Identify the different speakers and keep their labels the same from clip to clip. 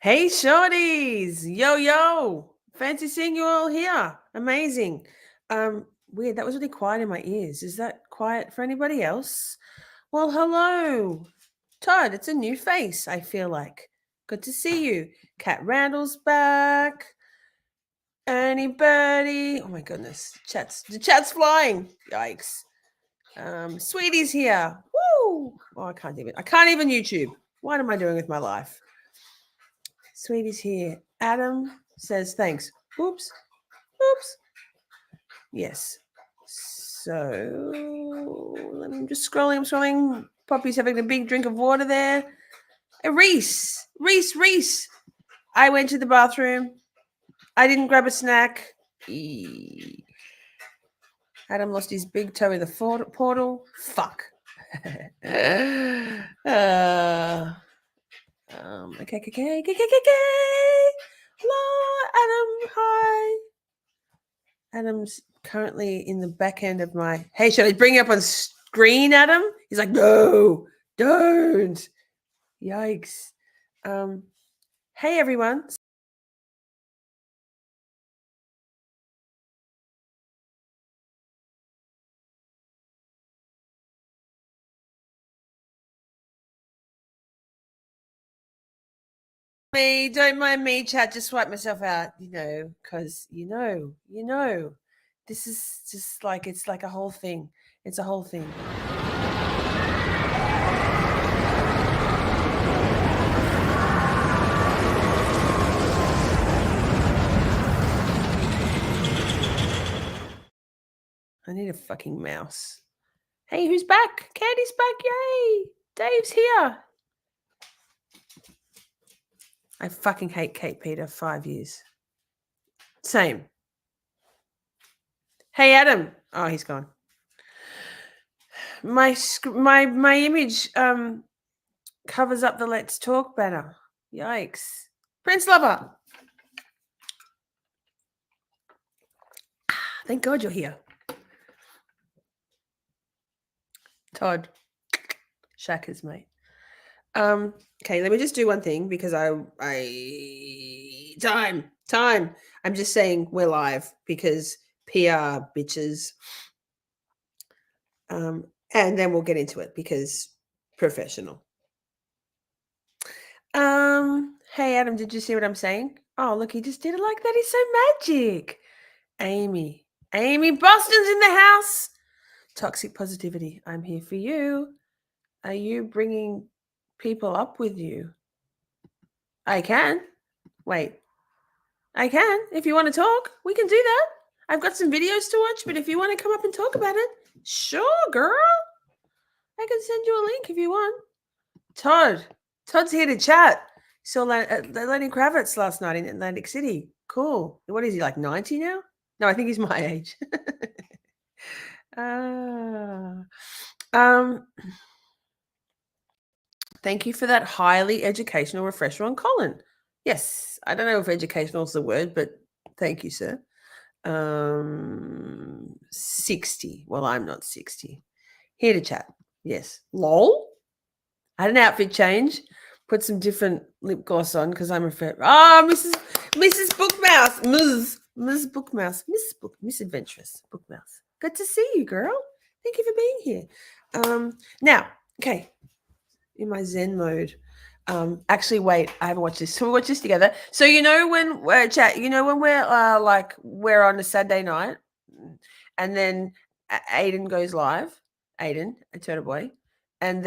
Speaker 1: Hey, Shorties! Yo, yo! Fancy seeing you all here. Amazing. Weird. That was really quiet in my ears. Is that quiet for anybody else? Well, hello, Todd. It's a new face. I feel like. Good to see you. Cat Randall's back. Ernie Birdie. Oh my goodness. The chat's flying. Yikes. Sweetie's here. Woo! Oh, I can't even YouTube. What am I doing with my life? Sweetie's here. Adam says thanks. Oops. Oops. Yes. So I'm just scrolling. I'm scrolling. Poppy's having a big drink of water there. Reese. I went to the bathroom. I didn't grab a snack. Adam lost his big toe in the portal. Fuck. Okay. Hello, Adam. Hi. Adam's currently in the back end of my. Hey, should I bring it up on screen, Adam? He's like, no, don't. Yikes. Hey, everyone. Don't mind me, chat. Just wipe myself out, because this is just like it's like a whole thing. It's a whole thing. I need a fucking mouse. Hey, who's back? Candy's back. Yay. Dave's here. I fucking hate Kate Peter. 5 years. Same. Hey, Adam. Oh, he's gone. My image covers up the Let's Talk banner. Yikes. Prince Lover. Thank God you're here. Todd. Shackers, mate. Okay, let me just do one thing because time. I'm just saying we're live because PR bitches. And then we'll get into it because professional. Hey Adam, did you see what I'm saying? Oh, look, he just did it like that. He's so magic. Amy Boston's in the house. Toxic positivity. I'm here for you. Are you bringing people up with you? I can. Wait. I can. If you want to talk, we can do that. I've got some videos to watch, but if you want to come up and talk about it, sure, girl. I can send you a link if you want. Todd's here to chat. Saw Lenny Kravitz last night in Atlantic City. Cool. What is he, like 90 now? No, I think he's my age. Thank you for that highly educational refresher on Colin. Yes, I don't know if educational is the word, but thank you, sir. 60. Well, I'm not 60. Here to chat. Yes. Lol. I had an outfit change. Put some different lip gloss on because I'm a fair. Mrs. Bookmouse. Ms. Bookmouse. Miss Adventurous Bookmouse. Good to see you, girl. Thank you for being here. Now, okay. In my Zen mode. Actually, wait, I haven't watched this. So we watch this together. So when we're we're on a Saturday night, and then Aiden goes live. Aiden, a turtle boy, and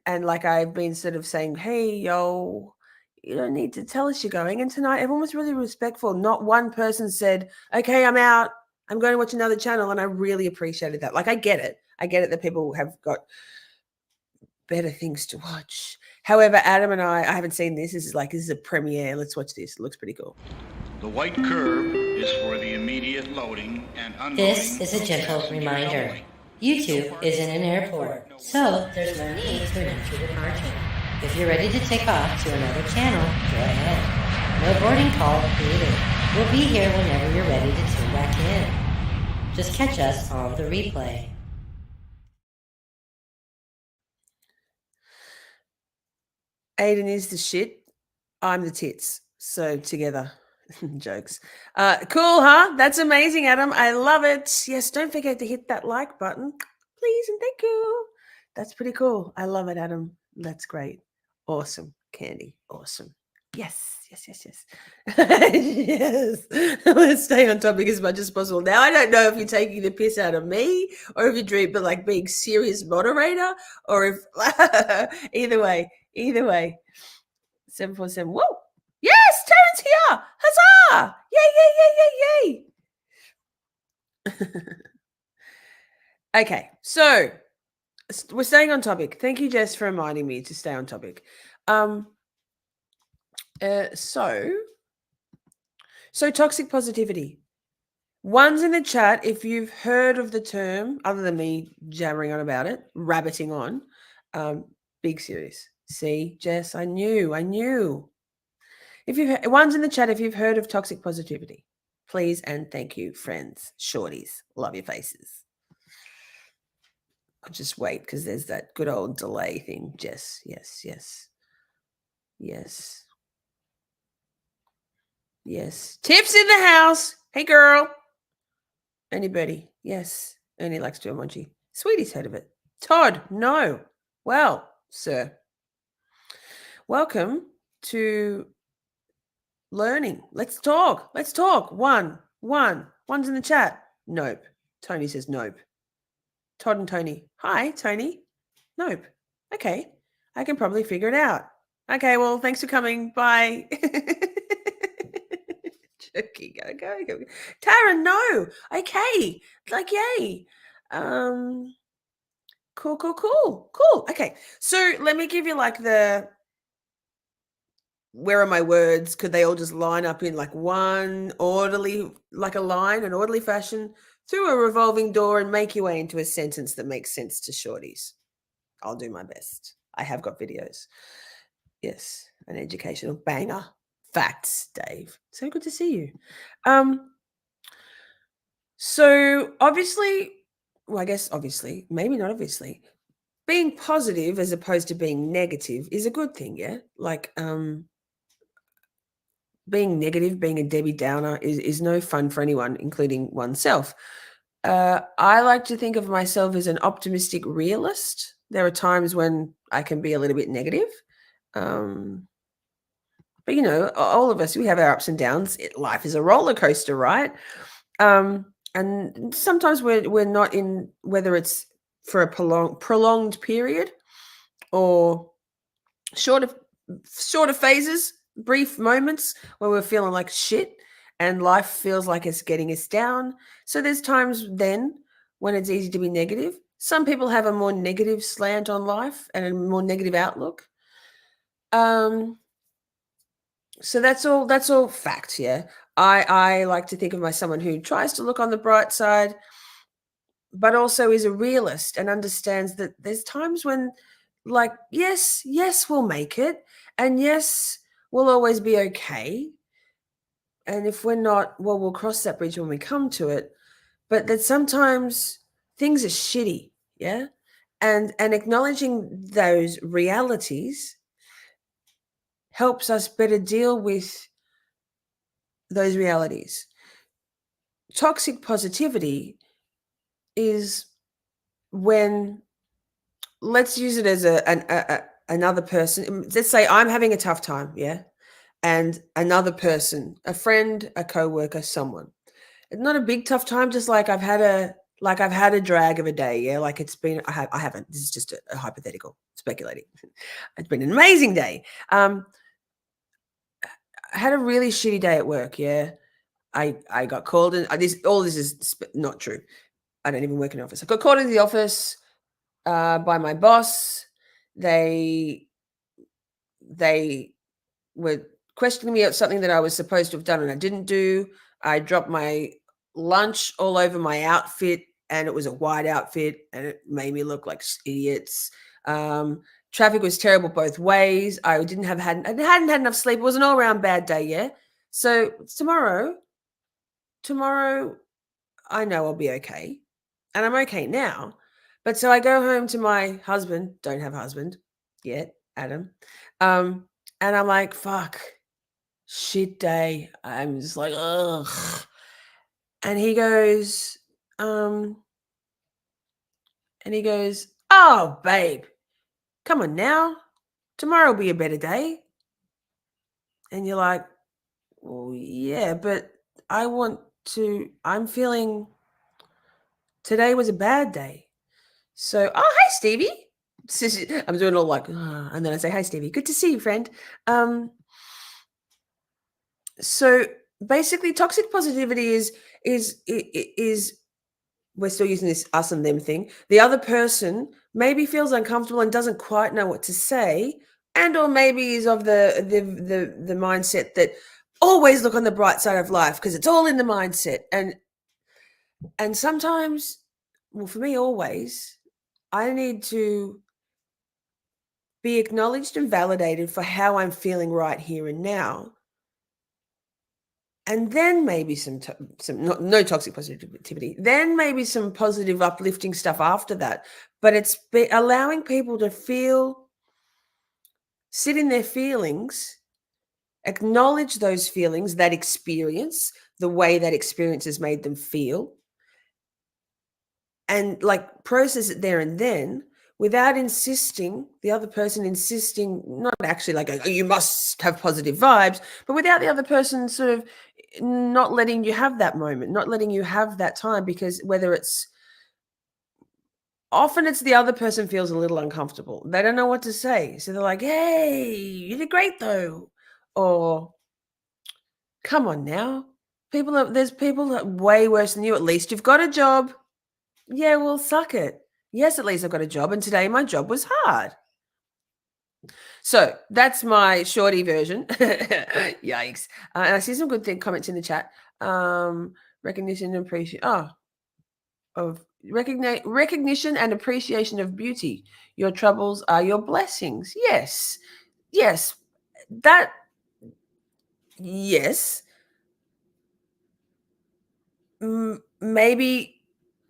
Speaker 1: I've been sort of saying, "Hey, yo, you don't need to tell us you're going." And tonight, everyone was really respectful. Not one person said, "Okay, I'm out. I'm going to watch another channel," and I really appreciated that. Like, I get it that people have got better things to watch. However, Adam and I haven't seen this. This is a premiere. Let's watch this. It looks pretty cool.
Speaker 2: The white curve is for the immediate loading and unloading.
Speaker 3: This is a gentle reminder. YouTube is in an airport, so there's no need to announce your departure. If you're ready to take off to another channel, go ahead. No boarding call needed. We'll be here whenever you're ready to tune back in. Just catch us on the replay.
Speaker 1: Aiden is the shit. I'm the tits. So together. Jokes. Cool, huh? That's amazing, Adam. I love it. Yes, don't forget to hit that like button, please, and thank you. That's pretty cool. I love it, Adam. That's great. Awesome, Candy. Awesome. Yes, yes, yes, yes. Yes. Let's stay on topic as much as possible. Now, I don't know if you're taking the piss out of me or if you're doing, but like being serious moderator, or if either way. 747. Whoa. Yes, Terrence here. Huzzah! Yay, yay, yay, yay, yay. Okay, so we're staying on topic. Thank you, Jess, for reminding me to stay on topic. So toxic positivity. One's in the chat if you've heard of the term, other than me jabbering on about it, rabbiting on. Big serious. See, Jess, I knew. If you've one's in the chat if you've heard of toxic positivity, please and thank you, friends. Shorties, love your faces. I'll just wait because there's that good old delay thing. Jess, yes. Tips in the house. Hey, girl. Anybody? Yes. Ernie likes to emoji. Sweetie's heard of it. Todd, no. Well, sir, welcome to learning. Let's talk. One's in the chat. Nope. Tony says nope. Todd and Tony. Hi, Tony. Nope. Okay. I can probably figure it out. Okay, well, thanks for coming. Bye. Joking. Go. Tara, no. Okay. Like, yay. Cool. Okay. So let me give you like where are my words? Could they all just line up in like one orderly, like a line, an orderly fashion through a revolving door and make your way into a sentence that makes sense to Shorties? I'll do my best. I have got videos. Yes, an educational banger. Facts, Dave. So good to see you. So obviously, maybe not obviously, being positive as opposed to being negative is a good thing, yeah? Like, being negative, being a Debbie Downer is no fun for anyone, including oneself. I like to think of myself as an optimistic realist. There are times when I can be a little bit negative. But, all of us, we have our ups and downs. Life is a roller coaster, right? And sometimes we're not in, whether it's for a prolonged period or shorter phases, brief moments where we're feeling like shit and life feels like it's getting us down. So there's times then when it's easy to be negative. Some people have a more negative slant on life and a more negative outlook. So that's all fact, yeah. I like to think of myself someone who tries to look on the bright side, but also is a realist and understands that there's times when, like, yes, we'll make it, and yes, we'll always be okay. And if we're not, well, we'll cross that bridge when we come to it. But that sometimes things are shitty, yeah? And acknowledging those realities helps us better deal with those realities. Toxic positivity is when, let's use it as another person. Let's say I'm having a tough time, yeah? And another person, a friend, a coworker, someone. It's not a big tough time, just like I've had a drag of a day, yeah? Like it's been, I haven't, this is just a hypothetical, speculating. It's been an amazing day. I had a really shitty day at work, yeah? I got called in. All this is not true. I don't even work in an office. I got called into the office by my boss. They were questioning me about something that I was supposed to have done and I didn't do. I dropped my lunch all over my outfit, and it was a white outfit, and it made me look like idiots. Traffic was terrible both ways. I hadn't had enough sleep. It was an all-around bad day, yeah? So tomorrow, I know I'll be okay. And I'm okay now. But so I go home to my husband, don't have a husband yet, Adam. And I'm like, fuck, shit day. I'm just like, ugh. And he goes, oh, babe, come on now. Tomorrow will be a better day. And you're like, well, yeah, but I'm feeling today was a bad day. So, oh, hey, Stevie. I'm doing all like, and then I say, hey, Stevie, good to see you, friend. So basically, toxic positivity is we're still using this us and them thing. The other person maybe feels uncomfortable and doesn't quite know what to say, and or maybe is of the mindset that always look on the bright side of life because it's all in the mindset. And sometimes, well, for me, always, I need to be acknowledged and validated for how I'm feeling right here and now. And then maybe no toxic positivity, then maybe some positive uplifting stuff after that. But it's allowing people to sit in their feelings, acknowledge those feelings, that experience, the way that experience has made them feel, and like process it there and then without the other person insisting, not actually like, oh, you must have positive vibes, but without the other person sort of not letting you have that moment, not letting you have that time, because often it's the other person feels a little uncomfortable. They don't know what to say. So they're like, hey, you did great though. Or come on now. There's people that are way worse than you. At least you've got a job. Yeah, well, suck it. Yes, at least I've got a job, and today my job was hard. So that's my shorty version. Yikes. And I see some good comments in the chat. Recognition and appreciation. Of recognition and appreciation of beauty. Your troubles are your blessings. Yes. Yes. Yes. Maybe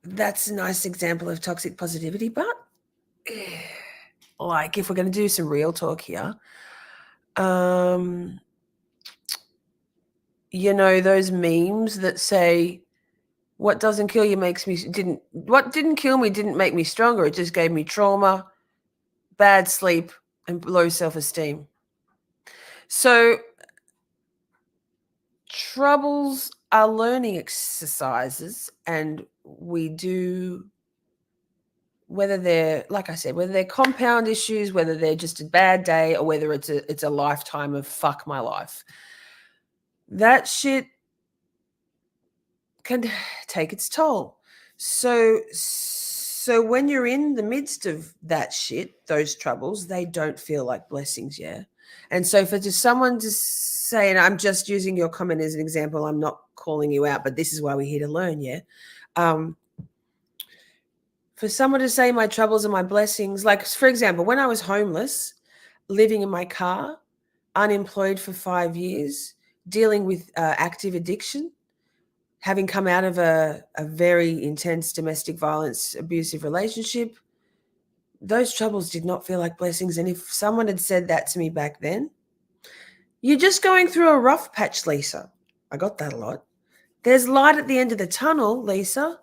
Speaker 1: that's a nice example of toxic positivity, but like if we're going to do some real talk here, those memes that say, what didn't kill me didn't make me stronger. It just gave me trauma, bad sleep, and low self-esteem. So troubles are learning exercises, and we do, whether they're, like I said, whether they're compound issues, whether they're just a bad day, or whether it's a lifetime of fuck my life. That shit can take its toll. So when you're in the midst of that shit, those troubles, they don't feel like blessings, yeah? And so for just someone to say, and I'm just using your comment as an example, I'm not calling you out, but this is why we're here to learn, yeah? For someone to say my troubles are my blessings, like, for example, when I was homeless, living in my car, unemployed for 5 years, dealing with active addiction, having come out of a very intense domestic violence, abusive relationship, those troubles did not feel like blessings. And if someone had said that to me back then, you're just going through a rough patch, Lisa. I got that a lot. There's light at the end of the tunnel, Lisa.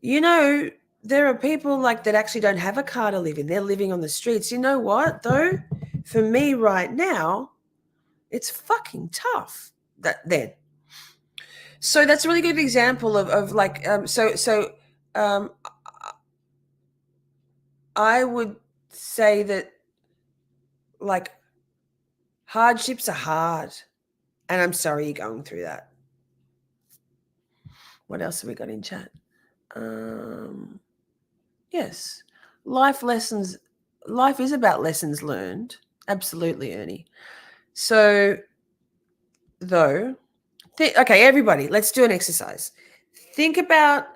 Speaker 1: There are people like that actually don't have a car to live in. They're living on the streets. You know what, though? For me right now, it's fucking tough. So that's a really good example of like, I would say that, like, hardships are hard, and I'm sorry you're going through that. What else have we got in chat? Yes, life is about lessons learned. Absolutely, Ernie. So, though, okay, everybody, let's do an exercise. Think about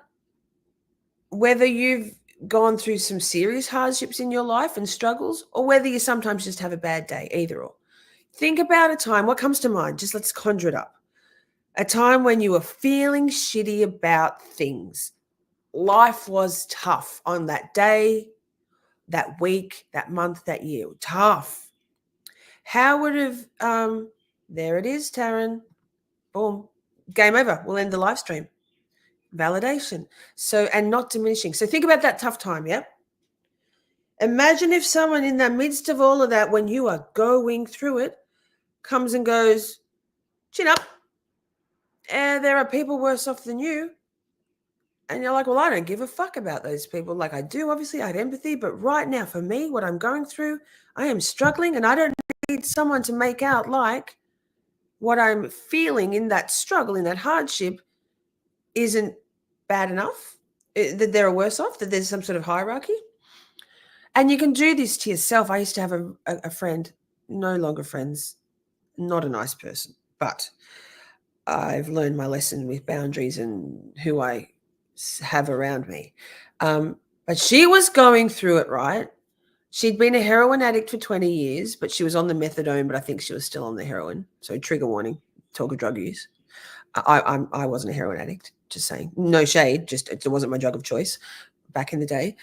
Speaker 1: whether you've gone through some serious hardships in your life and struggles, or whether you sometimes just have a bad day, either or. Think about a time, what comes to mind? Just let's conjure it up. A time when you were feeling shitty about things. Life was tough on that day, that week, that month, that year. Tough. How would have There it is, Taryn. Boom. Game over. We'll end the live stream. Validation. So, and not diminishing. So think about that tough time, yeah? Imagine if someone in the midst of all of that, when you are going through it, comes and goes, chin up. And there are people worse off than you. And you're like, well, I don't give a fuck about those people. Like I do, obviously, I have empathy. But right now, for me, what I'm going through, I am struggling and I don't need someone to make out like what I'm feeling in that struggle, in that hardship, isn't bad enough, that they're worse off, that there's some sort of hierarchy. And you can do this to yourself. I used to have a friend, no longer friends, not a nice person, but I've learned my lesson with boundaries and who I have around me. But she was going through it, right? She'd been a heroin addict for 20 years, but she was on the methadone, but I think she was still on the heroin. So trigger warning, talk of drug use. I wasn't a heroin addict, just saying. No shade, just it wasn't my drug of choice back in the day.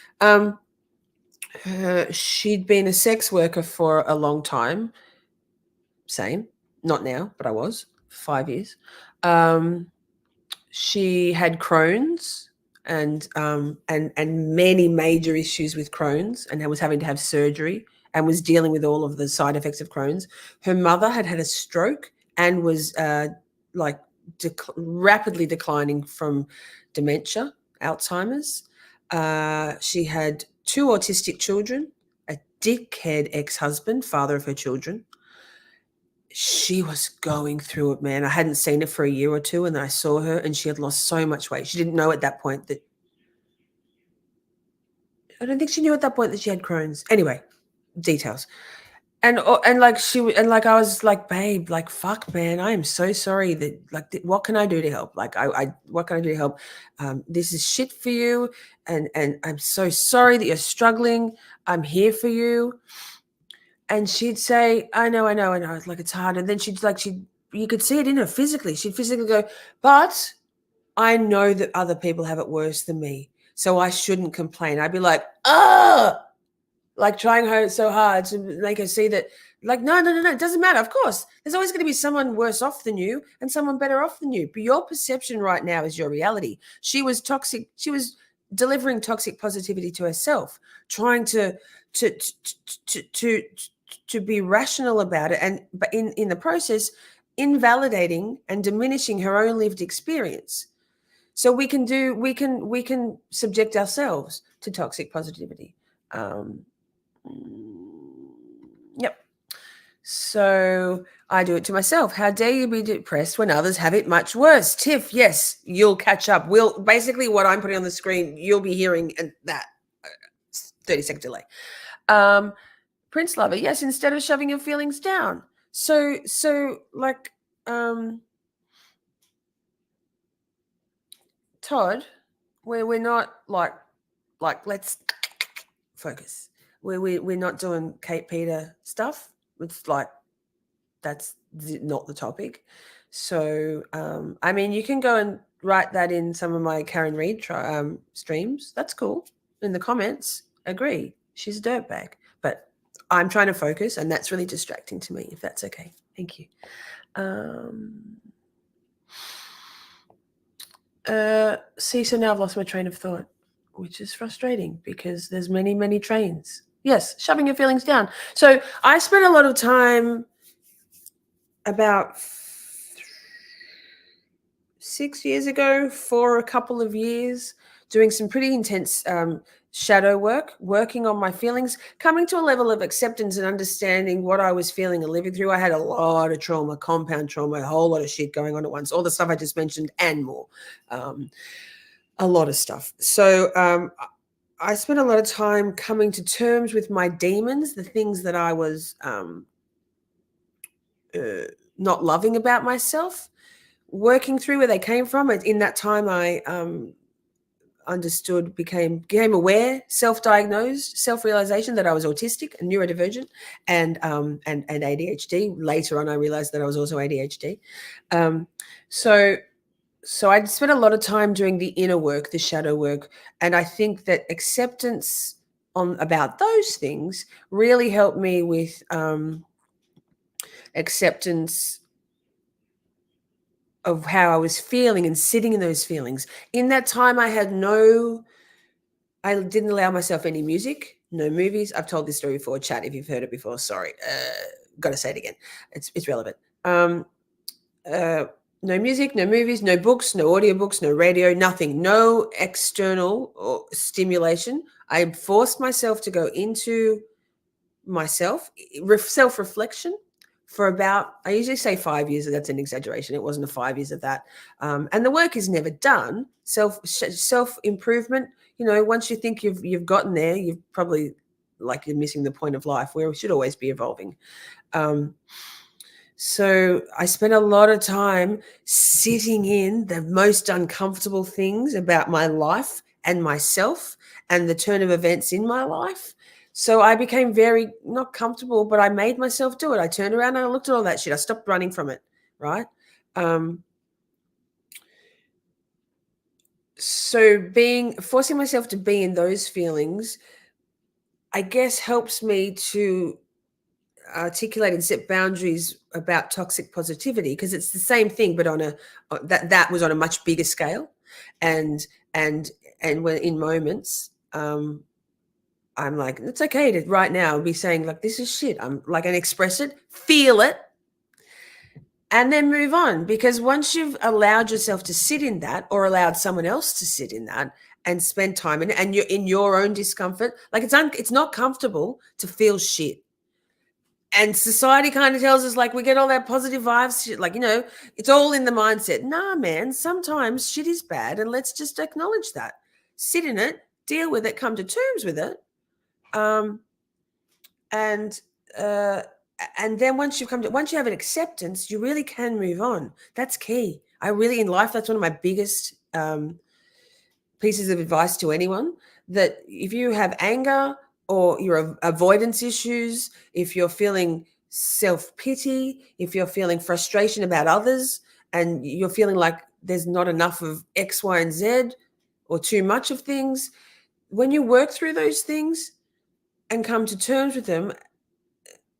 Speaker 1: She'd been a sex worker for a long time. Same, not now, but I was 5 years. She had Crohn's and many major issues with Crohn's, and was having to have surgery and was dealing with all of the side effects of Crohn's. Her mother had a stroke and was rapidly declining from dementia, Alzheimer's. She had 2 autistic children, a dickhead ex-husband, father of her children. She was going through it, man. I hadn't seen her for a year or 2, and then I saw her, and she had lost so much weight. She didn't know at that point that I don't think she knew at that point that she had Crohn's. Anyway, details. And like I was like, babe, like, fuck, man, I am so sorry that, like, what can I do to help? Like, what can I do to help? This is shit for you, and I'm so sorry that you're struggling. I'm here for you. And she'd say, I know. It's like, it's hard. And then you could see it in her physically. She'd physically go, but I know that other people have it worse than me, so I shouldn't complain. I'd be like, like trying so hard to make her see that, like, no, it doesn't matter. Of course, there's always going to be someone worse off than you and someone better off than you. But your perception right now is your reality. She was toxic. She was delivering toxic positivity to herself, trying to be rational about it, but in the process, invalidating and diminishing her own lived experience. So we can subject ourselves to toxic positivity. Yep. So I do it to myself. How dare you be depressed when others have it much worse? Tiff, yes, you'll catch up. Basically what I'm putting on the screen, you'll be hearing that 30-second delay. Prince Lover, yes, instead of shoving your feelings down. So like, Todd, we're not like let's focus. We're not doing Kate Peter stuff. It's like, that's not the topic. So I mean, you can go and write that in some of my Karen Reid streams. That's cool. In the comments, agree. She's a dirtbag. But I'm trying to focus, and that's really distracting to me, if that's okay. Thank you. So now I've lost my train of thought, which is frustrating because there's many, many trains. Yes, shoving your feelings down. So I spent a lot of time, about 6 years ago, for a couple of years, doing some pretty intense shadow work, working on my feelings, coming to a level of acceptance and understanding what I was feeling and living through. I had a lot of trauma, compound trauma, a whole lot of shit going on at once, all the stuff I just mentioned and more, a lot of stuff. So I spent a lot of time coming to terms with my demons, the things that I was not loving about myself, working through where they came from. In that time, I understood, became aware, self-diagnosed, self-realization that I was autistic and neurodivergent and ADHD. Later on, I realized that I was also ADHD. So I spent a lot of time doing the inner work, the shadow work, and I think that acceptance about those things really helped me with acceptance of how I was feeling and sitting in those feelings. In that time, I didn't allow myself any music, no movies. I've told this story before, chat, if you've heard it before, sorry. Got to say it again. It's relevant. No music, no movies, no books, no audiobooks, no radio, nothing, no external or stimulation. I forced myself to go into myself, self-reflection for about, I usually say 5 years. That's an exaggeration. It wasn't a 5 years of that. And the work is never done. Self-improvement, once you think you've gotten there, you've probably, like, you're missing the point of life, where we should always be evolving. So I spent a lot of time sitting in the most uncomfortable things about my life and myself and the turn of events in my life. So I became very not comfortable, but I made myself do it. I turned around and I looked at all that shit. I stopped running from it, right? So forcing myself to be in those feelings, I guess, helps me to articulate and set boundaries about toxic positivity, because it's the same thing, but that was on a much bigger scale. And when in moments, I'm like, it's okay to right now be saying, like, this is shit. I'm like, and express it, feel it, and then move on. Because once you've allowed yourself to sit in that, or allowed someone else to sit in that and spend time in it, and you're in your own discomfort, like, it's not comfortable to feel shit. And society kind of tells us, like, we get all that positive vibes shit, like, it's all in the mindset. Nah, man, sometimes shit is bad, and let's just acknowledge that. Sit in it, deal with it, come to terms with it. And then once you have an acceptance, you really can move on. That's key. In life, that's one of my biggest pieces of advice to anyone, that if you have anger or your avoidance issues, if you're feeling self-pity, if you're feeling frustration about others, and you're feeling like there's not enough of X, Y, and Z, or too much of things, when you work through those things and come to terms with them,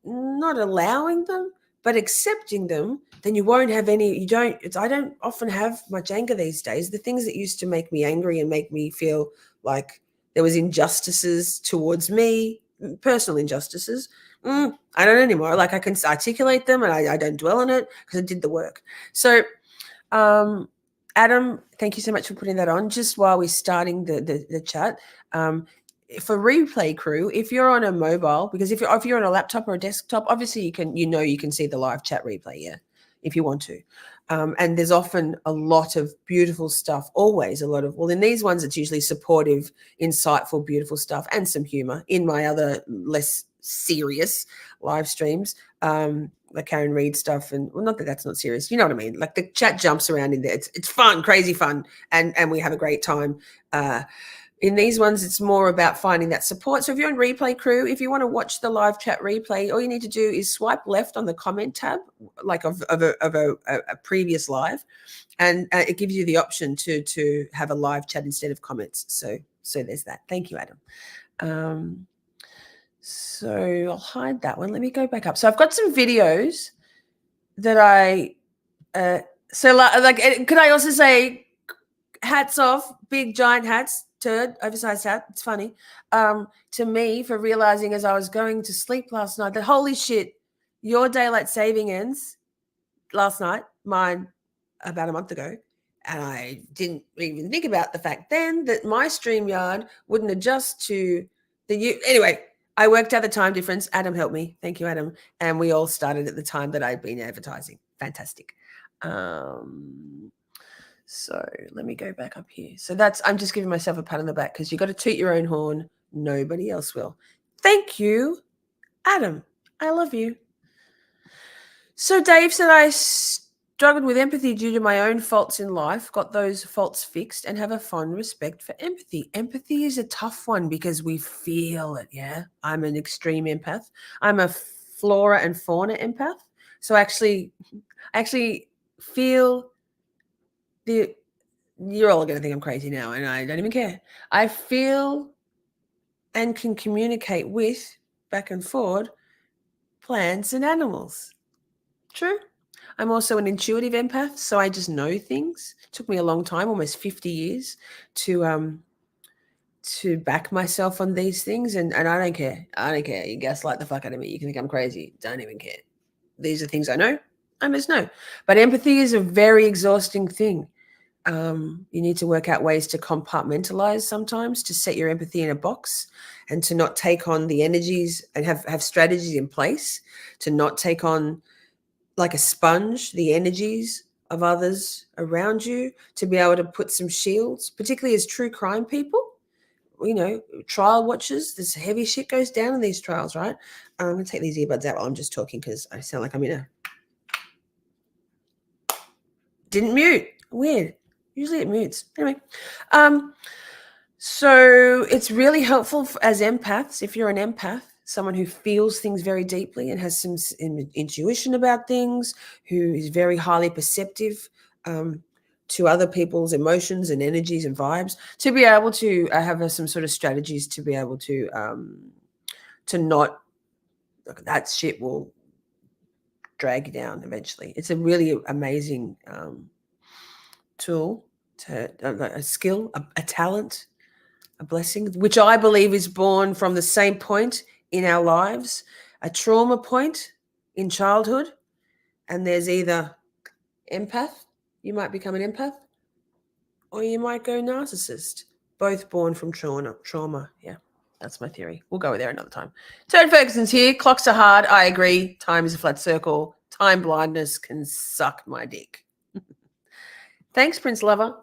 Speaker 1: not allowing them, but accepting them, then you won't have any, I don't often have much anger these days. The things that used to make me angry and make me feel like there was injustices towards me, personal injustices, I don't anymore. Like, I can articulate them, and I don't dwell on it because I did the work. So, Adam, thank you so much for putting that on just while we're starting the chat. For replay crew, if you're on a mobile, because if you're on a laptop or a desktop, obviously you can see the live chat replay, yeah, if you want to. And there's often a lot of beautiful stuff, always in these ones, it's usually supportive, insightful, beautiful stuff, and some humor. In my other less serious live streams, the Karen Reed stuff, and not that that's not serious, you know what I mean? Like, the chat jumps around in there. It's fun, crazy fun, and we have a great time. In these ones, it's more about finding that support. So if you're on replay crew, if you want to watch the live chat replay, all you need to do is swipe left on the comment tab, like of a previous live, and it gives you the option to have a live chat instead of comments. So there's that. Thank you, Adam. So I'll hide that one. Let me go back up. So I've got some videos that could I also say, hats off, big giant hats, turd, oversized hat, it's funny, to me, for realizing as I was going to sleep last night that, holy shit, your daylight saving ends last night, mine about a month ago, and I didn't even think about the fact then that my StreamYard wouldn't adjust to anyway, I worked out the time difference. Adam helped me. Thank you, Adam. And we all started at the time that I'd been advertising. Fantastic. So let me go back up here. So I'm just giving myself a pat on the back, because you've got to toot your own horn. Nobody else will. Thank you, Adam. I love you. So Dave said, I struggled with empathy due to my own faults in life, got those faults fixed, and have a fond respect for empathy. Empathy is a tough one because we feel it, yeah? I'm an extreme empath. I'm a flora and fauna empath. So I actually feel you're all going to think I'm crazy now, and I don't even care. I feel and can communicate with, back and forward, plants and animals. True. I'm also an intuitive empath, so I just know things. It took me a long time, almost 50 years, to back myself on these things, and I don't care. I don't care. You gaslight the fuck out of me. You can think I'm crazy. Don't even care. These are things I know. I just know. But empathy is a very exhausting thing. You need to work out ways to compartmentalize sometimes, to set your empathy in a box and to not take on the energies, and have strategies in place to not take on, like a sponge, the energies of others around you, to be able to put some shields, particularly as true crime people. Trial watchers, this heavy shit goes down in these trials, right? I'm going to take these earbuds out while I'm just talking because I sound like I'm in a... Didn't mute. Weird. Usually it mutes. Anyway, so it's really helpful as empaths, if you're an empath, someone who feels things very deeply and has some intuition about things, who is very highly perceptive to other people's emotions and energies and vibes, to be able to have some sort of strategies to be able to not... Look, that shit will drag you down eventually. It's a really amazing tool, a skill, a talent, a blessing, which I believe is born from the same point in our lives, a trauma point in childhood. And there's either empath, you might become an empath, or you might go narcissist, both born from trauma. Yeah, that's my theory. We'll go there another time. Toad Ferguson's here. Clocks are hard. I agree. Time is a flat circle. Time blindness can suck my dick. Thanks, Prince Lover.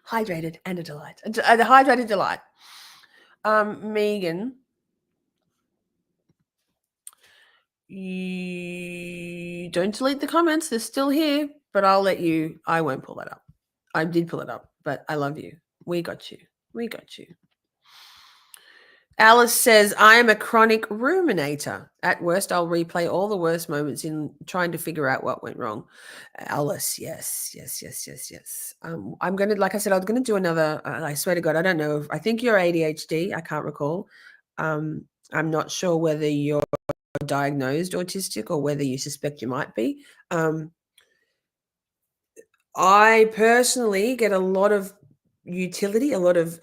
Speaker 1: Hydrated and a delight. The hydrated delight. Megan, you don't delete the comments. They're still here, but I won't pull that up. I did pull it up, but I love you. We got you. We got you. Alice says, I am a chronic ruminator. At worst, I'll replay all the worst moments in trying to figure out what went wrong. Alice, yes. I'm going to, like I said, I was going to do another, I swear to God, I don't know. I think you're ADHD. I can't recall. I'm not sure whether you're diagnosed autistic or whether you suspect you might be. I personally get a lot of utility, a lot of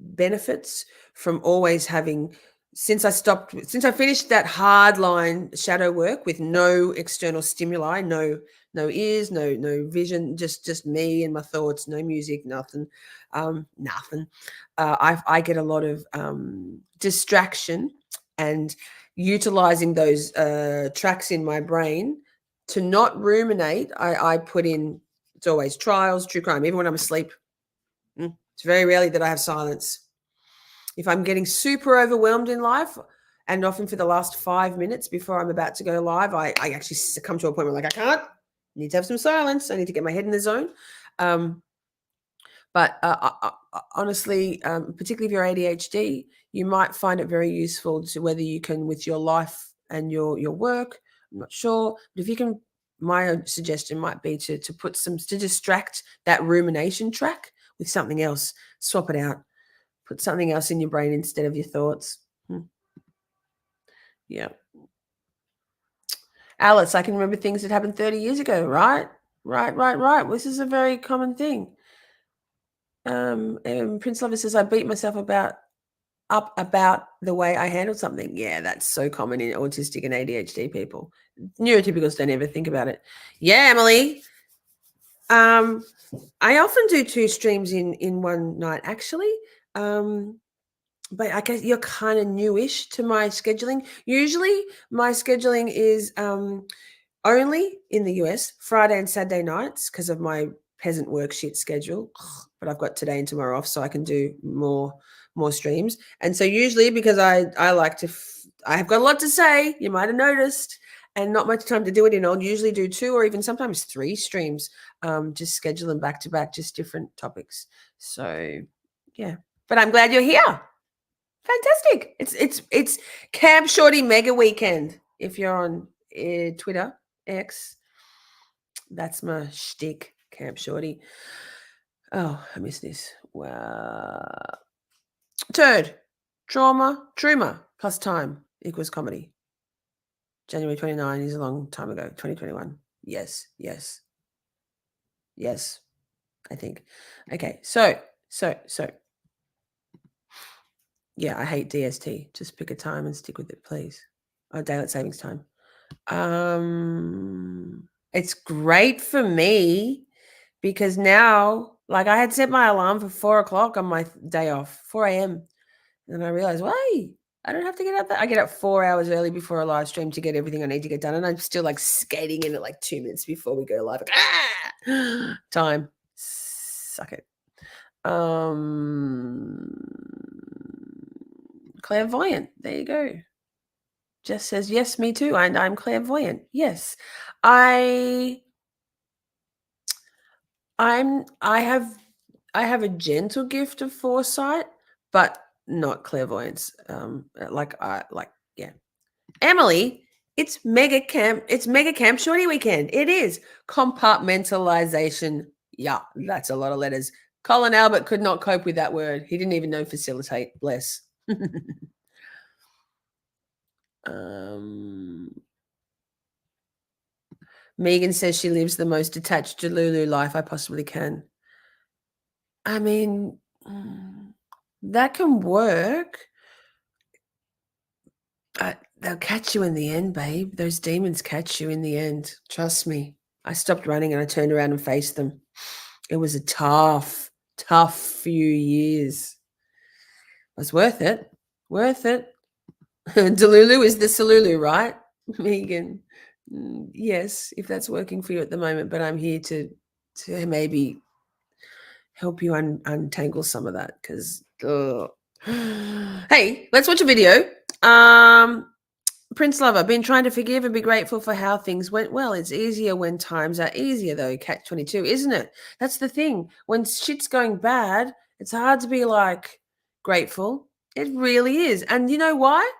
Speaker 1: benefits from always having, since I finished that hardline shadow work with no external stimuli, no ears, no vision, just me and my thoughts, no music, nothing. I get a lot of distraction, and utilizing those tracks in my brain to not ruminate. I put in, it's always trials, true crime, even when I'm asleep. It's very rarely that I have silence. If I'm getting super overwhelmed in life, and often for the last 5 minutes before I'm about to go live, I actually come to a point where, like, I can't, I need to have some silence. I need to get my head in the zone. But honestly, particularly if you're ADHD, you might find it very useful to, whether you can with your life and your work, I'm not sure, but if you can, my suggestion might be to put to distract that rumination track with something else. Swap it out. Put something else in your brain instead of your thoughts. Yeah. Alice, I can remember things that happened 30 years ago, right? Right. This is a very common thing. And Prince Lover says, I beat myself up about the way I handled something. Yeah, that's so common in autistic and ADHD people. Neurotypicals don't ever think about it. Yeah, Emily. I often do 2 streams in one night, actually. But I guess you're kind of newish to my scheduling. Usually my scheduling is only in the US, Friday and Saturday nights, because of my peasant work shit schedule. But I've got today and tomorrow off, so I can do more streams. And so usually, because I like to, I have got a lot to say, you might have noticed, and not much time to do it in, I'll usually do 2 or even sometimes 3 streams, just schedule them back to back, just different topics. So yeah, but I'm glad you're here. Fantastic. It's Camp Shorty Mega Weekend. If you're on Twitter, X, that's my shtick, Camp Shorty. Oh, I missed this. Wow. Turd, trauma plus time equals comedy. January 29 is a long time ago. 2021. Yes. I think. Okay. So. Yeah, I hate DST. Just pick a time and stick with it, please. Oh, daylight savings time. It's great for me because now, like, I had set my alarm for 4 o'clock on my day off, 4 a.m. And I realized, wait, I don't have to get up there. I get up 4 hours early before a live stream to get everything I need to get done. And I'm still like skating in at like 2 minutes before we go live. Like, time. Suck it. Clairvoyant. There you go. Jess says, yes, me too. And I'm clairvoyant. Yes. I have a gentle gift of foresight, but not clairvoyance. Yeah. Emily, it's mega camp shorty weekend. It is compartmentalization. Yeah, that's a lot of letters. Colin Albert could not cope with that word. He didn't even know facilitate. Bless. Megan says she lives the most detached Delulu life I possibly can. I mean, that can work. They'll catch you in the end, babe. Those demons catch you in the end. Trust me. I stopped running and I turned around and faced them. It was a tough few years. It was worth it. Delulu is the Salulu, right, Megan? Yes, if that's working for you at the moment, but I'm here to maybe help you untangle some of that because hey, let's watch a video. Prince Lover, been trying to forgive and be grateful for how things went well. It's easier when times are easier, though. Catch 22, isn't it? That's the thing. When shit's going bad, it's hard to be like grateful. It really is. And you know why?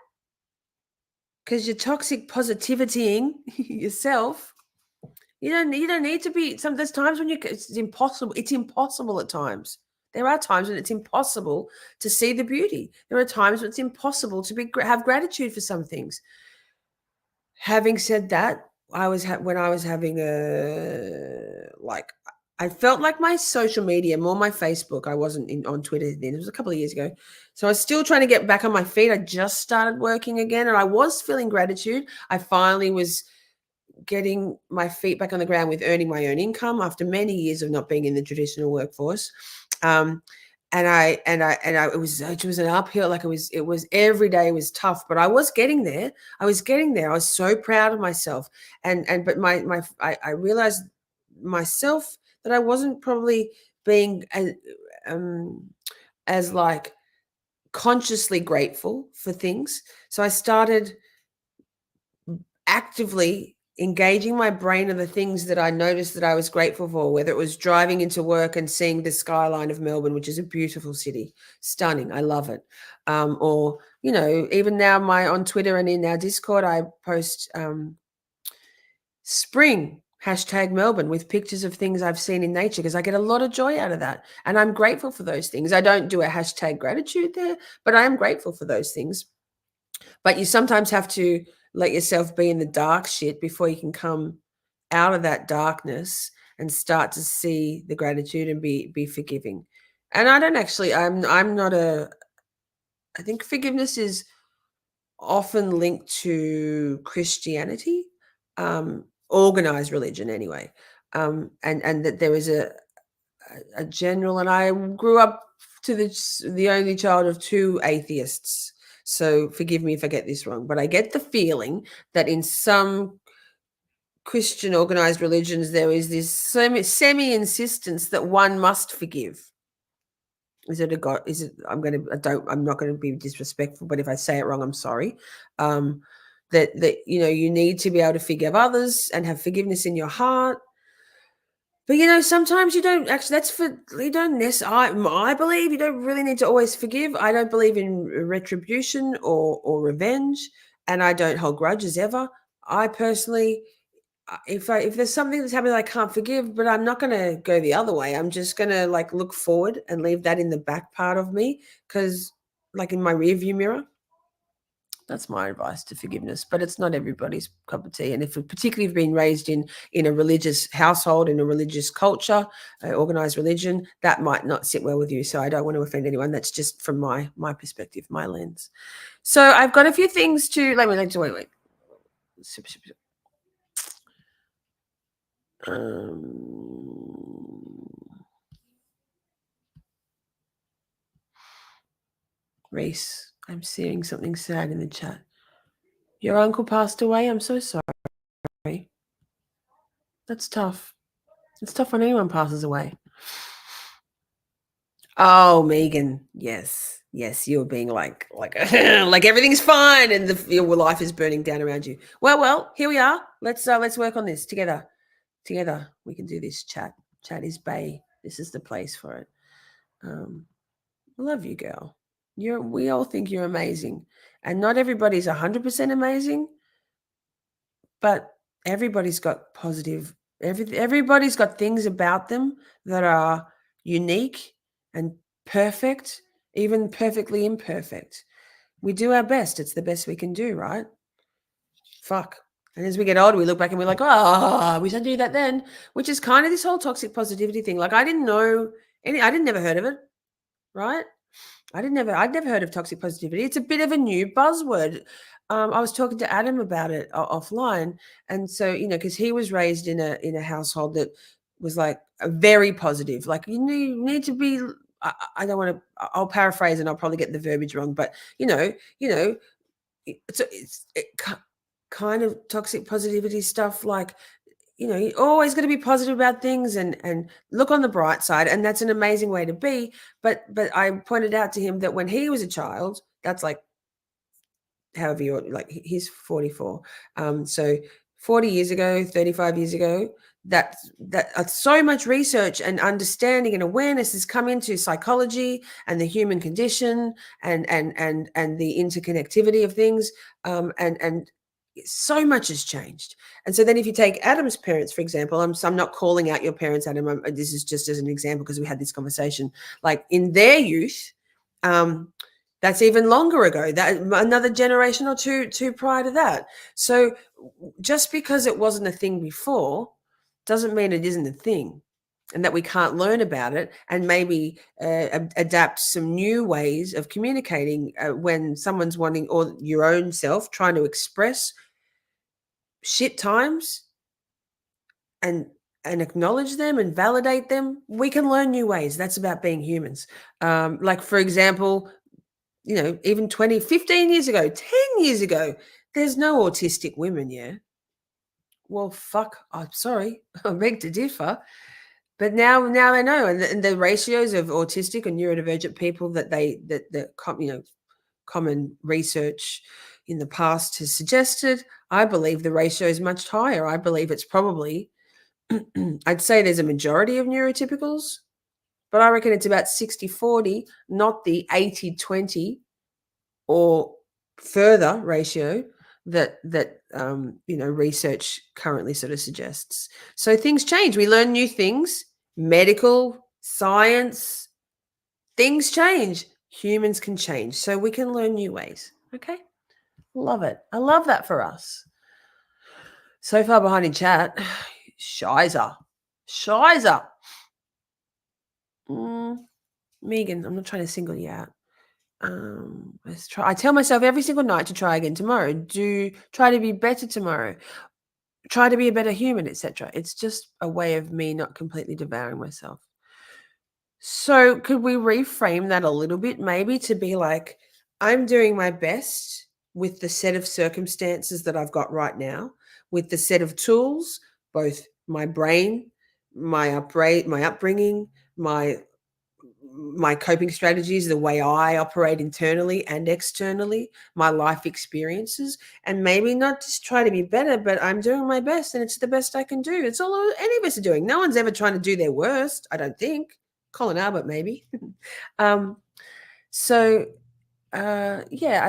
Speaker 1: Because you're toxic positivitying yourself. You don't need to be. There's times when it's impossible. It's impossible at times. There are times when it's impossible to see the beauty. There are times when it's impossible to have gratitude for some things. Having said that, when I was having I felt like my social media, more my Facebook. I wasn't on Twitter then. It was a couple of years ago. So I was still trying to get back on my feet. I just started working again and I was feeling gratitude. I finally was getting my feet back on the ground with earning my own income after many years of not being in the traditional workforce. It was an uphill. Like it was every day was tough, but I was getting there. I was so proud of myself. But I realized myself that I wasn't probably being as like consciously grateful for things. So I started actively engaging my brain on the things that I noticed that I was grateful for, whether it was driving into work and seeing the skyline of Melbourne, which is a beautiful city, stunning. I love it. Or, even now on Twitter and in our Discord, I post spring #Melbourne with pictures of things I've seen in nature because I get a lot of joy out of that. And I'm grateful for those things. I don't do a #gratitude there, but I am grateful for those things. But you sometimes have to let yourself be in the dark shit before you can come out of that darkness and start to see the gratitude and be forgiving. And I don't actually, I think forgiveness is often linked to Christianity, organized religion anyway. And that there is a general, and I grew up to the only child of 2 atheists. So forgive me if I get this wrong, but I get the feeling that in some Christian organized religions, there is this semi-insistence that one must forgive. Is it a God? Is it, I'm not going to be disrespectful, but if I say it wrong, I'm sorry. That you need to be able to forgive others and have forgiveness in your heart. But sometimes you don't actually. You don't necessarily. I believe you don't really need to always forgive. I don't believe in retribution or revenge, and I don't hold grudges ever. I personally, if there's something that's happened that I can't forgive, but I'm not going to go the other way. I'm just going to look forward and leave that in the back part of me, because in my rearview mirror, That's my advice to forgiveness, but it's not everybody's cup of tea. And if particularly you've been raised in a religious household, in a religious culture, organized religion, that might not sit well with you. So I don't want to offend anyone. That's just from my perspective, my lens. So I've got a few things to wait. Reese, I'm seeing something sad in the chat. Your uncle passed away. I'm so sorry. That's tough. It's tough when anyone passes away. Oh, Megan, yes, you're being like like everything's fine and your life is burning down around you. Well, here we are. Let's work on this together. Together we can do this. Chat is Bay. This is the place for it. I love you, girl. We all think you're amazing, and not everybody's 100% amazing, but everybody's got positive. Everybody's got things about them that are unique and perfect, even perfectly imperfect. We do our best. It's the best we can do, right? Fuck. And as we get older, we look back and we're like, oh, we should do that then, which is kind of this whole toxic positivity thing. Like I didn't never heard of it, right? I'd never heard of toxic positivity. It's a bit of a new buzzword. I was talking to Adam about it offline, and so because he was raised in a household that was like a very positive. Like you need to be. I don't want to. I'll paraphrase and I'll probably get the verbiage wrong, but it's kind of toxic positivity stuff like you're always going to be positive about things and look on the bright side. And that's an amazing way to be. But I pointed out to him that when he was a child, that's like, however you're like, he's 44. So 40 years ago, 35 years ago, that so much research and understanding and awareness has come into psychology and the human condition and the interconnectivity of things. And so much has changed. And so then if you take Adam's parents, for example, I'm not calling out your parents, Adam. This is just as an example because we had this conversation. Like in their youth, that's even longer ago, that another generation or two prior to that. So just because it wasn't a thing before doesn't mean it isn't a thing and that we can't learn about it and maybe adapt some new ways of communicating when someone's wanting, or your own self trying to express shit times and acknowledge them and validate them. We can learn new ways. That's about being humans. Like, for example, even 20, 15 years ago, 10 years ago, there's no autistic women, yeah? Well, fuck, I'm sorry. I beg to differ. But now they know. And the ratios of autistic and neurodivergent people common research in the past has suggested, I believe the ratio is much higher. I believe it's probably, I'd say there's a majority of neurotypicals, but I reckon it's about 60-40, not the 80-20 or further ratio that research currently sort of suggests. So things change. We learn new things, medical, science, things change. Humans can change. So we can learn new ways. Okay. Love it. I love that for us. So far behind in chat. Shizer. Megan, I'm not trying to single you out. Let's try. I tell myself every single night to try again tomorrow. Try to be better tomorrow. Try to be a better human, etc. It's just a way of me not completely devouring myself. So could we reframe that a little bit, maybe to be like, I'm doing my best with the set of circumstances that I've got right now, with the set of tools, both my brain, my upbringing, my coping strategies, the way I operate internally and externally, my life experiences, and maybe not just try to be better, but I'm doing my best and it's the best I can do. It's all any of us are doing. No one's ever trying to do their worst, I don't think. Colin Albert, maybe. I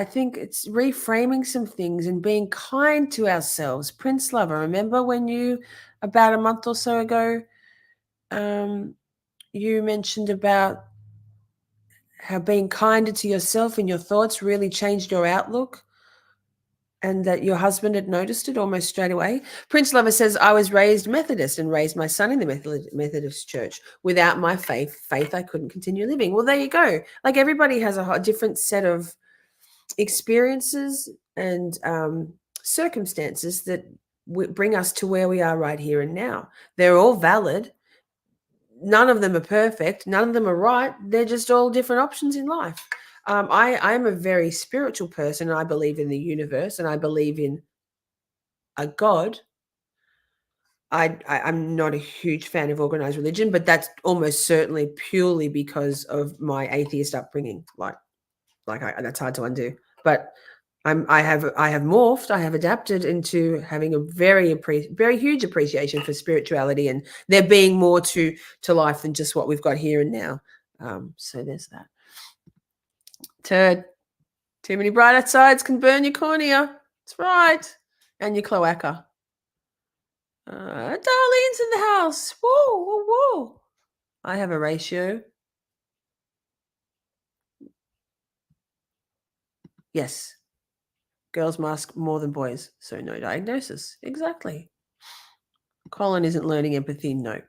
Speaker 1: think it's reframing some things and being kind to ourselves. Prince Lover, remember when you, about a month or so ago, you mentioned about how being kinder to yourself and your thoughts really changed your outlook and that your husband had noticed it almost straight away. Prince Lover says, I was raised Methodist and raised my son in the Methodist church. Without my faith, I couldn't continue living. Well, there you go. Like everybody has a different set of experiences and circumstances that bring us to where we are right here and now. They're all valid. None of them are perfect. None of them are right. They're just all different options in life. I'm a very spiritual person. I believe in the universe and I believe in a God. I'm not a huge fan of organized religion, but that's almost certainly purely because of my atheist upbringing. That's hard to undo. But I have morphed. I have adapted into having a very huge appreciation for spirituality and there being more to life than just what we've got here and now. So there's that. Turd. Too many bright sides can burn your cornea. That's right. And your cloaca. Darlene's in the house. Whoa, whoa, whoa. I have a ratio. Yes. Girls mask more than boys, so no diagnosis. Exactly. Colin isn't learning empathy. No.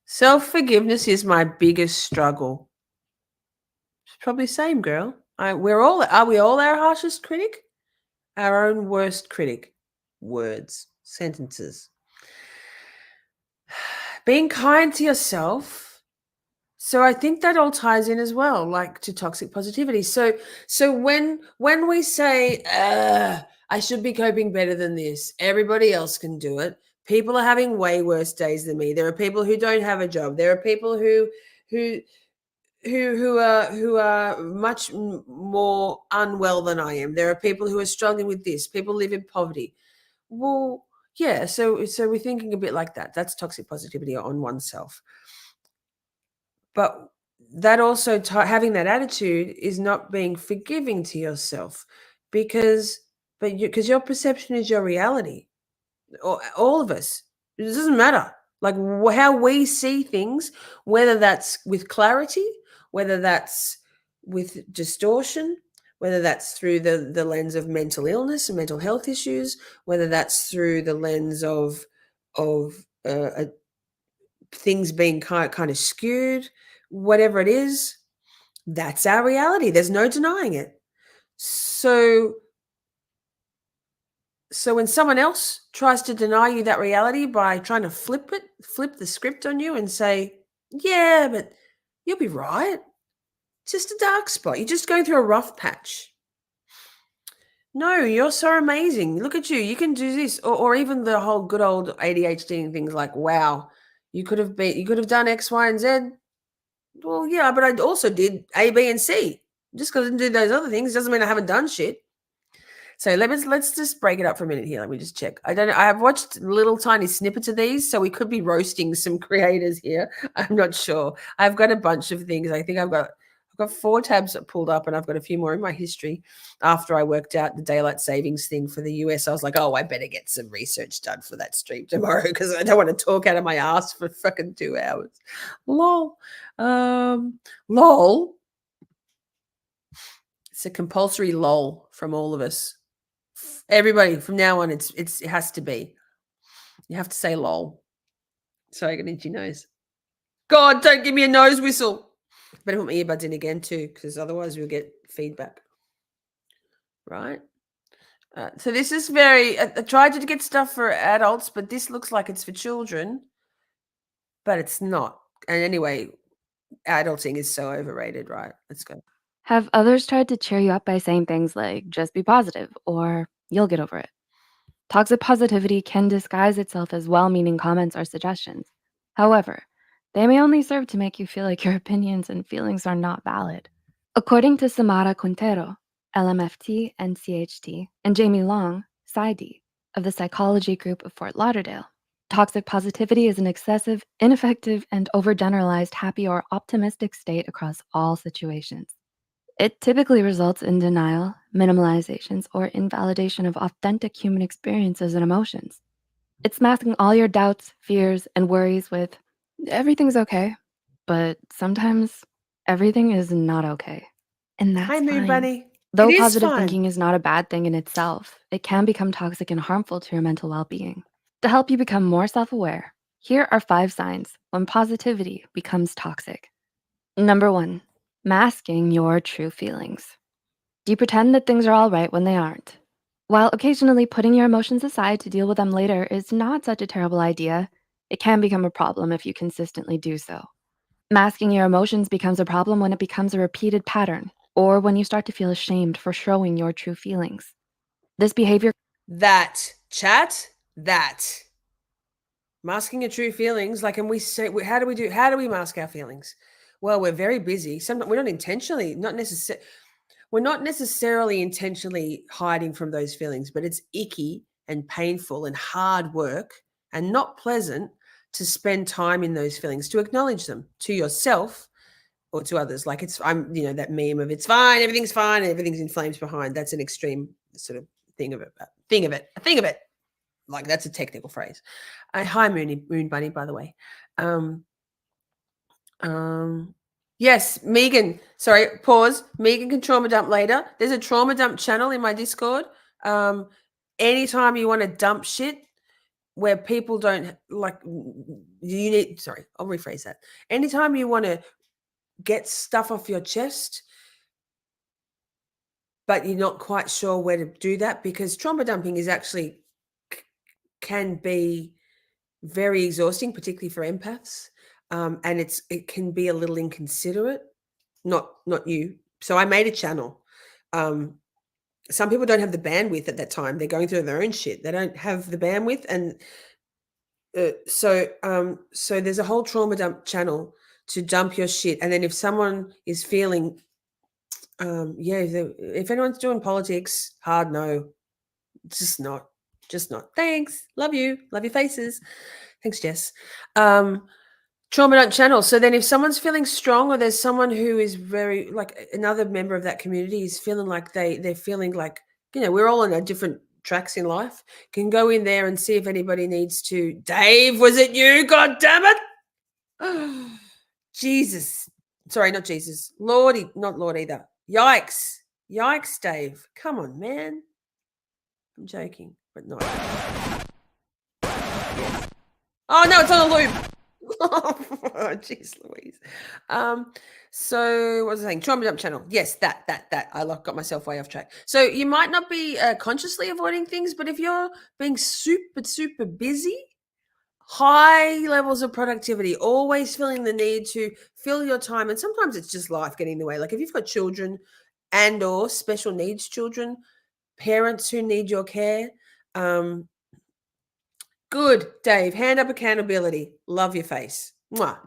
Speaker 1: Self-forgiveness is my biggest struggle. It's probably the same, girl. Are we all our harshest critic? Our own worst critic. Words, sentences. Being kind to yourself. So I think that all ties in as well, like to toxic positivity. So when we say, I should be coping better than this, everybody else can do it. People are having way worse days than me. There are people who don't have a job. There are people who are much more unwell than I am. There are people who are struggling with this. People live in poverty. Well, yeah. So we're thinking a bit like that. That's toxic positivity on oneself. But that also having that attitude is not being forgiving to yourself because your perception is your reality. All of us. It doesn't matter. Like how we see things, whether that's with clarity, whether that's with distortion, whether that's through the lens of mental illness and mental health issues, whether that's through the lens of things being kind of skewed, whatever it is, that's our reality. There's no denying it. So when someone else tries to deny you that reality by trying to flip the script on you and say, yeah, but you'll be right. It's just a dark spot. You're just going through a rough patch. No, you're so amazing. Look at you. You can do this. Or even the whole good old ADHD and things like, wow, you could have done X, Y, and Z. Well, yeah, but I also did A, B, and C. Just because I didn't do those other things doesn't mean I haven't done shit. So let's just break it up for a minute here. Let me just check. I have watched little tiny snippets of these, so we could be roasting some creators here. I'm not sure. I've got a bunch of things. I think I've got 4 tabs pulled up, and I've got a few more in my history. After I worked out the daylight savings thing for the US, I was like, oh, I better get some research done for that stream tomorrow because I don't want to talk out of my ass for fucking 2 hours. Lol. Lol. It's a compulsory lol from all of us. Everybody from now on, it has to be. You have to say lol. Sorry, I got an itchy nose. God, don't give me a nose whistle. Better put my earbuds in again too, because otherwise we'll get feedback. Right? So this is very. I tried to get stuff for adults, but this looks like it's for children, but it's not. And anyway, adulting is so overrated, right? Let's go.
Speaker 4: Have others tried to cheer you up by saying things like, just be positive, or you'll get over it? Toxic positivity can disguise itself as well-meaning comments or suggestions. However, they may only serve to make you feel like your opinions and feelings are not valid. According to Samara Quintero, LMFT and CHT, and Jamie Long, PsyD, of the Psychology Group of Fort Lauderdale, toxic positivity is an excessive, ineffective, and overgeneralized happy or optimistic state across all situations. It typically results in denial, minimalizations, or invalidation of authentic human experiences and emotions. It's masking all your doubts, fears, and worries with, everything's okay, but sometimes everything is not okay. And that's
Speaker 1: Hi, Moon
Speaker 4: fine.
Speaker 1: Bunny.
Speaker 4: Though
Speaker 1: is
Speaker 4: positive
Speaker 1: fun.
Speaker 4: thinking is not a bad thing in itself, it can become toxic and harmful to your mental well-being. To help you become more self-aware, here are 5 signs when positivity becomes toxic. Number 1, masking your true feelings. Do you pretend that things are all right when they aren't? While occasionally putting your emotions aside to deal with them later is not such a terrible idea, it can become a problem if you consistently do so. Masking your emotions becomes a problem when it becomes a repeated pattern, or when you start to feel ashamed for showing your true feelings. This behavior
Speaker 1: That chat, that masking your true feelings. Like, and we say, how do we mask our feelings? Well, we're very busy. Sometimes we're not intentionally, we're not necessarily intentionally hiding from those feelings, but it's icky and painful and hard work and not pleasant to spend time in those feelings, to acknowledge them to yourself or to others. Like, that meme of it's fine, everything's fine, and everything's in flames behind. That's an extreme sort of thing of it. Like, that's a technical phrase. Hi, Moon Bunny, by the way. Yes, Megan. Sorry, pause. Megan can trauma dump later. There's a trauma dump channel in my Discord. Anytime you want to dump shit where people don't like, you need. Sorry, I'll rephrase that. Anytime you want to get stuff off your chest, but you're not quite sure where to do that, because trauma dumping is actually can be very exhausting, particularly for empaths. And it can be a little inconsiderate. Not you. So I made a channel. Some people don't have the bandwidth at that time. They're going through their own shit. They don't have the bandwidth, and so there's a whole trauma dump channel to dump your shit. And then if someone is feeling, if anyone's doing politics, hard no, just not. Thanks, love you, love your faces. Thanks, Jess. Trauma dump channel. So then if someone's feeling strong, or there's someone who is very, like, another member of that community is feeling like they're feeling like, we're all on a different tracks in life, can go in there and see if anybody needs to. Dave, was it you? God damn it. Jesus. Sorry, not Jesus. Lordy, not Lord either. Yikes, Dave. Come on, man. I'm joking, but not. Yes. Oh no, it's on a loop. Oh, jeez Louise. So what was I saying? Trauma dump channel. Yes, that. I got myself way off track. So you might not be consciously avoiding things, but if you're being super busy, high levels of productivity, always feeling the need to fill your time, and sometimes it's just life getting in the way. Like if you've got children and or special needs children, parents who need your care, good, Dave. Hand up accountability. Love your face. Mwah.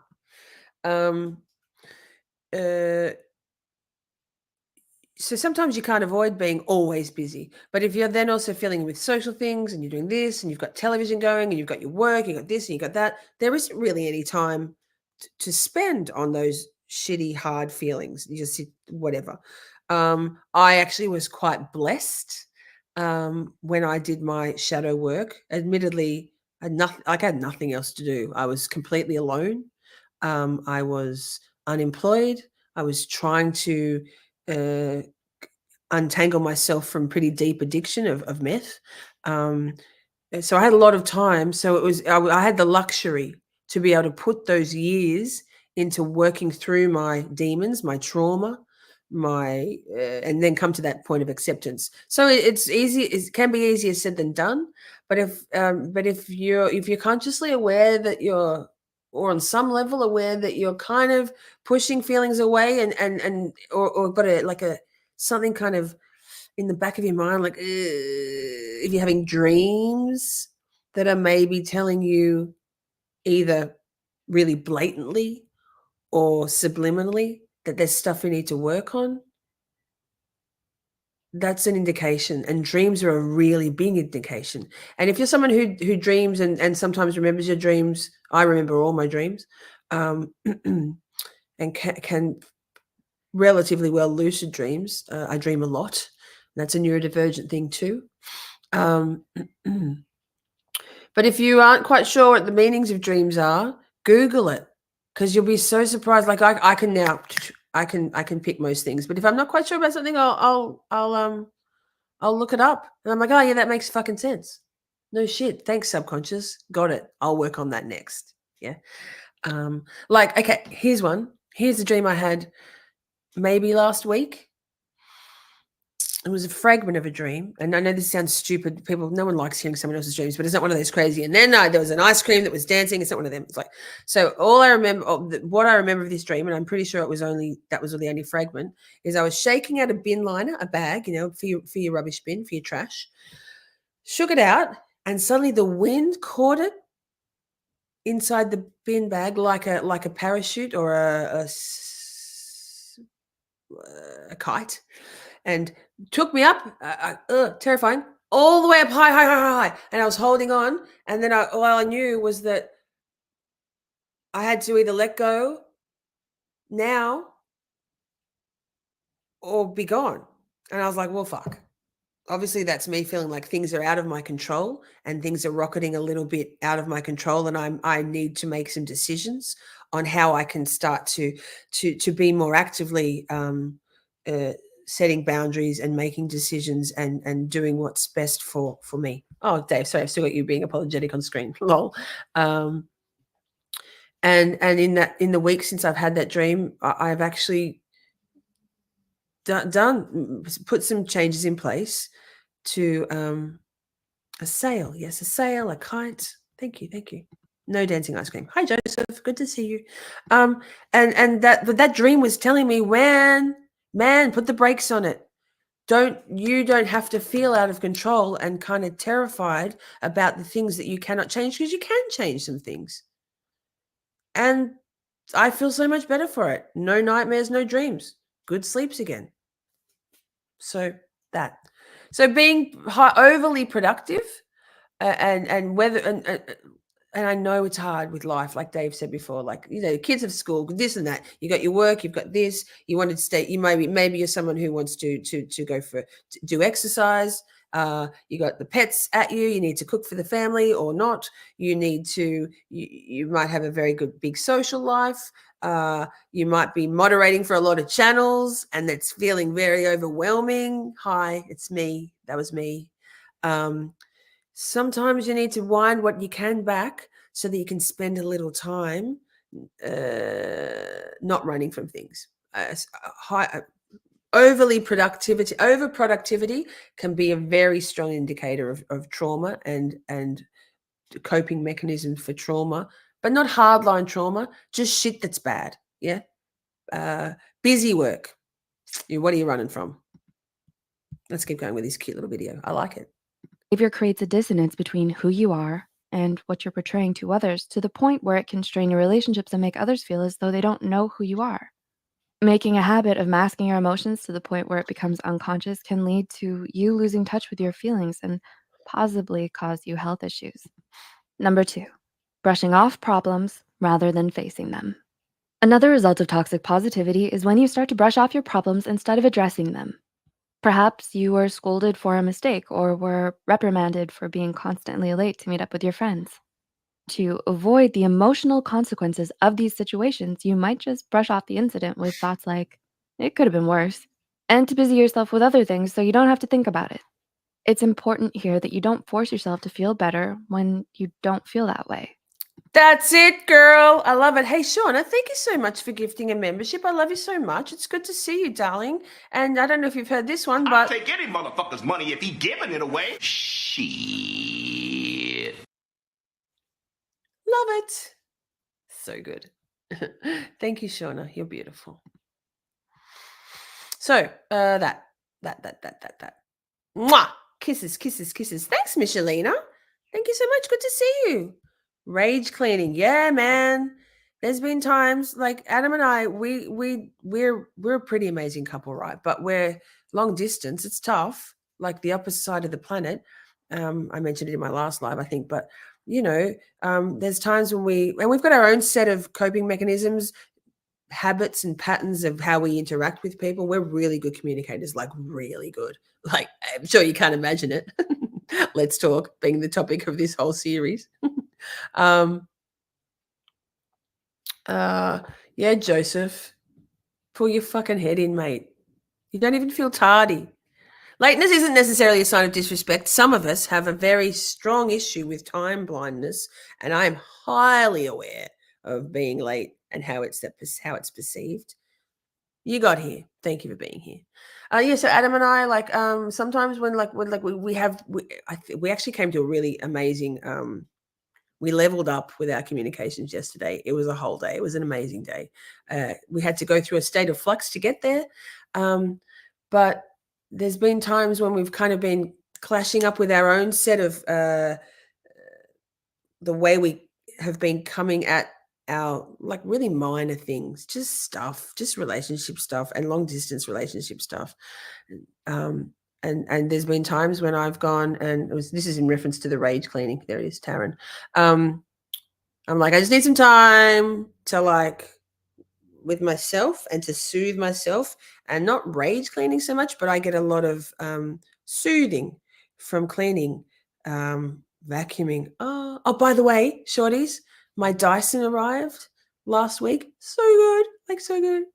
Speaker 1: So sometimes you can't avoid being always busy. But if you're then also feeling with social things, and you're doing this, and you've got television going, and you've got your work, you've got this, and you've got that, there isn't really any time to spend on those shitty, hard feelings. You just sit, whatever. I actually was quite blessed when I did my shadow work. Admittedly, I had nothing else to do. I was completely alone. I was unemployed. I was trying to untangle myself from pretty deep addiction of meth. So I had a lot of time. So it was I had the luxury to be able to put those years into working through my demons, my trauma, and then come to that point of acceptance. So it's easy. It can be easier said than done. But if you're consciously aware that you're, or on some level aware that you're kind of pushing feelings away, or got something kind of in the back of your mind, like if you're having dreams that are maybe telling you either really blatantly or subliminally that there's stuff you need to work on, that's an indication. And dreams are a really big indication. And if you're someone who dreams and sometimes remembers your dreams, I remember all my dreams, and can relatively well lucid dreams. I dream a lot. That's a neurodivergent thing too. But if you aren't quite sure what the meanings of dreams are, Google it, because you'll be so surprised. Like I can now I can pick most things. But if I'm not quite sure about something, I'll look it up. And I'm like, oh yeah, that makes fucking sense. No shit. Thanks, subconscious. Got it. I'll work on that next. Yeah. Like, okay, here's one. Here's a dream I had maybe last week. It was a fragment of a dream. And I know this sounds stupid. No one likes hearing someone else's dreams, but it's not one of those crazy. And then there was an ice cream that was dancing. It's not one of them. It's like, so all I remember, what I remember of this dream, and I'm pretty sure that was the only fragment, is I was shaking out a bin liner, a bag, for your rubbish bin, for your trash, shook it out, and suddenly the wind caught it inside the bin bag like a parachute or a kite, and took me up, terrifying, all the way up high, and I was holding on, and then all I knew was that I had to either let go now or be gone, and I was like, well, fuck. Obviously, that's me feeling like things are out of my control and things are rocketing a little bit out of my control, and I need to make some decisions on how I can start to be more actively setting boundaries and making decisions and doing what's best for me. Oh, Dave, sorry, I've still got you being apologetic on screen. Lol. And in the week since I've had that dream, I've actually put some changes in place to a sail. Yes, a sail, a kite. Thank you. No dancing ice cream. Hi, Joseph. Good to see you. And that dream was telling me, man, put the brakes on it. You don't have to feel out of control and kind of terrified about the things that you cannot change, because you can change some things. And I feel so much better for it. No nightmares, no dreams. Good sleeps again. So being overly productive, and whether and I know it's hard with life, like Dave said before, like, kids have school, this and that. You got your work, you've got this. You want to stay. You maybe you're someone who wants to go to do exercise. You got the pets at you. You need to cook for the family or not. You need to. You might have a very good big social life. You might be moderating for a lot of channels, and that's feeling very overwhelming. Hi, it's me. That was me. Sometimes you need to wind what you can back so that you can spend a little time not running from things. Overproductivity can be a very strong indicator of trauma and coping mechanisms for trauma, but not hardline trauma, just shit that's bad. Yeah. Busy work. What are you running from? Let's keep going with this cute little video. I like it.
Speaker 4: Behavior creates a dissonance between who you are and what you're portraying to others, to the point where it can strain your relationships and make others feel as though they don't know who you are. Making a habit of masking your emotions to the point where it becomes unconscious can lead to you losing touch with your feelings and possibly cause you health issues. Number 2, brushing off problems rather than facing them. Another result of toxic positivity is when you start to brush off your problems instead of addressing them. Perhaps you were scolded for a mistake or were reprimanded for being constantly late to meet up with your friends. To avoid the emotional consequences of these situations, you might just brush off the incident with thoughts like, it could have been worse, and to busy yourself with other things so you don't have to think about it. It's important here that you don't force yourself to feel better when you don't feel that way.
Speaker 1: That's it, girl. I love it. Hey, Shauna, thank you so much for gifting a membership. I love you so much. It's good to see you, darling. And I don't know if you've heard this one,
Speaker 5: I'll
Speaker 1: but
Speaker 5: take any motherfucker's money if he giving it away. Shit.
Speaker 1: love it. So good. Thank you, Shauna. You're beautiful. So that. Mwah! Kisses. Thanks, Michelina. Thank you so much. Good to see you. Rage cleaning. Yeah, man. There's been times like Adam and I, we're a pretty amazing couple, right? But we're long distance. It's tough, like the opposite side of the planet. I mentioned it in my last live, I think, but there's times when we've got our own set of coping mechanisms, habits and patterns of how we interact with people. We're really good communicators, like really good. Like, I'm sure you can't imagine it. Let's talk being the topic of this whole series. Yeah, Joseph. Pull your fucking head in, mate. You don't even feel tardy. Lateness isn't necessarily a sign of disrespect. Some of us have a very strong issue with time blindness, and I am highly aware of being late and how it's perceived. You got here. Thank you for being here. Yeah, so Adam and I sometimes when we actually came to a really amazing we leveled up with our communications yesterday. It was a whole day. It was an amazing day. We had to go through a state of flux to get there. But there's been times when we've kind of been clashing up with our own set of the way we have been coming at our like really minor things, just stuff, just relationship stuff and long distance relationship stuff. And there's been times when I've gone and this is in reference to the rage cleaning. There it is, Taryn. I'm like, I just need some time to with myself and to soothe myself, and not rage cleaning so much, but I get a lot of soothing from cleaning, vacuuming. Oh, by the way, Shorties, my Dyson arrived last week. So good,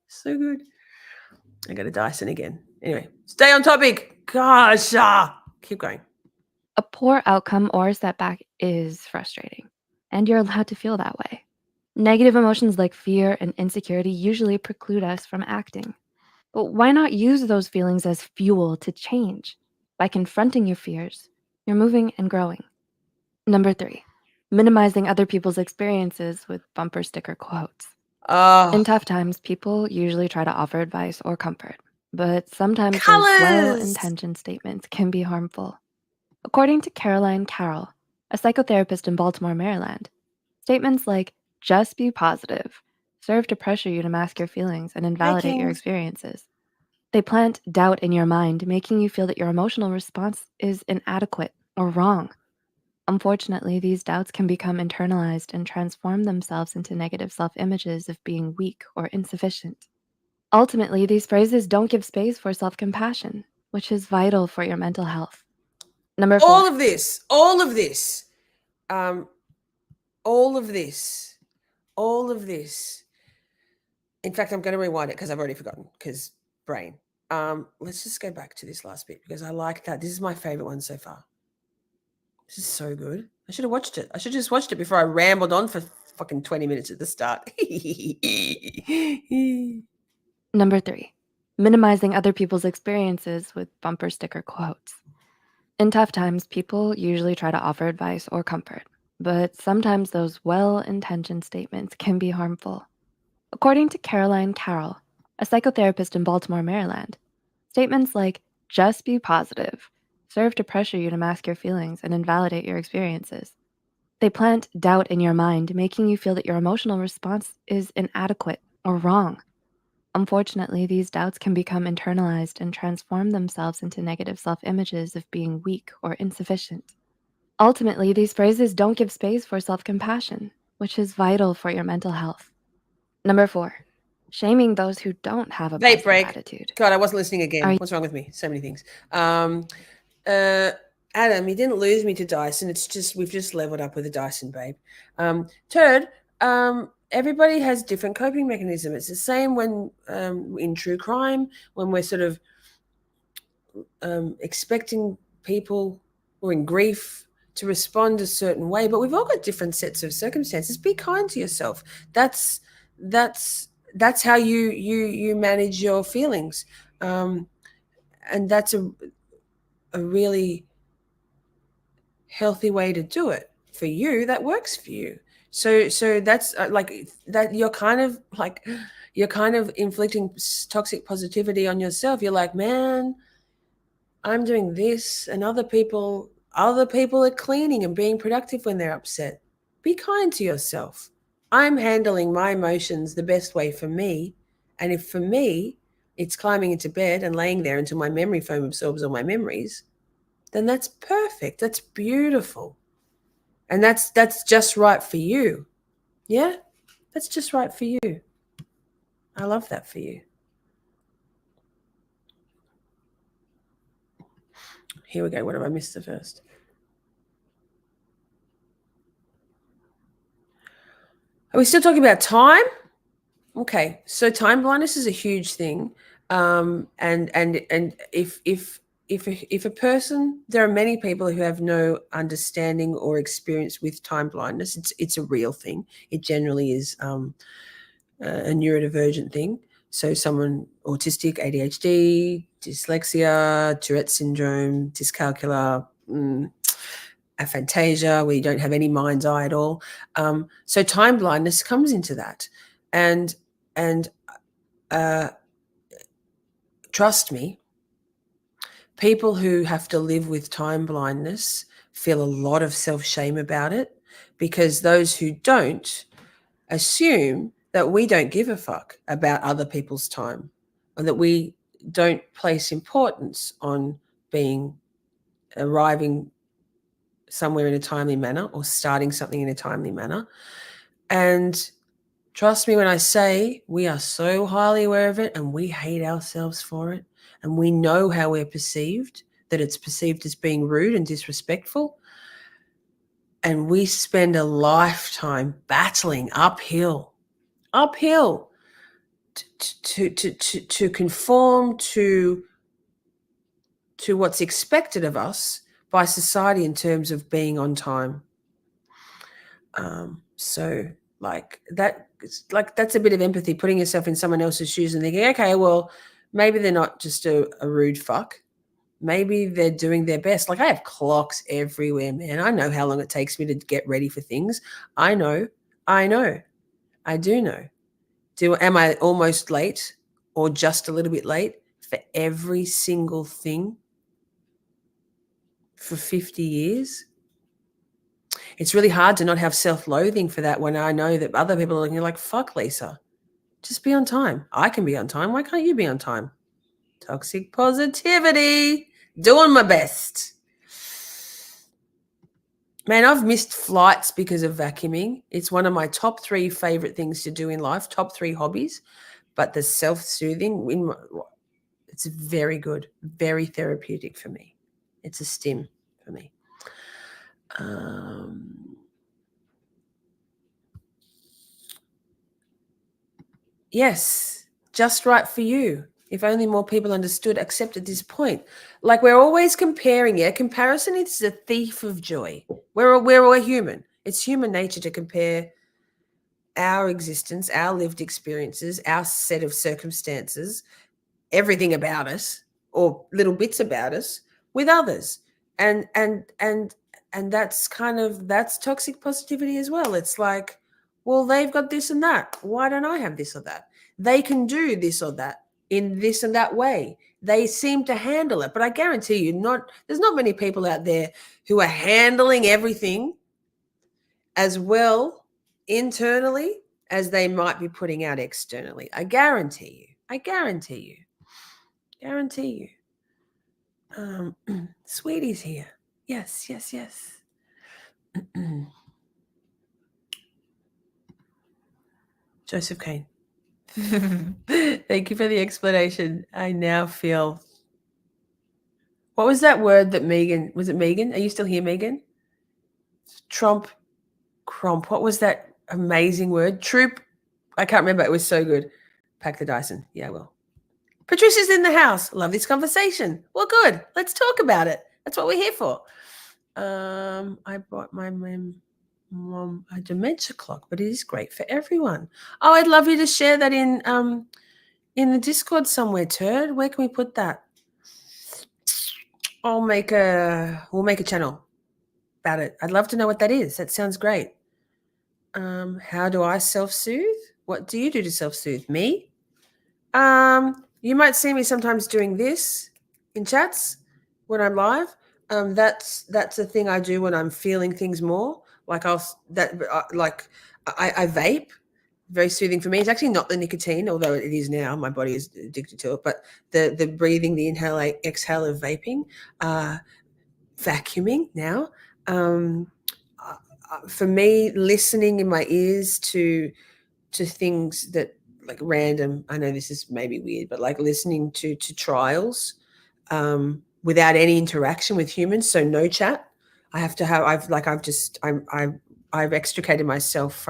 Speaker 1: so good. I got a Dyson again. Anyway, stay on topic. Gosh, keep going.
Speaker 4: A poor outcome or setback is frustrating, and you're allowed to feel that way. Negative emotions like fear and insecurity usually preclude us from acting. But why not use those feelings as fuel to change? By confronting your fears, you're moving and growing. Number 3, minimizing other people's experiences with bumper sticker quotes. In tough times, people usually try to offer advice or comfort, but sometimes those well-intentioned statements can be harmful. According to Caroline Carroll, a psychotherapist in Baltimore, Maryland, statements like, "just be positive," serve to pressure you to mask your feelings and invalidate your experiences. They plant doubt in your mind, making you feel that your emotional response is inadequate or wrong. Unfortunately, these doubts can become internalized and transform themselves into negative self-images of being weak or insufficient. Ultimately, these phrases don't give space for self-compassion, which is vital for your mental health. Number 4.
Speaker 1: All of this, all of this. In fact, I'm going to rewind it because I've already forgotten, because brain. Let's just go back to this last bit because I like that. This is my favorite one so far. This is so good. I should have watched it. I should have just watched it before I rambled on for fucking 20 minutes at the start.
Speaker 4: Number 3, minimizing other people's experiences with bumper sticker quotes. In tough times, people usually try to offer advice or comfort, but sometimes those well-intentioned statements can be harmful. According to Caroline Carroll, a psychotherapist in Baltimore, Maryland, statements like, "just be positive," serve to pressure you to mask your feelings and invalidate your experiences. They plant doubt in your mind, making you feel that your emotional response is inadequate or wrong. Unfortunately, these doubts can become internalized and transform themselves into negative self-images of being weak or insufficient. Ultimately, these phrases don't give space for self-compassion, which is vital for your mental health. Number 4, shaming those who don't have a positive attitude.
Speaker 1: God, I wasn't listening again. What's wrong with me? So many things. Adam, you didn't lose me to Dyson. It's just we've just leveled up with a Dyson, babe. Turd, everybody has different coping mechanisms. It's the same when in true crime, when we're sort of expecting people or in grief to respond a certain way, but we've all got different sets of circumstances. Be kind to yourself. That's how you manage your feelings, and that's a really healthy way to do it for you. That works for you. So that's like that. You're kind of inflicting toxic positivity on yourself. You're like, man, I'm doing this, and other people are cleaning and being productive when they're upset. Be kind to yourself. I'm handling my emotions the best way for me. And if for me, it's climbing into bed and laying there until my memory foam absorbs all my memories, then that's perfect. That's beautiful. And that's just right for you. Yeah, that's just right for you. I love that for you. Here we go. What have I missed the first? Are we still talking about time? Okay, so time blindness is a huge thing, and if a person, there are many people who have no understanding or experience with time blindness. It's a real thing. It generally is a neurodivergent thing. So someone autistic, ADHD, dyslexia, Tourette syndrome, dyscalculia, aphantasia, where you don't have any mind's eye at all. So time blindness comes into that, and trust me, people who have to live with time blindness feel a lot of self-shame about it, because those who don't assume that we don't give a fuck about other people's time, and that we don't place importance on arriving somewhere in a timely manner or starting something in a timely manner. And trust me when I say we are so highly aware of it, and we hate ourselves for it, and we know how we're perceived, that it's perceived as being rude and disrespectful. And we spend a lifetime battling uphill to conform to what's expected of us by society in terms of being on time. So that's a bit of empathy, putting yourself in someone else's shoes and thinking, okay, well, maybe they're not just a rude fuck. Maybe they're doing their best. Like, I have clocks everywhere, man. I know how long it takes me to get ready for things. I know. I do know. Am I almost late or just a little bit late for every single thing for 50 years? It's really hard to not have self-loathing for that when I know that other people are looking like, fuck, Lisa, just be on time. I can be on time. Why can't you be on time? Toxic positivity, doing my best. Man, I've missed flights because of vacuuming. It's one of my top 3 favorite things to do in life, top 3 hobbies. But the self-soothing, it's very good, very therapeutic for me. It's a stim for me. Yes, just right for you. If only more people understood, accepted this point. Like, we're always comparing. Yeah, comparison is the thief of joy. We're all human. It's human nature to compare our existence, our lived experiences, our set of circumstances, everything about us, or little bits about us, with others. And that's that's toxic positivity as well. It's like, well, they've got this and that. Why don't I have this or that? They can do this or that in this and that way. They seem to handle it. But I guarantee you, there's not many people out there who are handling everything as well internally as they might be putting out externally. I guarantee you. Sweetie's here. Yes. Joseph Kane. Thank you for the explanation. I now feel. What was that word that Megan? Was it Megan? Are you still here, Megan? Cromp. What was that amazing word? Troop. I can't remember. It was so good. Pack the Dyson. Yeah, well. Patricia's in the house. Love this conversation. Well, good. Let's talk about it. That's what we're here for. I bought my mom a dementia clock, but it is great for everyone. Oh, I'd love you to share that in the Discord somewhere, Turd. Where can we put that? We'll make a channel about it. I'd love to know what that is. That sounds great. How do I self-soothe? What do you do to self-soothe? Me? You might see me sometimes doing this in chats when I'm live. That's a thing I do when I'm feeling things more. Like I vape. Very soothing for me. It's actually not the nicotine, although it is now. My body is addicted to it. But the breathing, the inhale, exhale of vaping, vacuuming now. For me, listening in my ears to things that, like, random. I know this is maybe weird, but like listening to trials without any interaction with humans. So no chat. I have to have. I've extricated myself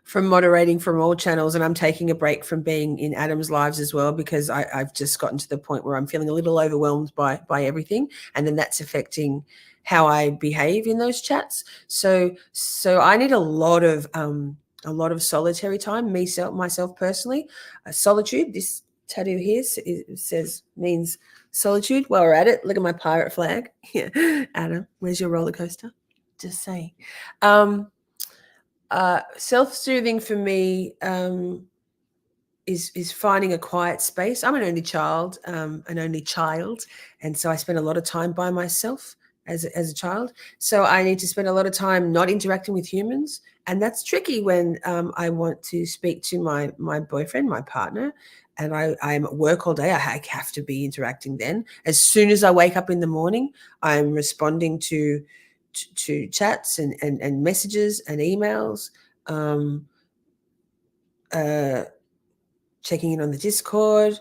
Speaker 1: from moderating from all channels, and I'm taking a break from being in Adam's lives as well, because I've just gotten to the point where I'm feeling a little overwhelmed by everything, and then that's affecting how I behave in those chats. So I need a lot of solitary time, myself personally. Solitude, this tattoo here means solitude. While we're at it, look at my pirate flag. Yeah, Adam, where's your roller coaster? Just saying. Self-soothing for me is finding a quiet space. I'm an only child, and so I spend a lot of time by myself as a child. So I need to spend a lot of time not interacting with humans, and that's tricky when I want to speak to my boyfriend, my partner, and I'm at work all day. I have to be interacting then. As soon as I wake up in the morning, I'm responding to chats and messages and emails, checking in on the Discord.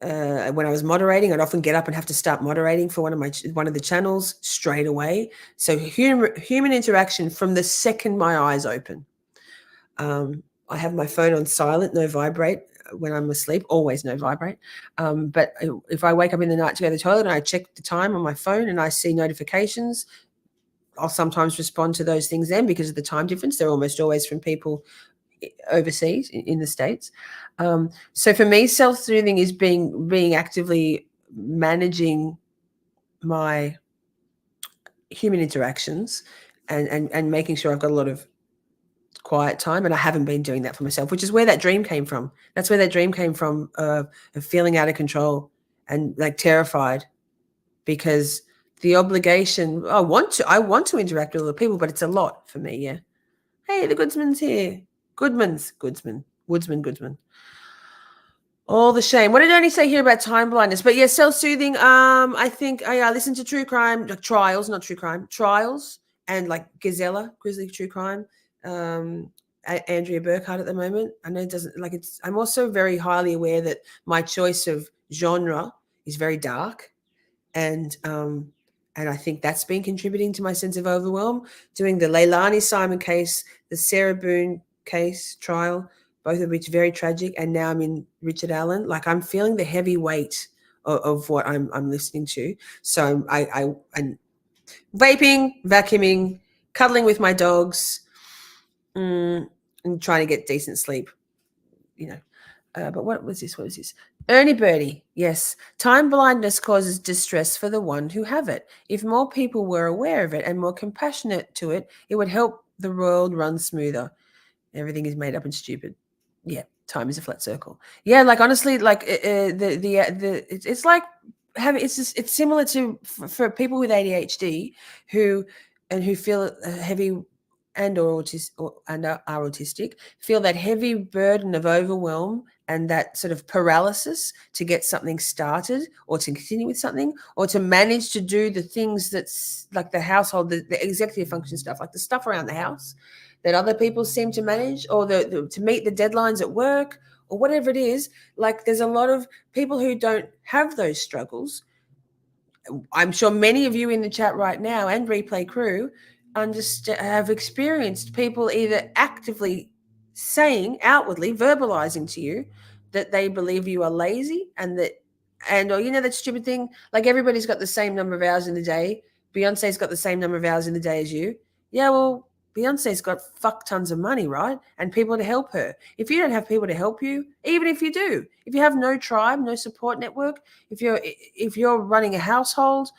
Speaker 1: When I was moderating, I'd often get up and have to start moderating for one of the channels straight away. So human interaction from the second my eyes open. I have my phone on silent, no vibrate when I'm asleep, always no vibrate. But if I wake up in the night to go to the toilet and I check the time on my phone and I see notifications, I'll sometimes respond to those things then because of the time difference. They're almost always from people overseas in the States. So for me, self-soothing is being actively managing my human interactions and making sure I've got a lot of quiet time. And I haven't been doing that for myself, which is where that dream came from. That's where that dream came from, of feeling out of control and like terrified, because the obligation, I want to interact with other people, but it's a lot for me. Yeah. Hey, the Goodsman's here. Woodsman. All the shame. What did Ernie say here about time blindness? But yeah, self-soothing. I think I listen to true crime, like trials, not true crime, trials, and like Grizzly True Crime. Andrea Burkhart at the moment. I know it doesn't like it's. I'm also very highly aware that my choice of genre is very dark, and I think that's been contributing to my sense of overwhelm. Doing the Leilani Simon case, the Sarah Boone case trial, both of which very tragic, and now I'm in Richard Allen. Like I'm feeling the heavy weight of what I'm listening to. So I'm vaping, vacuuming, cuddling with my dogs, and trying to get decent sleep. You know. But what was this? Ernie Birdie. Yes. Time blindness causes distress for the one who have it. If more people were aware of it and more compassionate to it, it would help the world run smoother. Everything is made up and stupid. Yeah. Time is a flat circle. Yeah. Like honestly, like it's like having, it's similar to for people with ADHD who feel heavy and or are autistic, feel that heavy burden of overwhelm and that sort of paralysis to get something started or to continue with something or to manage to do the things that's like the household, the executive function stuff, like the stuff around the house that other people seem to manage, or to meet the deadlines at work or whatever it is. Like there's a lot of people who don't have those struggles. I'm sure many of you in the chat right now and replay crew have experienced people either actively saying outwardly, verbalizing to you that they believe you are lazy or you know that stupid thing, like everybody's got the same number of hours in the day. Beyonce's got the same number of hours in the day as you. Yeah, well, Beyonce's got fuck tons of money, right? And people to help her. If you don't have people to help you, even if you do, if you have no tribe, no support network, if you're running a household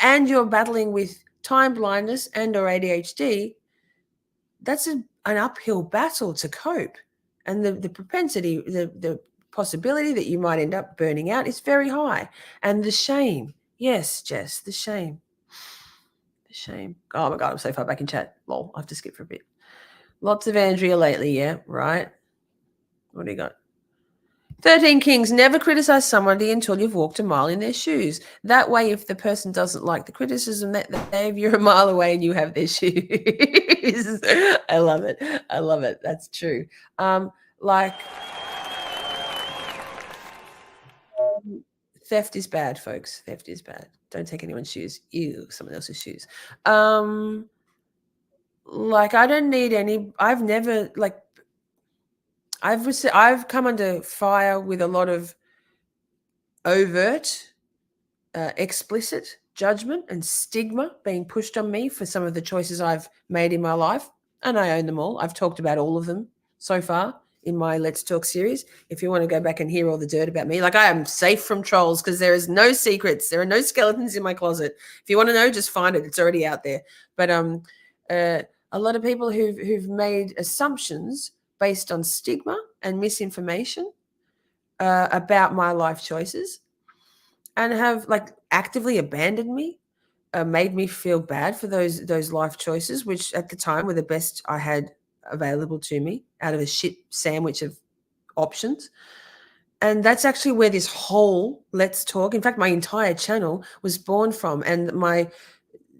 Speaker 1: and you're battling with time blindness and or ADHD, that's an uphill battle to cope. And the propensity, the possibility that you might end up burning out is very high. And the shame. Yes, Jess, the shame. The shame. Oh my God, I'm so far back in chat. Lol, I have to skip for a bit. Lots of Andrea lately, yeah, right? What do you got? 13 Kings, never criticize somebody until you've walked a mile in their shoes. That way, if the person doesn't like the criticism that they have, you're a mile away and you have their shoes. I love it. That's true. Theft is bad, folks. Theft is bad. Don't take anyone's shoes. Ew, someone else's shoes. I don't need any. I've never I've come under fire with a lot of overt, explicit judgment and stigma being pushed on me for some of the choices I've made in my life, and I own them all. I've talked about all of them so far in my Let's Talk series. If you want to go back and hear all the dirt about me, like, I am safe from trolls because there is no secrets. There are no skeletons in my closet. If you want to know, just find it. It's already out there. But a lot of people who've made assumptions based on stigma and misinformation about my life choices, and have like actively abandoned me, made me feel bad for those life choices, which at the time were the best I had available to me out of a shit sandwich of options. And that's actually where this whole Let's Talk, in fact, my entire channel was born from. And my,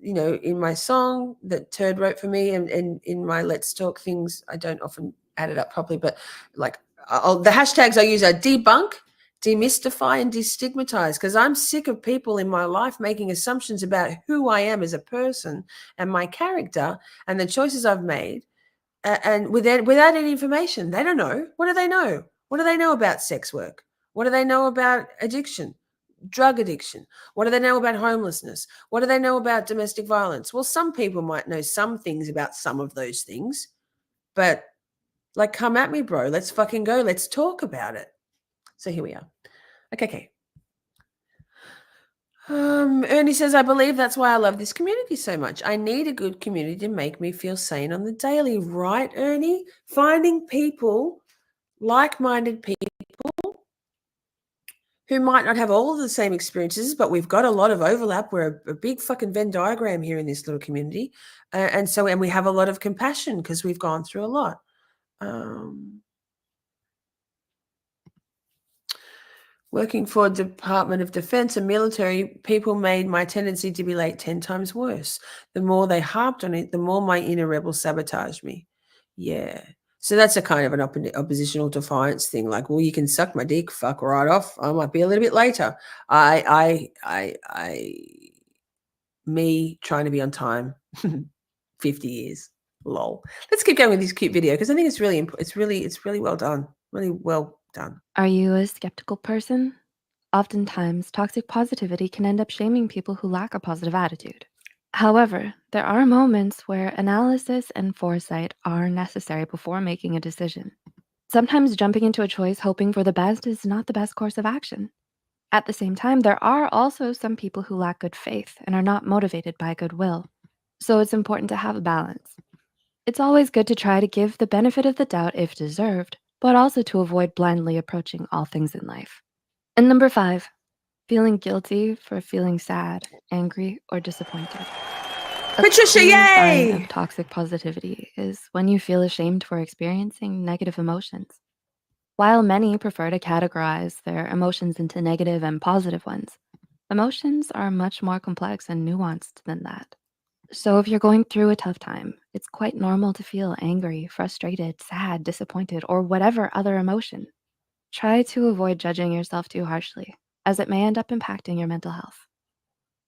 Speaker 1: in my song that Turd wrote for me, and in my Let's Talk things, I don't often add it up properly, but like the hashtags I use are debunk, demystify, and destigmatize, because I'm sick of people in my life making assumptions about who I am as a person and my character and the choices I've made, and without any information. They don't know. What do they know? What do they know about sex work? What do they know about addiction, drug addiction? What do they know about homelessness? What do they know about domestic violence? Well, some people might know some things about some of those things, but like, come at me, bro. Let's fucking go. Let's talk about it. So here we are. Okay. Ernie says, I believe that's why I love this community so much. I need a good community to make me feel sane on the daily. Right, Ernie? Finding people, like-minded people, who might not have all of the same experiences, but we've got a lot of overlap. We're a big fucking Venn diagram here in this little community. And we have a lot of compassion because we've gone through a lot. Working for Department of Defense and military, people made my tendency to be late 10 times worse. The more they harped on it, the more my inner rebel sabotaged me. Yeah. So that's a kind of an oppositional defiance thing. Like, well, you can suck my dick, fuck right off. I might be a little bit later. Me trying to be on time, 50 years. Lol. Let's keep going with this cute video because I think it's really it's really well done. Really well done.
Speaker 4: Are you a skeptical person? Oftentimes, toxic positivity can end up shaming people who lack a positive attitude. However, there are moments where analysis and foresight are necessary before making a decision. Sometimes jumping into a choice hoping for the best is not the best course of action. At the same time, there are also some people who lack good faith and are not motivated by goodwill. So it's important to have a balance. It's always good to try to give the benefit of the doubt if deserved, but also to avoid blindly approaching all things in life. And number 5, feeling guilty for feeling sad, angry, or disappointed. A
Speaker 1: Patricia,
Speaker 4: clear sign
Speaker 1: yay!
Speaker 4: of toxic positivity is when you feel ashamed for experiencing negative emotions. While many prefer to categorize their emotions into negative and positive ones, emotions are much more complex and nuanced than that. So if you're going through a tough time, it's quite normal to feel angry, frustrated, sad, disappointed, or whatever other emotion. Try to avoid judging yourself too harshly, as it may end up impacting your mental health.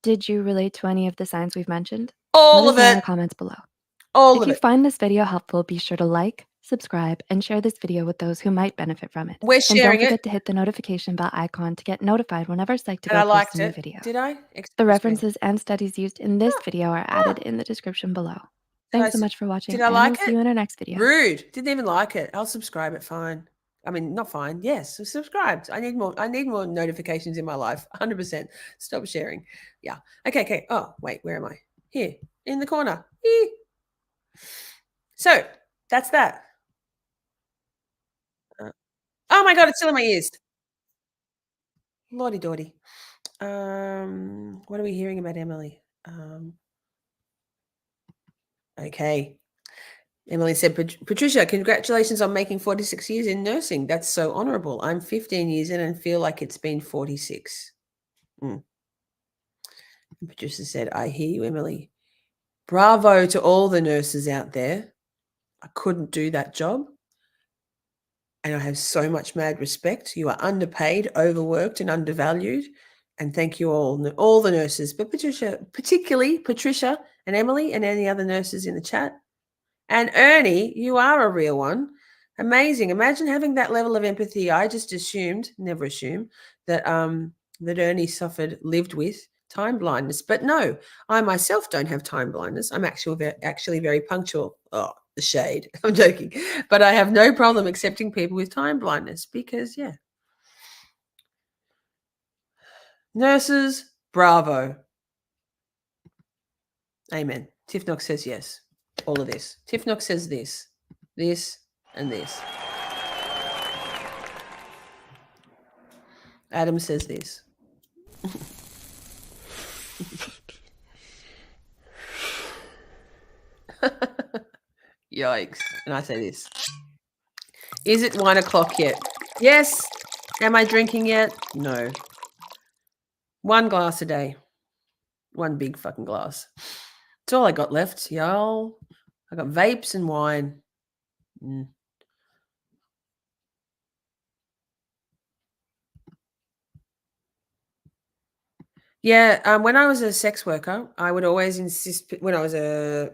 Speaker 4: Did you relate to any of the signs we've mentioned?
Speaker 1: All
Speaker 4: Let
Speaker 1: of
Speaker 4: us know in
Speaker 1: it.
Speaker 4: the comments below.
Speaker 1: All
Speaker 4: If
Speaker 1: of
Speaker 4: you
Speaker 1: it.
Speaker 4: find this video helpful, be sure to like, subscribe, and share this video with those who might benefit from it.
Speaker 1: We're
Speaker 4: And don't
Speaker 1: sharing
Speaker 4: forget
Speaker 1: it.
Speaker 4: to hit the notification bell icon to get notified whenever
Speaker 1: And I
Speaker 4: Psych2Go posts
Speaker 1: liked
Speaker 4: a new
Speaker 1: it.
Speaker 4: video.
Speaker 1: Did I?
Speaker 4: The
Speaker 1: Excuse me.
Speaker 4: references and studies used in this video are added in the description below. Thanks so much for watching,
Speaker 1: Did I
Speaker 4: and
Speaker 1: like
Speaker 4: we'll see
Speaker 1: it?
Speaker 4: you in our next video.
Speaker 1: Rude. Didn't even like it. I'll subscribe it. Fine. I mean, not fine. Yes, subscribed. I need more notifications in my life. 100%. Stop sharing. Yeah. Okay. Oh, wait, where am I? Here, in the corner. Eee. So that's that. Oh my God, it's still in my ears. Lordy Dordy. What are we hearing about Emily? Okay. Emily said, Patricia, congratulations on making 46 years in nursing. That's so honorable. I'm 15 years in and feel like it's been 46. Patricia said, I hear you, Emily. Bravo to all the nurses out there. I couldn't do that job. And I have so much mad respect. You are underpaid, overworked, and undervalued. And thank you all the nurses, but Patricia, particularly Patricia and Emily and any other nurses in the chat. And Ernie, you are a real one. Amazing. Imagine having that level of empathy. I just assumed, never assume, that that Ernie lived with time blindness. But no, I myself don't have time blindness. I'm actually very punctual. Oh, the shade. I'm joking. But I have no problem accepting people with time blindness because, yeah. Nurses, bravo. Amen. Tiff Knox says yes. All of this. Tiff Knox says this, and this. Adam says this. Yikes. And I say this. Is it 1 o'clock yet? Yes. Am I drinking yet? No. 1 glass a day. 1 big fucking glass. That's all I got left, y'all. I got vapes and wine. Yeah, when I was a sex worker, I would always insist when I was a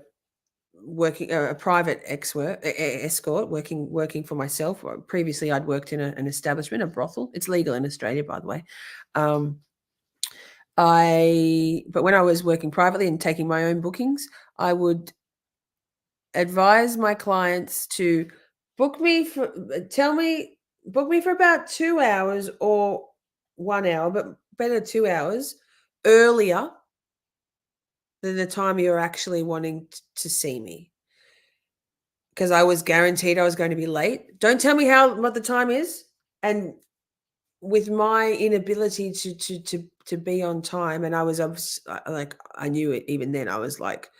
Speaker 1: private escort working for myself. Previously, I'd worked in an establishment, a brothel. It's legal in Australia, by the way. But when I was working privately and taking my own bookings, I would advise my clients to book me for about 2 hours or 1 hour, but better 2 hours earlier than the time you're actually wanting to see me, because I was guaranteed I was going to be late. Don't tell me what the time is. And with my inability to be on time, and I was like, I knew it even then. I was like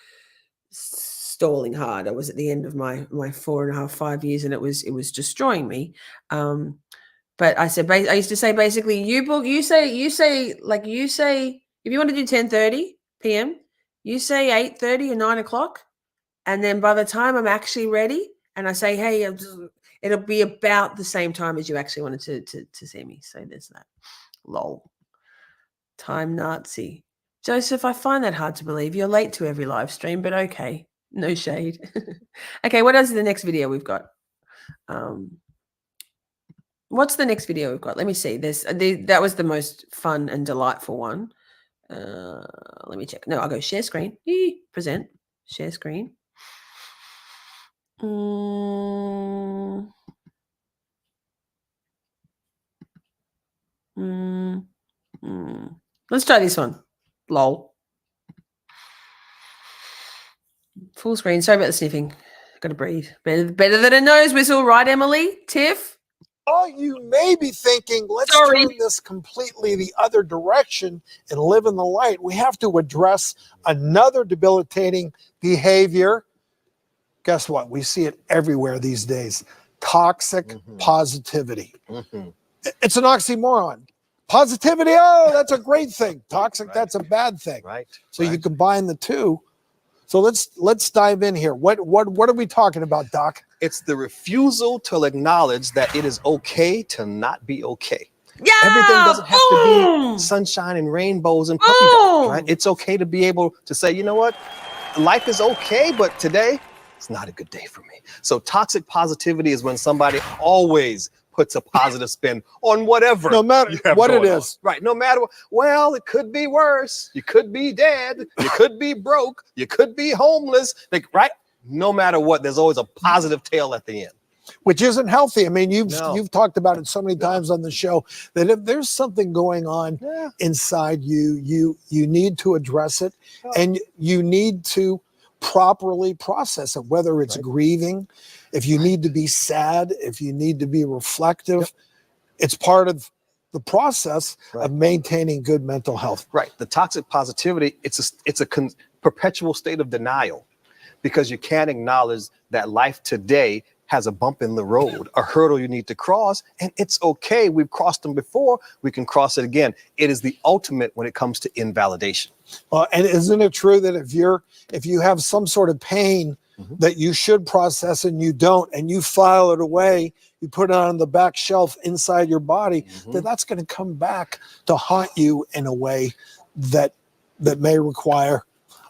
Speaker 1: stalling hard. I was at the end of my 4.5, 5 years, and it was destroying me. But I said, I used to say basically, you say if you want to do 10:30 p.m., you say 8:30 or 9 o'clock, and then by the time I'm actually ready, and I say, hey, it'll be about the same time as you actually wanted to see me. So there's that. Lol. Time Nazi. Joseph, I find that hard to believe. You're late to every live stream, but okay. No shade. Okay, what is the next video we've got? What's the next video we've got? Let me see. That was the most fun and delightful one. Let me check. No, I'll go share screen. Present. Share screen. Let's try this one. Lol. Full screen. Sorry about the sniffing. Got to breathe. Better than a nose whistle, right, Emily? Tiff?
Speaker 6: Oh, you may be thinking, let's turn this completely the other direction and live in the light. We have to address another debilitating behavior. Guess what? We see it everywhere these days. Toxic positivity. It's an oxymoron. Positivity, oh, that's a great thing. Toxic, that's a bad thing.
Speaker 7: Right.
Speaker 6: So you combine the two. So let's dive in here. What are we talking about, Doc?
Speaker 7: It's the refusal to acknowledge that it is okay to not be okay.
Speaker 1: Yeah.
Speaker 7: Everything doesn't have to be sunshine and rainbows and puppy dogs, right? It's okay to be able to say, you know what? Life is okay, but today it's not a good day for me. So toxic positivity is when somebody always puts a positive spin on whatever.
Speaker 6: No matter what it is.
Speaker 7: Right. No matter what. Well, it could be worse. You could be dead. You could be broke. You could be homeless. Like, right? No matter what, there's always a positive tail at the end.
Speaker 6: Which isn't healthy. I mean, you've talked about it so many times on the show that if there's something going on inside you, you need to address it, and you need to properly process it, whether it's grieving, if you need to be sad, if you need to be reflective. It's part of the process of maintaining good mental health.
Speaker 7: Right. The toxic positivity, it's a perpetual state of denial, because you can't acknowledge that life today has a bump in the road, a hurdle you need to cross, and it's okay. We've crossed them before. We can cross it again. It is the ultimate when it comes to invalidation.
Speaker 6: And isn't it true that if you have some sort of pain that you should process and you don't, and you file it away, you put it on the back shelf inside your body, that's going to come back to haunt you in a way that may require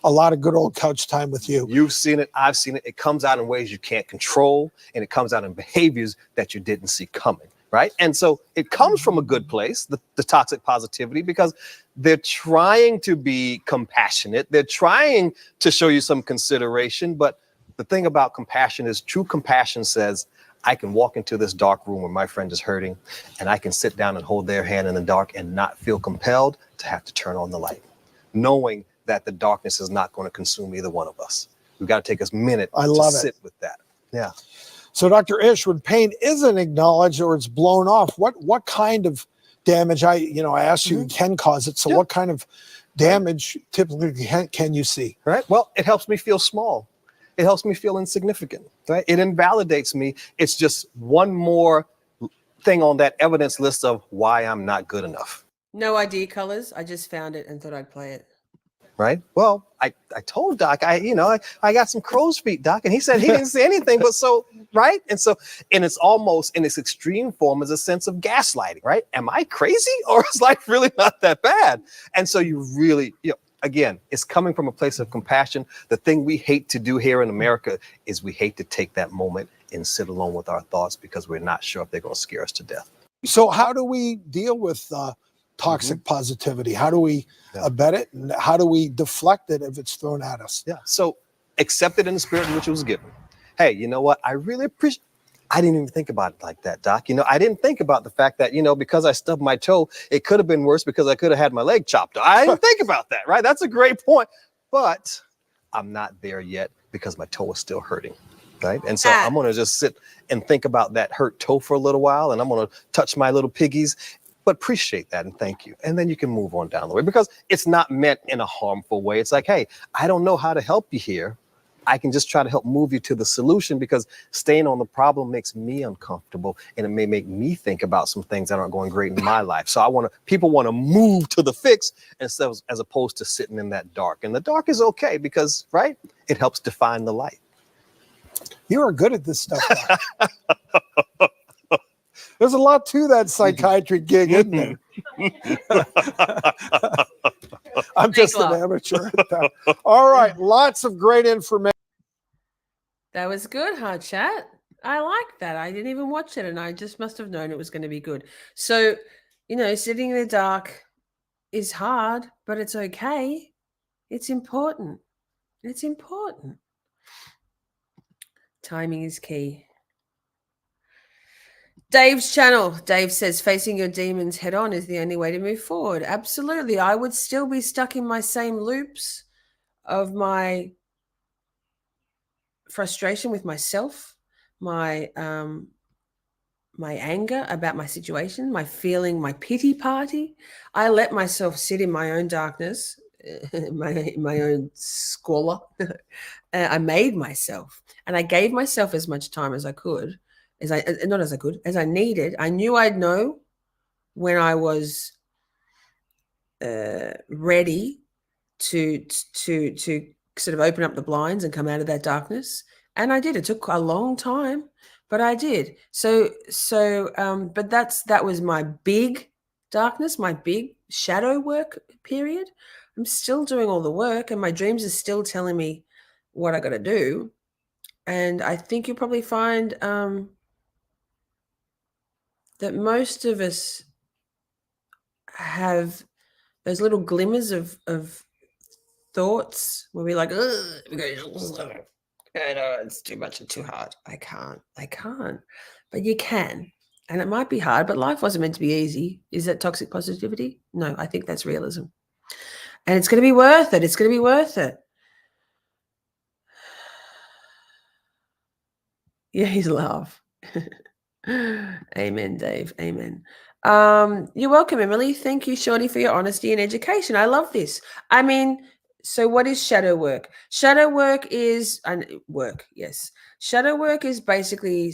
Speaker 6: a lot of good old couch time with you.
Speaker 7: You've seen it. I've seen it. It comes out in ways you can't control, and it comes out in behaviors that you didn't see coming. Right. And so it comes from a good place, the toxic positivity, because they're trying to be compassionate. They're trying to show you some consideration. But the thing about compassion is true compassion says, I can walk into this dark room where my friend is hurting, and I can sit down and hold their hand in the dark and not feel compelled to have to turn on the light, knowing that the darkness is not going to consume either one of us. We've got to take a minute to sit with that. Yeah.
Speaker 6: So, Dr. Ish, when pain isn't acknowledged or it's blown off, what kind of damage? I asked you, can cause it. So, what kind of damage typically can you see?
Speaker 7: Right. Well, it helps me feel small. It helps me feel insignificant. Right. It invalidates me. It's just one more thing on that evidence list of why I'm not good enough.
Speaker 1: No idea colors. I just found it and thought I'd play it.
Speaker 7: Right. Well, I told Doc, I got some crow's feet, Doc, and he said he didn't see anything. But so, right. And it's almost in its extreme form as a sense of gaslighting. Right. Am I crazy, or is life really not that bad? And so you really, again, it's coming from a place of compassion. The thing we hate to do here in America is we hate to take that moment and sit alone with our thoughts because we're not sure if they're going to scare us to death.
Speaker 6: So how do we deal with toxic positivity? How do we abet it, and how do we deflect it if it's thrown at us?
Speaker 7: Yeah. So accept it in the spirit in which it was given. Hey, you know what? I really appreciate. I didn't even think about it like that, Doc. I didn't think about the fact that, because I stubbed my toe, it could have been worse because I could have had my leg chopped. I didn't think about that, right? That's a great point. But I'm not there yet because my toe is still hurting, right? And so I'm going to just sit and think about that hurt toe for a little while, and I'm going to touch my little piggies, but appreciate that and thank you. And then you can move on down the way, because it's not meant in a harmful way. It's like, hey, I don't know how to help you here. I can just try to help move you to the solution, because staying on the problem makes me uncomfortable, and it may make me think about some things that aren't going great in my life. So people want to move to the fix as opposed to sitting in that dark. And the dark is okay because, right, it helps define the light.
Speaker 6: You are good at this stuff. There's a lot to that psychiatry gig, isn't there? I'm just an amateur at that. All right, lots of great information.
Speaker 1: That was good, Hard Chat. I like that. I didn't even watch it, and I just must have known it was going to be good. So, sitting in the dark is hard, but it's okay. It's important. It's important. Timing is key. Dave's channel. Dave says facing your demons head on is the only way to move forward. Absolutely. I would still be stuck in my same loops of my frustration with myself, my anger about my situation, my pity party. I let myself sit in my own darkness, my own squalor. I made myself, and I gave myself as much time as I could. As I needed. I knew I'd know when I was ready to sort of open up the blinds and come out of that darkness, and I did. It took a long time, but I did. But that was my big darkness, my big shadow work period. I'm still doing all the work, and my dreams are still telling me what I got to do. And I think you'll probably find that most of us have those little glimmers of thoughts where we're like, it's too much and too hard. I can't. But you can. And it might be hard, but life wasn't meant to be easy. Is that toxic positivity? No, I think that's realism. And it's going to be worth it. It's going to be worth it. Yeah, he's laugh. Amen, Dave. Amen. You're welcome, Emily. Thank you, Shorty, for your honesty and education. I love this. I mean, so what is shadow work? Shadow work is work. Yes. Shadow work is basically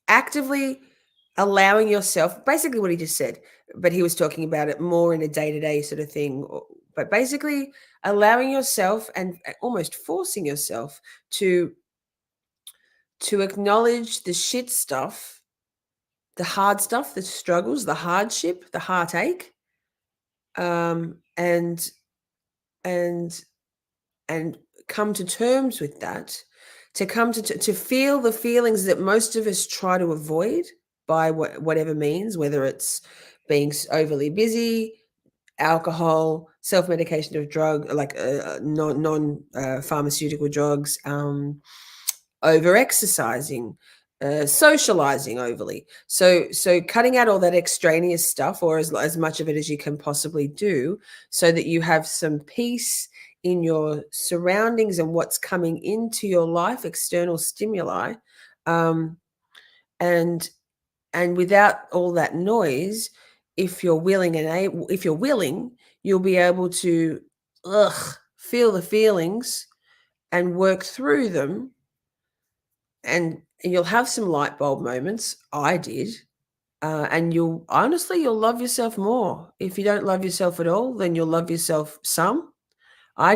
Speaker 1: actively allowing yourself, basically what he just said, but he was talking about it more in a day-to-day sort of thing. But basically allowing yourself and almost forcing yourself to acknowledge the shit stuff, the hard stuff, the struggles, the hardship, the heartache, and come to terms with that, to come to feel the feelings that most of us try to avoid by whatever means, whether it's being overly busy, alcohol, self-medication of drug, like non pharmaceutical drugs, over exercising, socializing overly. So cutting out all that extraneous stuff, or as much of it as you can possibly do, so that you have some peace in your surroundings and what's coming into your life, external stimuli, and without all that noise, if you're willing you'll be able to feel the feelings and work through them, and you'll have some light bulb moments. I did. And you'll love yourself more. If you don't love yourself at all, then you'll love yourself some. I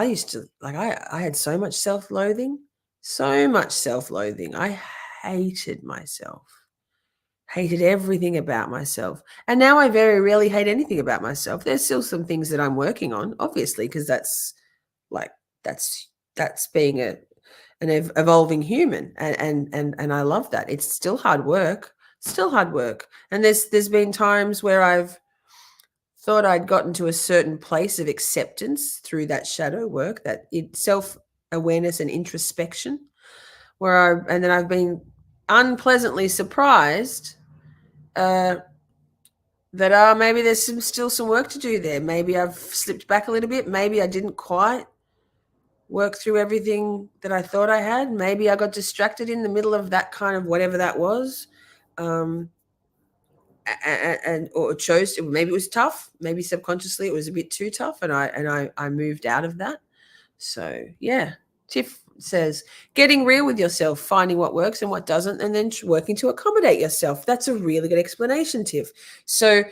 Speaker 1: used to, like, I had so much self-loathing, I hated myself, hated everything about myself. And now I very rarely hate anything about myself. There's still some things that I'm working on, obviously, because that's being an evolving human, and I love that. It's still hard work, and there's been times where I've thought I'd gotten to a certain place of acceptance through that shadow work, that self-awareness and introspection, and then I've been unpleasantly surprised that maybe there's still some work to do there. Maybe I've slipped back a little bit. Maybe I didn't quite work through everything that I thought I had. Maybe I got distracted in the middle of that kind of whatever that was. Or chose to, maybe it was tough. Maybe subconsciously it was a bit too tough, and I moved out of that. So yeah, Tiff says, getting real with yourself, finding what works and what doesn't, and then working to accommodate yourself. That's a really good explanation, Tiff. So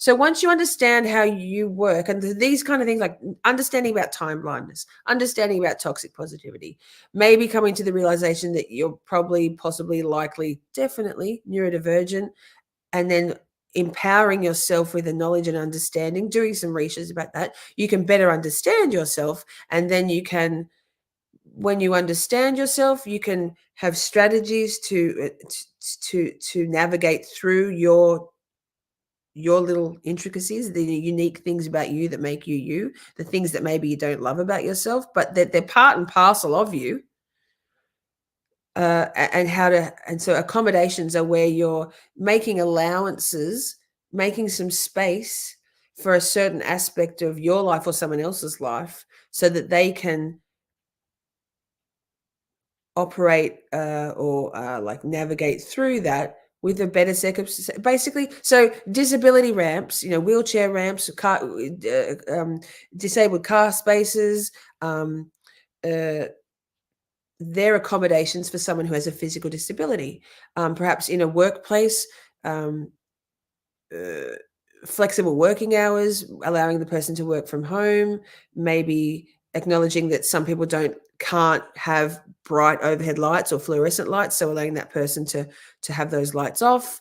Speaker 1: once you understand how you work, and these kind of things, like understanding about time blindness, understanding about toxic positivity, maybe coming to the realization that you're probably, possibly, likely, definitely neurodivergent, and then empowering yourself with the knowledge and understanding, doing some research about that, you can better understand yourself. And then you can, when you understand yourself, you can have strategies to navigate through your little intricacies, the unique things about you that make you, the things that maybe you don't love about yourself, but that they're part and parcel of you. And so accommodations are where you're making allowances, making some space for a certain aspect of your life or someone else's life, so that they can operate or like navigate through that with a better circumstance. Basically, so disability ramps, wheelchair ramps, disabled car spaces, they're accommodations for someone who has a physical disability. Perhaps in a workplace, flexible working hours, allowing the person to work from home, maybe acknowledging that some people can't have bright overhead lights or fluorescent lights, so allowing that person to have those lights off.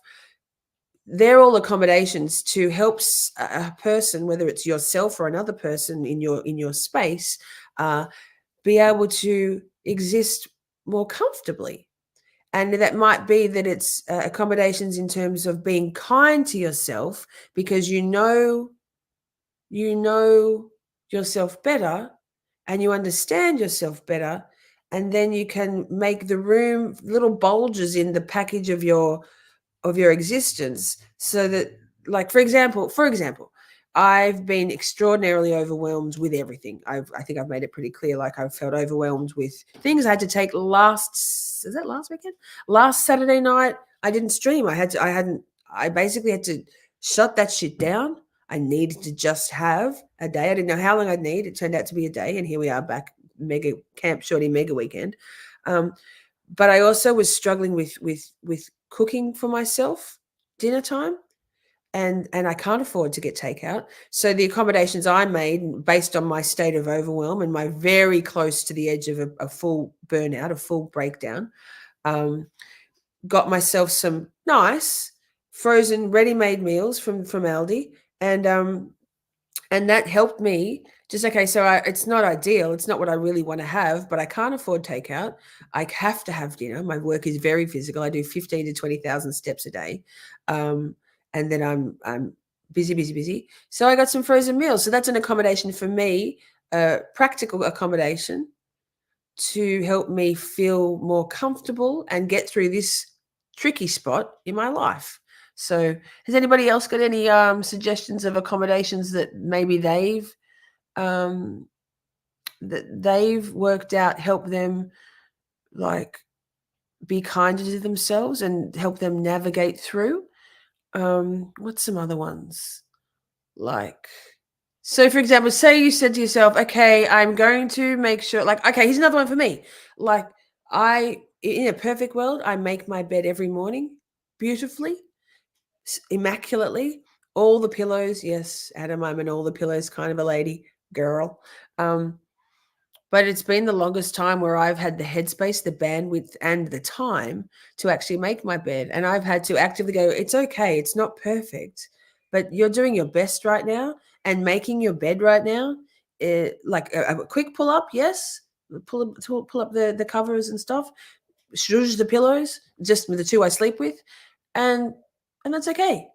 Speaker 1: They're all accommodations to help a person, whether it's yourself or another person in your space, be able to exist more comfortably. And that might be that it's accommodations in terms of being kind to yourself, because you know yourself better and you understand yourself better, and then you can make the room, little bulges in the package of your existence, so that, like, for example, I've been extraordinarily overwhelmed with everything. I think I've made it pretty clear. Like, I've felt overwhelmed with things I had to take last weekend? Last Saturday night, I didn't stream. I basically had to shut that shit down. I needed to just have a day. I didn't know how long I'd need. It turned out to be a day, and here we are back, mega Camp Shorty mega weekend. But I also was struggling with cooking for myself dinner time. And I can't afford to get takeout. So the accommodations I made, based on my state of overwhelm and my very close to the edge of a full burnout, a full breakdown, got myself some nice frozen ready-made meals from Aldi, and And that helped me just, okay, so it's not ideal. It's not what I really want to have, but I can't afford takeout. I have to have dinner. My work is very physical. I do 15 to 20,000 steps a day. And then I'm busy, busy, busy. So I got some frozen meals. So that's an accommodation for me, practical accommodation to help me feel more comfortable and get through this tricky spot in my life. So has anybody else got any suggestions of accommodations that maybe they've worked out, help them like be kinder to themselves and help them navigate through? What's some other ones? Like, so for example, say you said to yourself, okay, I'm going to make sure, like, okay, here's another one for me. Like, in a perfect world, I make my bed every morning beautifully, immaculately, all the pillows. Yes, Adam, I'm an all the pillows kind of a lady, girl. But it's been the longest time where I've had the headspace, the bandwidth, and the time to actually make my bed. And I've had to actively go, it's okay, it's not perfect, but you're doing your best right now. And making your bed right now, like a quick pull up, yes, pull up the covers and stuff, zhuzh the pillows, just with the two I sleep with, and that's okay.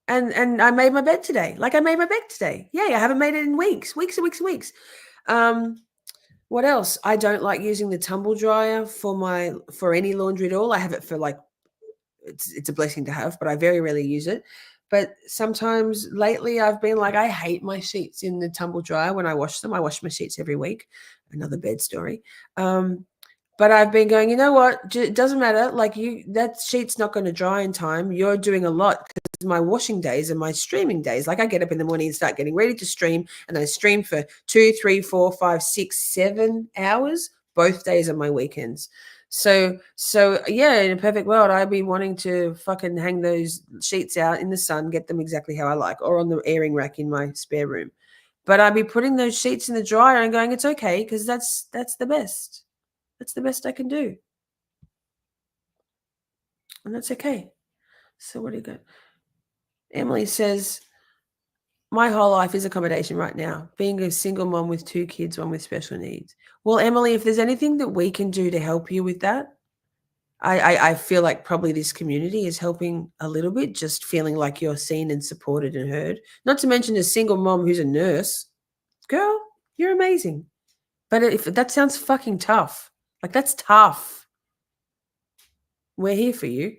Speaker 1: And I made my bed today. Like I made my bed today. Yeah, I haven't made it in weeks and weeks and weeks. What else? I don't like using the tumble dryer for any laundry at all. I have it for like, it's a blessing to have, but I very rarely use it. But sometimes lately I've been like, I hate my sheets in the tumble dryer when I wash them. I wash my sheets every week. Another bed story. But I've been going, you know what? It doesn't matter. Like that sheet's not going to dry in time. You're doing a lot because my washing days and my streaming days. Like I get up in the morning and start getting ready to stream, and I stream for 2, 3, 4, 5, 6, 7 hours. Both days are my weekends. So yeah, in a perfect world, I'd be wanting to fucking hang those sheets out in the sun, get them exactly how I like, or on the airing rack in my spare room. But I'd be putting those sheets in the dryer and going, it's okay, because that's the best. That's the best I can do. And that's okay. So what do you got? Emily says, my whole life is accommodation right now. Being a single mom with 2 kids, one with special needs. Well, Emily, if there's anything that we can do to help you with that, I feel like probably this community is helping a little bit, just feeling like you're seen and supported and heard. Not to mention a single mom who's a nurse. Girl, you're amazing. But if that sounds fucking tough. Like that's tough. We're here for you.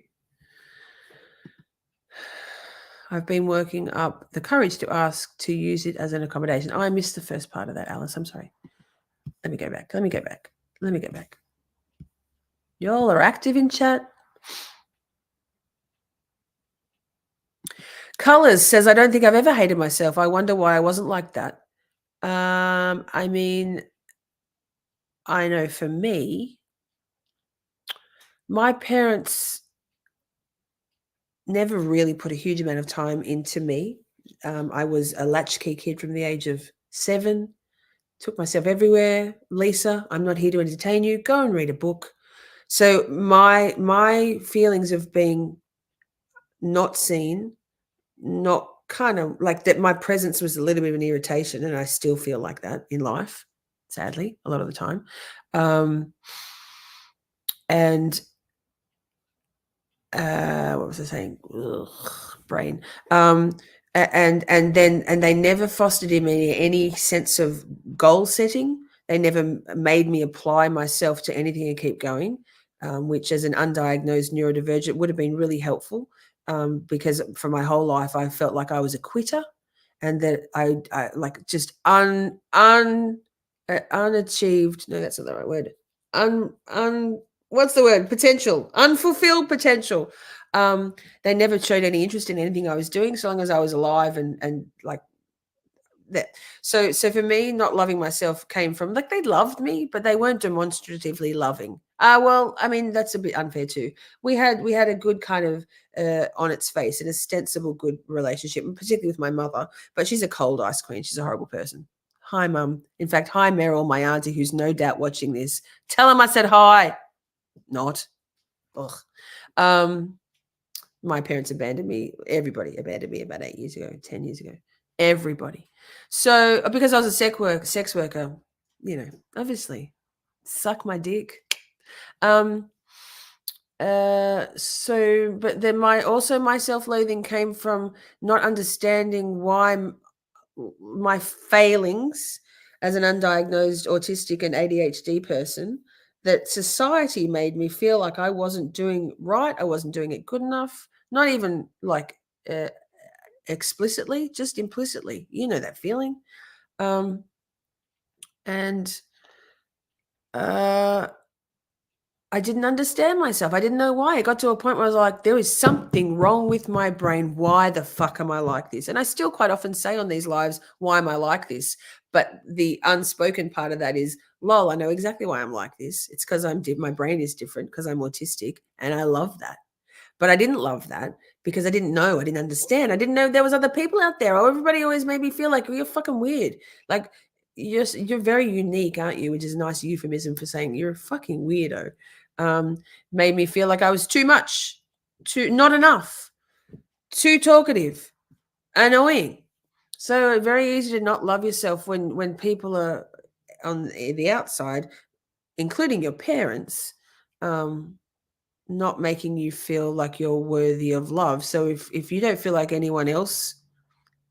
Speaker 1: I've been working up the courage to ask to use it as an accommodation. Oh, I missed the first part of that, Alice. I'm sorry. Let me go back. Y'all are active in chat. Colors says, I don't think I've ever hated myself. I wonder why I wasn't like that. I mean, I know for me, my parents never really put a huge amount of time into me. I was a latchkey kid from the age of 7, took myself everywhere. Lisa, I'm not here to entertain you. Go and read a book. So my feelings of being not seen, not kind of like that, my presence was a little bit of an irritation, and I still feel like that in life, sadly, a lot of the time. And what was I saying? Ugh, brain. And they never fostered in me any sense of goal setting. They never made me apply myself to anything and keep going, which as an undiagnosed neurodivergent would have been really helpful, because for my whole life I felt like I was a quitter, and that I like just unachieved. No, that's not the right word. What's the word? Potential, unfulfilled potential. They never showed any interest in anything I was doing, so long as I was alive and like that. So for me, not loving myself came from like they loved me, but they weren't demonstratively loving. Well, I mean that's a bit unfair too. We had a good kind of on its face an ostensible good relationship, particularly with my mother. But she's a cold ice queen. She's a horrible person. Hi, Mum. In fact, hi, Meryl, my auntie, who's no doubt watching this. Tell him I said hi. Not. Ugh. My parents abandoned me. Everybody abandoned me about 8 years ago, 10 years ago. Everybody. So because I was a sex worker, obviously, suck my dick. But then my self-loathing came from not understanding why my failings as an undiagnosed autistic and ADHD person, that society made me feel like I wasn't doing right, I wasn't doing it good enough, not even like explicitly, just implicitly. You know that feeling. And I didn't understand myself. I didn't know why. It got to a point where I was like, there is something wrong with my brain. Why the fuck am I like this? And I still quite often say on these lives, why am I like this? But the unspoken part of that is, lol, I know exactly why I'm like this. It's because my brain is different, because I'm autistic, and I love that. But I didn't love that because I didn't know. I didn't understand. I didn't know there was other people out there. Oh, everybody always made me feel like, you're fucking weird. Like, you're very unique, aren't you? Which is a nice euphemism for saying you're a fucking weirdo. Made me feel like I was too much, not enough, too talkative, annoying. So very easy to not love yourself when people are on the outside, including your parents, not making you feel like you're worthy of love. So if you don't feel like anyone else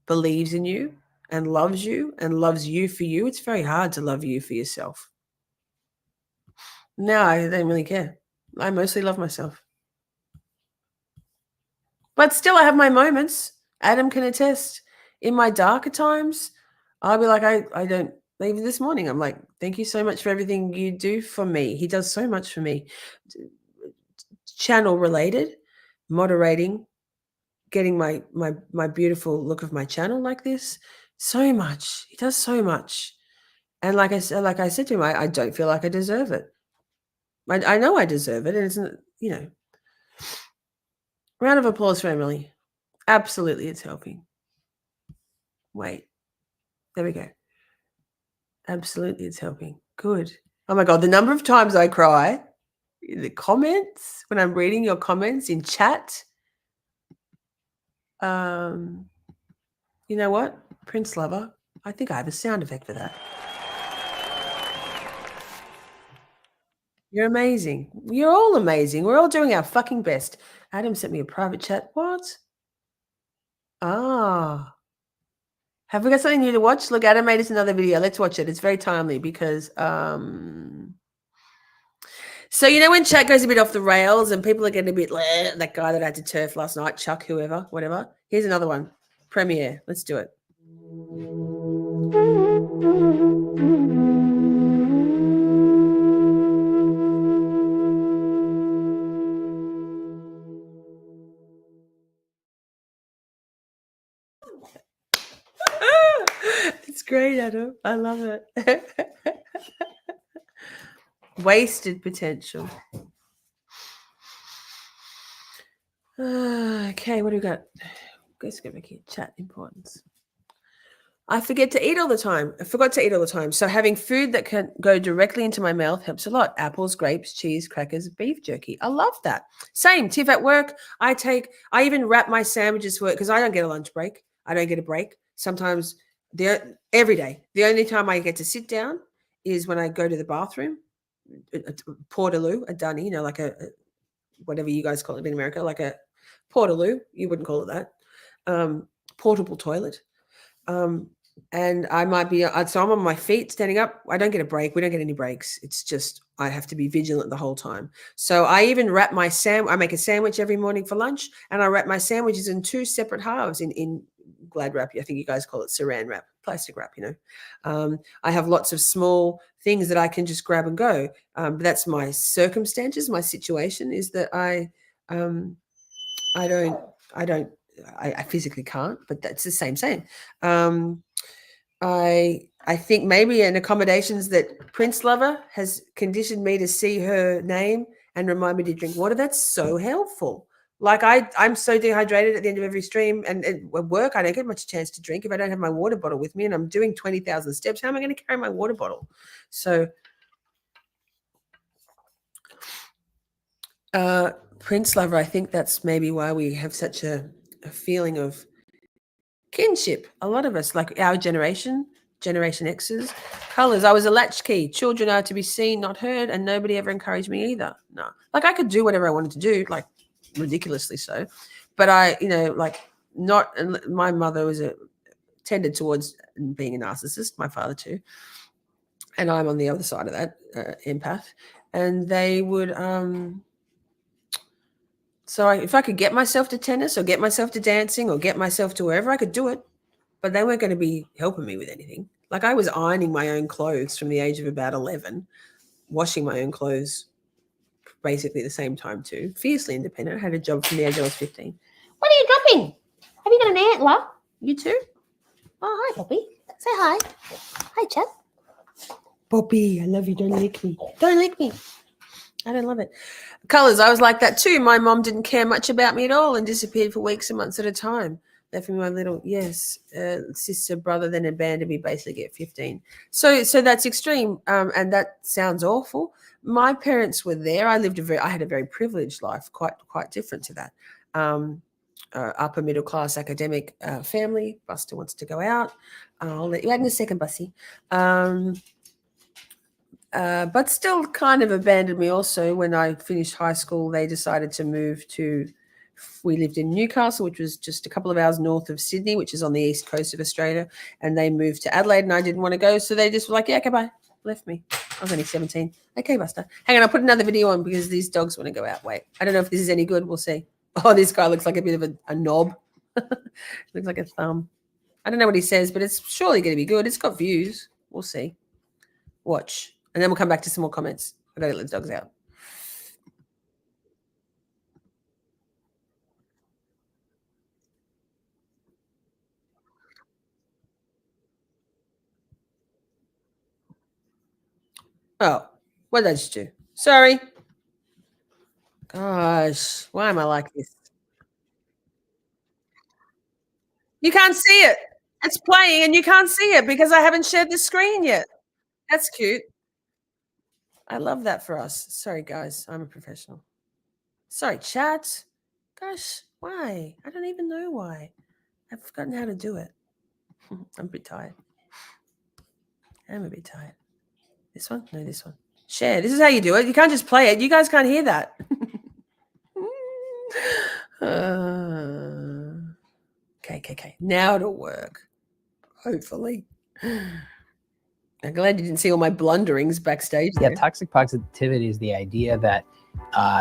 Speaker 1: believes in you and loves you for you, it's very hard to love you for yourself. No, I don't really care. I mostly love myself. But still, I have my moments. Adam can attest. In my darker times, I'll be like, I don't, even this morning, I'm like, thank you so much for everything you do for me. He does so much for me. Channel related, moderating, getting my beautiful look of my channel like this. So much. He does so much. And like I said to him, I don't feel like I deserve it. I know I deserve it. And it's, round of applause for Emily. Absolutely, it's helping. Wait. There we go. Absolutely, it's helping. Good. Oh my God, the number of times I cry in the comments, when I'm reading your comments in chat. You know what? Prince Lover, I think I have a sound effect for that. You're amazing. You're all amazing. We're all doing our fucking best. Adam sent me a private chat. What? Ah. Have we got something new to watch? Look, Adam made us another video. Let's watch it. It's very timely because so when chat goes a bit off the rails and people are getting a bit that guy that I had to turf last night, Chuck, whoever, whatever. Here's another one. Premiere. Let's do it. It's great, Adam. I love it. Wasted potential. Okay, what do we got? Let's go back here. Chat importance. I forget to eat all the time. I forgot to eat all the time. So having food that can go directly into my mouth helps a lot. Apples, grapes, cheese, crackers, beef jerky. I love that. Same. Tiff at work. I even wrap my sandwiches for it because I don't get a lunch break. I don't get a break. Sometimes every day. The only time I get to sit down is when I go to the bathroom. A portaloo, a dunny, like a whatever you guys call it in America, like a portaloo. You wouldn't call it that. Portable toilet. And I might be, so I'm on my feet standing up. I don't get a break. We don't get any breaks. It's just, I have to be vigilant the whole time. So I even wrap I make a sandwich every morning for lunch, and I wrap my sandwiches in 2 separate halves in Glad wrap. I think you guys call it saran wrap, plastic wrap, I have lots of small things that I can just grab and go. But that's my circumstances. My situation is that I physically can't, but that's the same. I think maybe an accommodations that Prince Lover has conditioned me to see her name and remind me to drink water. That's so helpful. Like I'm so dehydrated at the end of every stream, and at work I don't get much chance to drink if I don't have my water bottle with me, and I'm doing 20,000 steps. How am I going to carry my water bottle? So Prince Lover, I think that's maybe why we have such a feeling of Kinship. A lot of us, like our generation, Generation X's, colors. I was a latchkey. Children are to be seen, not heard, and nobody ever encouraged me either. No. Like I could do whatever I wanted to do, like ridiculously so. But I, like not, my mother was tended towards being a narcissist, my father too. And I'm on the other side of that, empath. And they would, if I could get myself to tennis or get myself to dancing or get myself to wherever, I could do it. But they weren't going to be helping me with anything. Like I was ironing my own clothes from the age of about 11, washing my own clothes basically at the same time too. Fiercely independent. I had a job from the age I was 15. What are you dropping? Have you got an antler? You too? Oh, hi, Poppy. Say hi. Hi, Chad. Poppy, I love you. Don't lick me. Don't lick me. I don't love it. Colors, I was like that too. My mom didn't care much about me at all and disappeared for weeks and months at a time. Left me my little, sister, brother, then abandoned me basically at 15. So that's extreme, and that sounds awful. My parents were there. I had a very privileged life, quite different to that. Upper middle class academic family. Buster wants to go out. I'll let you out in a second, Bussy. But still kind of abandoned me also when I finished high school. They decided to move we lived in Newcastle, which was just a couple of hours north of Sydney, which is on the east coast of Australia. And they moved to Adelaide and I didn't want to go. So they just were like, yeah, okay, bye. Left me. I was only 17. Okay, Buster. Hang on, I'll put another video on because these dogs want to go out. Wait, I don't know if this is any good. We'll see. Oh, this guy looks like a bit of a knob. Looks like a thumb. I don't know what he says, but it's surely going to be good. It's got views. We'll see. Watch. And then we'll come back to some more comments. I've got to let the dogs out. Oh, what did I just do? Sorry. Gosh, why am I like this? You can't see it. It's playing and you can't see it because I haven't shared the screen yet. That's cute. I love that for us. Sorry, guys. I'm a professional. Sorry, chat. Gosh, why? I don't even know why. I've forgotten how to do it. I'm a bit tired. I'm a bit tired. This one? No, this one. Share. This is how you do it. You can't just play it. You guys can't hear that. Okay. Now it'll work. Hopefully. I'm glad you didn't see all my blunderings backstage.
Speaker 8: Yeah, toxic positivity is the idea that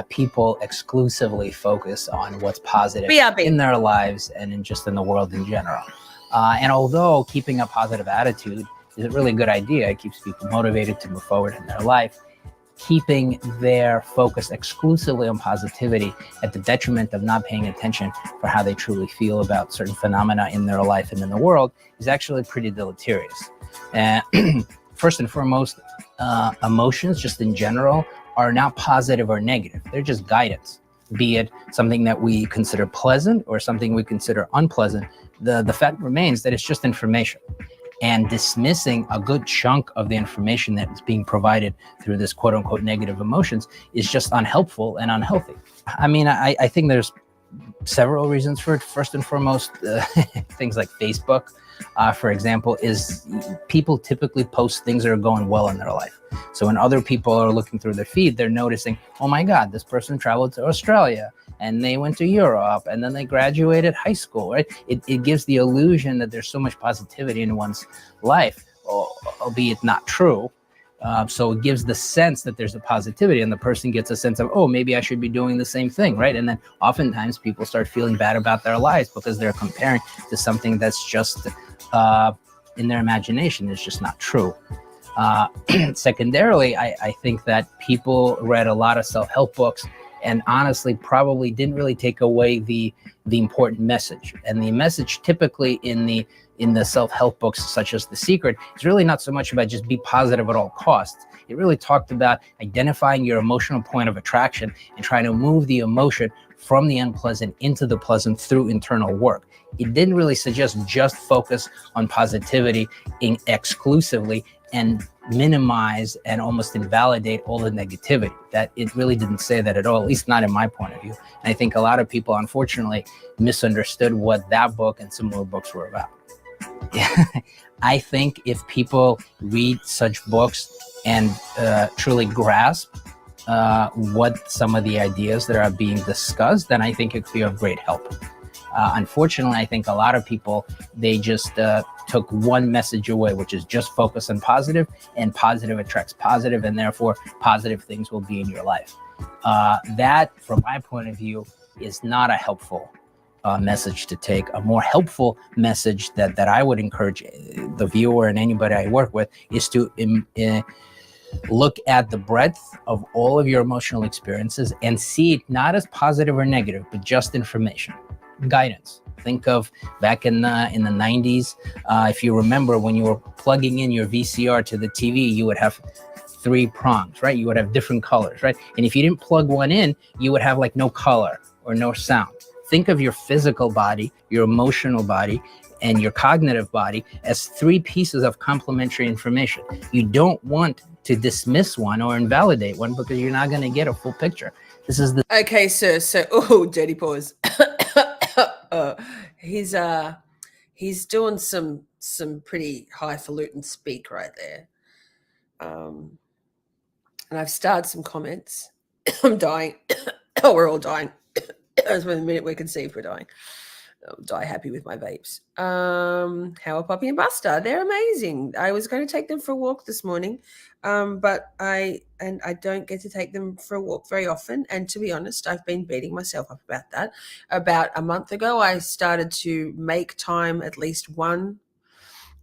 Speaker 8: people exclusively focus on what's positive in their lives and in the world in general. And although keeping a positive attitude is a really good idea, it keeps people motivated to move forward in their life, keeping their focus exclusively on positivity at the detriment of not paying attention for how they truly feel about certain phenomena in their life and in the world is actually pretty deleterious. First and foremost, emotions just in general are not positive or negative. They're just guidance, be it something that we consider pleasant or something we consider unpleasant. The fact remains that it's just information. And dismissing a good chunk of the information that is being provided through this quote unquote negative emotions is just unhelpful and unhealthy. I mean, I think there's several reasons for it. First and foremost, things like Facebook, for example, is people typically post things that are going well in their life. So when other people are looking through their feed, they're noticing, oh my God, this person traveled to Australia and they went to Europe and then they graduated high school, right? It gives the illusion that there's so much positivity in one's life, albeit not true. So it gives the sense that there's a positivity and the person gets a sense of, oh, maybe I should be doing the same thing, right? And then oftentimes people start feeling bad about their lives because they're comparing to something that's just in their imagination. It's just not true. Secondarily, I think that people read a lot of self-help books and honestly probably didn't really take away the important message. And the message typically in the self-help books such as The Secret is really not so much about just be positive at all costs. It really talked about identifying your emotional point of attraction and trying to move the emotion from the unpleasant into the pleasant through internal work. It didn't really suggest just focus on positivity exclusively and minimize and almost invalidate all the negativity. That it really didn't say that at all, at least not in my point of view. And I think a lot of people, unfortunately, misunderstood what that book and similar books were about. I think if people read such books and truly grasp what some of the ideas that are being discussed, then I think it could be of great help. Unfortunately, I think a lot of people, they just took one message away, which is just focus on positive, and positive attracts positive, and therefore positive things will be in your life. That, from my point of view, is not a helpful message to take. A more helpful message that I would encourage the viewer and anybody I work with is to look at the breadth of all of your emotional experiences and see it not as positive or negative, but just information, guidance. Think of back in the 90s, if you remember, when you were plugging in your VCR to the TV, you would have 3 prongs, right? You would have different colors, right? And if you didn't plug one in, you would have like no color or no sound. Think of your physical body, your emotional body, and your cognitive body as 3 pieces of complementary information. You don't want to dismiss one or invalidate one because you're not going to get a full picture. This is the
Speaker 1: okay, sir. So, oh, dirty pause. He's doing some pretty highfalutin speak right there. And I've started some comments. I'm dying. Oh, we're all dying. That's when the minute we're conceived, we're dying. I'll die happy with my vapes. How are Poppy and Buster? They're amazing. I was going to take them for a walk this morning, but I don't get to take them for a walk very often. And to be honest, I've been beating myself up about that. About a month ago, I started to make time at least one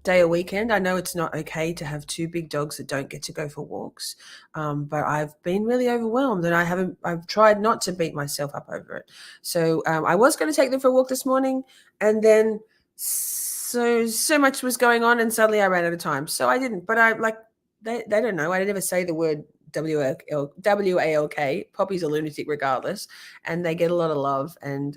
Speaker 1: day a weekend. I know it's not okay to have 2 big dogs that don't get to go for walks, but I've been really overwhelmed, and I've tried not to beat myself up over it. So I was going to take them for a walk this morning, and then so much was going on, and suddenly I ran out of time, so I didn't. But they don't know. I never say the word WALK. Poppy's a lunatic regardless, and they get a lot of love. And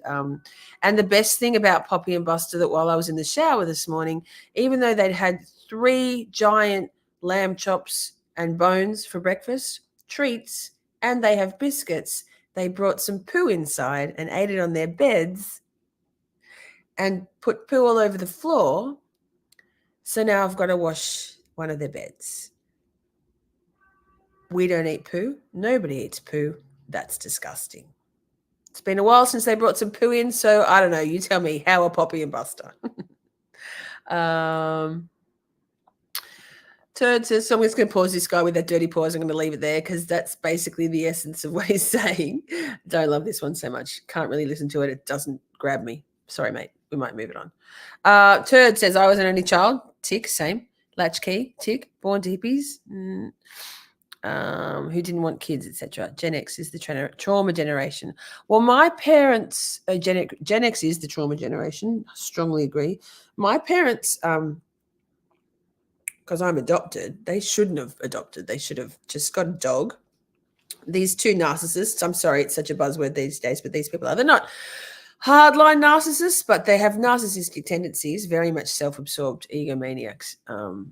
Speaker 1: the best thing about Poppy and Buster, that while I was in the shower this morning, even though they'd had 3 giant lamb chops and bones for breakfast, treats, and they have biscuits, they brought some poo inside and ate it on their beds and put poo all over the floor. So now I've got to wash one of their beds. We don't eat poo. Nobody eats poo. That's disgusting. It's been a while since they brought some poo in, so I don't know. You tell me, how are Poppy and Buster? Turd says, so I'm just going to pause this guy with that dirty pause. I'm going to leave it there because that's basically the essence of what he's saying. Don't love this one so much. Can't really listen to it. It doesn't grab me. Sorry, mate. We might move it on. Turd says, I was an only child. Tick, same. Latchkey, tick. Born to hippies. Who didn't want kids, etc. Gen X is the trauma generation. Well, my parents, Gen X is the trauma generation. I strongly agree. My parents, because I'm adopted, they shouldn't have adopted. They should have just got a dog. These 2 narcissists, I'm sorry, it's such a buzzword these days, but these people they're not hardline narcissists, but they have narcissistic tendencies, very much self-absorbed egomaniacs.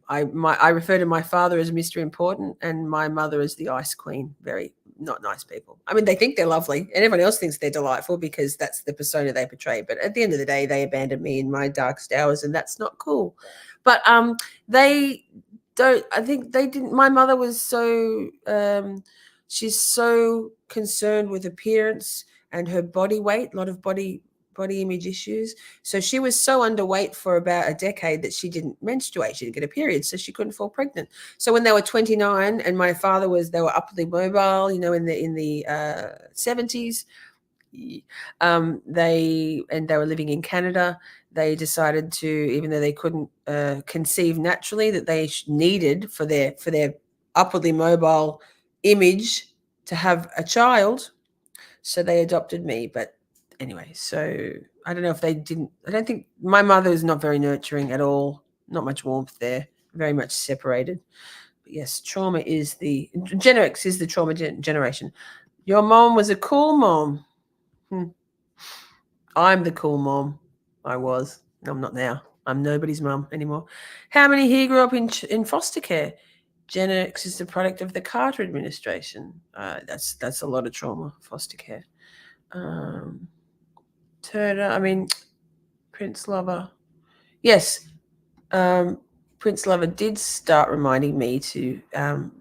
Speaker 1: I refer to my father as Mr. Important and my mother as the Ice Queen. Very not nice people. I mean, they think they're lovely and everyone else thinks they're delightful because that's the persona they portray. But at the end of the day, they abandoned me in my darkest hours, and that's not cool. But they don't, I think they didn't, my mother was so, she's so concerned with appearance and her body weight, a lot of body image issues. So she was so underweight for about a decade that she didn't menstruate. She didn't get a period, so she couldn't fall pregnant. So when they were 29 and my father they were upwardly mobile, in the 70s, they were living in Canada. They decided to, even though they couldn't conceive naturally, that they needed for their upwardly mobile image to have a child. So they adopted me. But anyway, so I don't know if they didn't. I don't think my mother is not very nurturing at all. Not much warmth there. Very much separated. But yes, trauma is the Gen X is the trauma generation. Your mom was a cool mom. I'm the cool mom. I was. I'm not now. I'm nobody's mum anymore. How many here grew up in foster care? Gen X is the product of the Carter administration. That's a lot of trauma, foster care. Turner, Prince Lover. Yes, Prince Lover did start reminding me to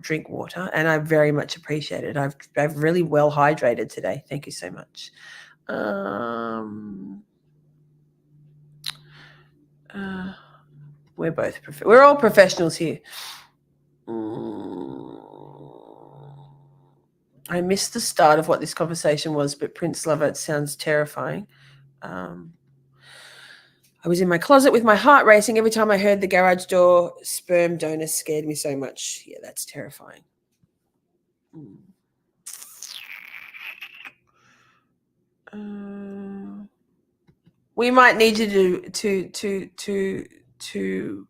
Speaker 1: drink water, and I very much appreciate it. I've really well hydrated today. Thank you so much. We're all professionals here. I missed the start of what this conversation was, but Prince Lover, it sounds terrifying. I was in my closet with my heart racing every time I heard the garage door. Sperm donor scared me so much. Yeah, that's terrifying. We might need you to.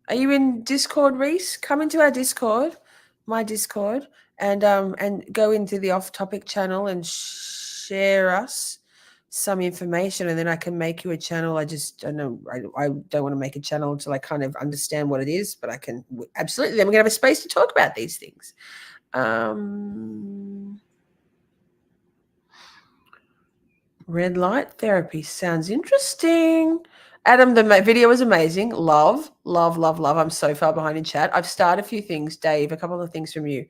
Speaker 1: Are you in Discord, Reese? Come into our Discord, my Discord, and go into the off-topic channel and share us some information, and then I can make you a channel. I don't know. I don't want to make a channel until I kind of understand what it is, but I can absolutely. Then we're gonna have a space to talk about these things. Red light therapy sounds interesting. Adam, the video was amazing. Love. I'm so far behind in chat. I've started a few things. Dave, a couple of things from you.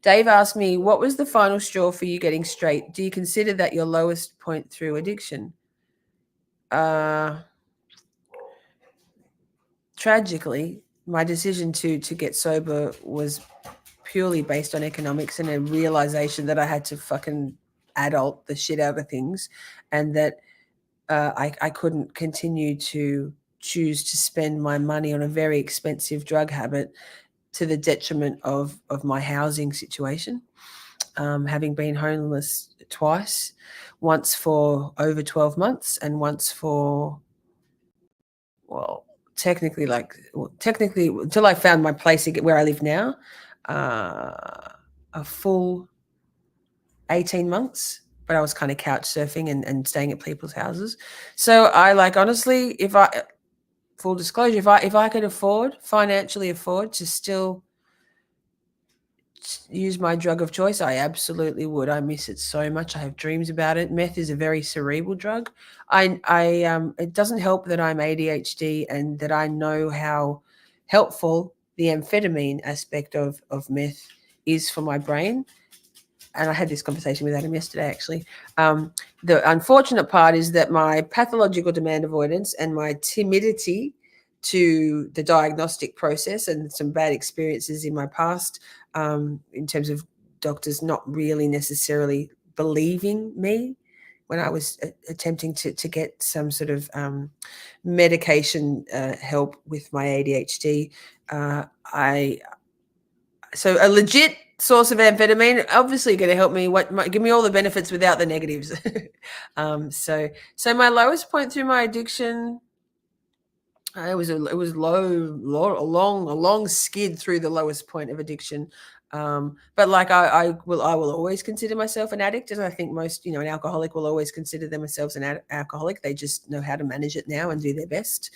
Speaker 1: Dave asked me, what was the final straw for you getting straight? Do you consider that your lowest point through addiction? Tragically, my decision to get sober was purely based on economics and a realization that I had to fucking adult the shit out of things, and that I couldn't continue to choose to spend my money on a very expensive drug habit to the detriment of my housing situation. Having been homeless twice, once for over 12 months and once for, technically until I found my place where I live now, a full 18 months, but I was kind of couch surfing and staying at people's houses. So honestly, full disclosure, if I could financially afford to still use my drug of choice, I absolutely would. I miss it so much. I have dreams about it. Meth is a very cerebral drug. It doesn't help that I'm ADHD and that I know how helpful the amphetamine aspect of meth is for my brain. And I had this conversation with Adam yesterday, actually. The unfortunate part is that my pathological demand avoidance and my timidity to the diagnostic process and some bad experiences in my past, in terms of doctors not really necessarily believing me when I was attempting to get some sort of medication help with my ADHD. So a legit source of amphetamine obviously going to help me. Give me all the benefits without the negatives. So my lowest point through my addiction, it was a long skid through the lowest point of addiction. But I will always consider myself an addict, as I think most, an alcoholic will always consider themselves an alcoholic. They just know how to manage it now and do their best.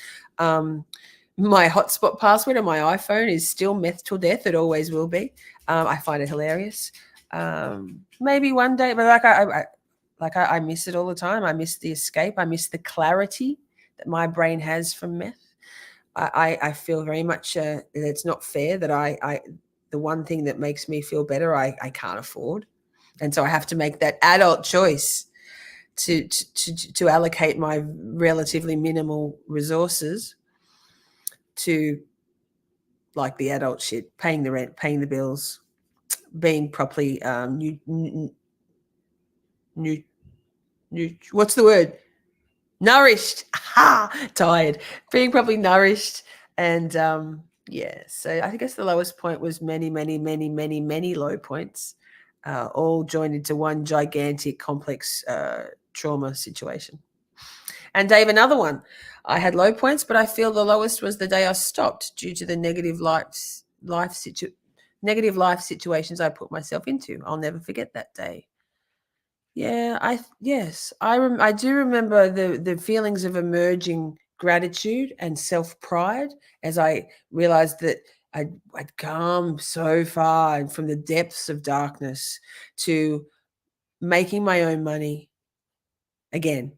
Speaker 1: My hotspot password on my iPhone is still meth till death. It always will be. I find it hilarious. Maybe one day, but I miss it all the time. I miss the escape. I miss the clarity that my brain has from meth. I feel very much that it's not fair that the one thing that makes me feel better, I can't afford. And so I have to make that adult choice to allocate my relatively minimal resources to the adult shit, paying the rent, paying the bills, being properly what's the word? Nourished. Tired. Being properly nourished. And so I guess the lowest point was many, many, many, many, many low points, all joined into one gigantic complex trauma situation. And Dave, another one. I had low points, but I feel the lowest was the day I stopped due to the negative life situations I put myself into. I'll never forget that day. Yeah, I do remember the feelings of emerging gratitude and self-pride as I realized that I'd come so far from the depths of darkness to making my own money again.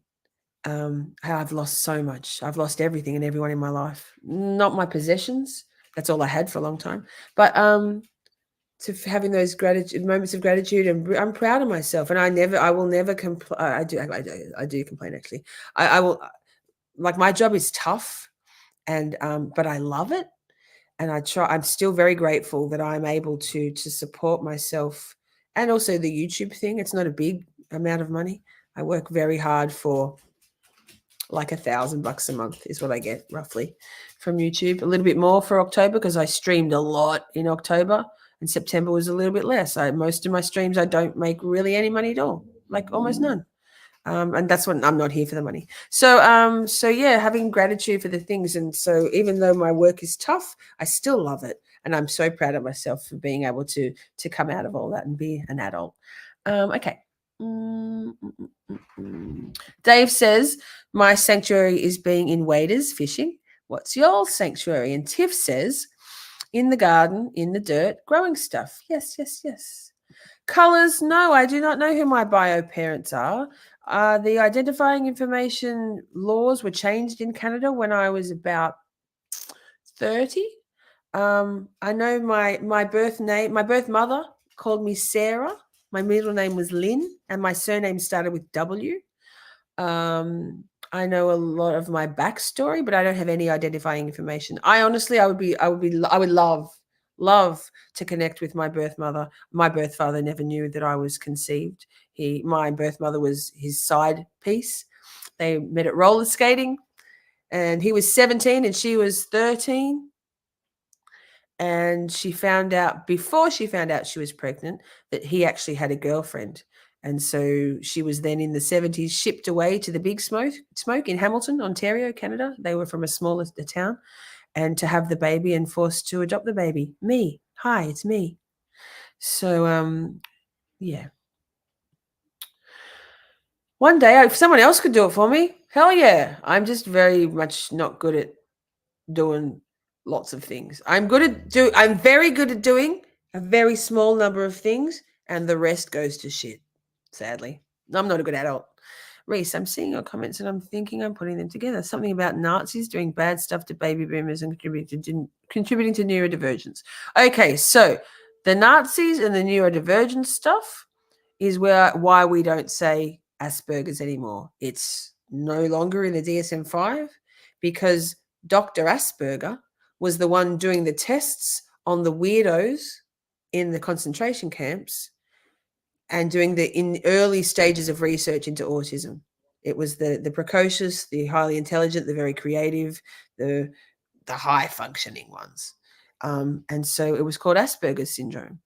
Speaker 1: I've lost so much. I've lost everything and everyone in my life. Not my possessions. That's all I had for a long time. But to having those moments of gratitude, and I'm proud of myself. And I will never complain. I do complain actually. I will, like, my job is tough, and but I love it, and I'm still very grateful that I'm able to support myself, and also the YouTube thing. It's not a big amount of money. I work very hard for like $1,000 a month is what I get roughly from YouTube. A little bit more for October because I streamed a lot in October, and September was a little bit less. Most of my streams I don't make really any money at all, like almost none. And that's when I'm not here for the money. So yeah, having gratitude for the things. And so even though my work is tough, I still love it. And I'm so proud of myself for being able to come out of all that and be an adult. Okay. Dave says, my sanctuary is being in waders fishing. What's your sanctuary? And Tiff says, in the garden, in the dirt, growing stuff. Yes, yes, yes. Colors, no, I do not know who my bio parents are. The identifying information laws were changed in Canada when I was about 30. I know my birth mother called me Sarah. My middle name was Lynn, and my surname started with W. I know a lot of my backstory, but I don't have any identifying information. I would love to connect with my birth mother. My birth father never knew that I was conceived. My birth mother was his side piece. They met at roller skating, and he was 17 and she was 13. And she found out, before she found out she was pregnant, that he actually had a girlfriend. And so she was then in the 70s shipped away to the big smoke in Hamilton, Ontario, Canada. They were from a smaller town. And to have the baby and forced to adopt the baby. Me. Hi, it's me. So, yeah. One day, if someone else could do it for me, hell yeah. I'm just very much not good at doing lots of things. I'm very good at doing a very small number of things, and the rest goes to shit, sadly. I'm not a good adult. Reese, I'm seeing your comments and I'm thinking I'm putting them together. Something about Nazis doing bad stuff to baby boomers and contributing to neurodivergence. Okay, so the Nazis and the neurodivergence stuff is why we don't say Asperger's anymore. It's no longer in the DSM-5 because Dr. Asperger was the one doing the tests on the weirdos in the concentration camps and doing in early stages of research into autism. It was the precocious, the highly intelligent, the very creative, the high functioning ones. And so it was called Asperger's syndrome.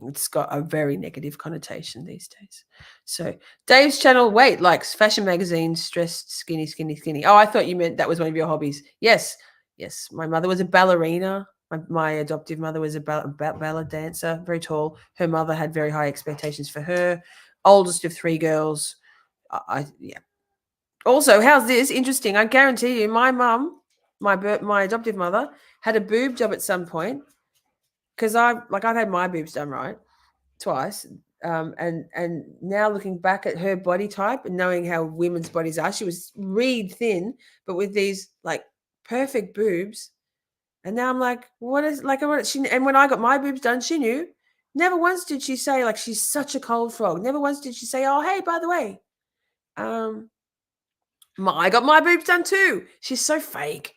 Speaker 1: It's got a very negative connotation these days. So Dave's channel, likes fashion magazines, dressed skinny, skinny, skinny. Oh, I thought you meant that was one of your hobbies. Yes. Yes. My mother was a ballerina. My adoptive mother was a ballet dancer, very tall. Her mother had very high expectations for her. Oldest of 3 girls. Yeah. Also, how's this? Interesting. I guarantee you, my mum, my adoptive mother, had a boob job at some point. Because I've had my boobs done right twice, and now looking back at her body type and knowing how women's bodies are, she was reed thin, but with these perfect boobs. And now I'm like, what is and when I got my boobs done, she knew. Never once did she say she's such a cold frog. Never once did she say, oh, hey, by the way, I got my boobs done too. She's so fake.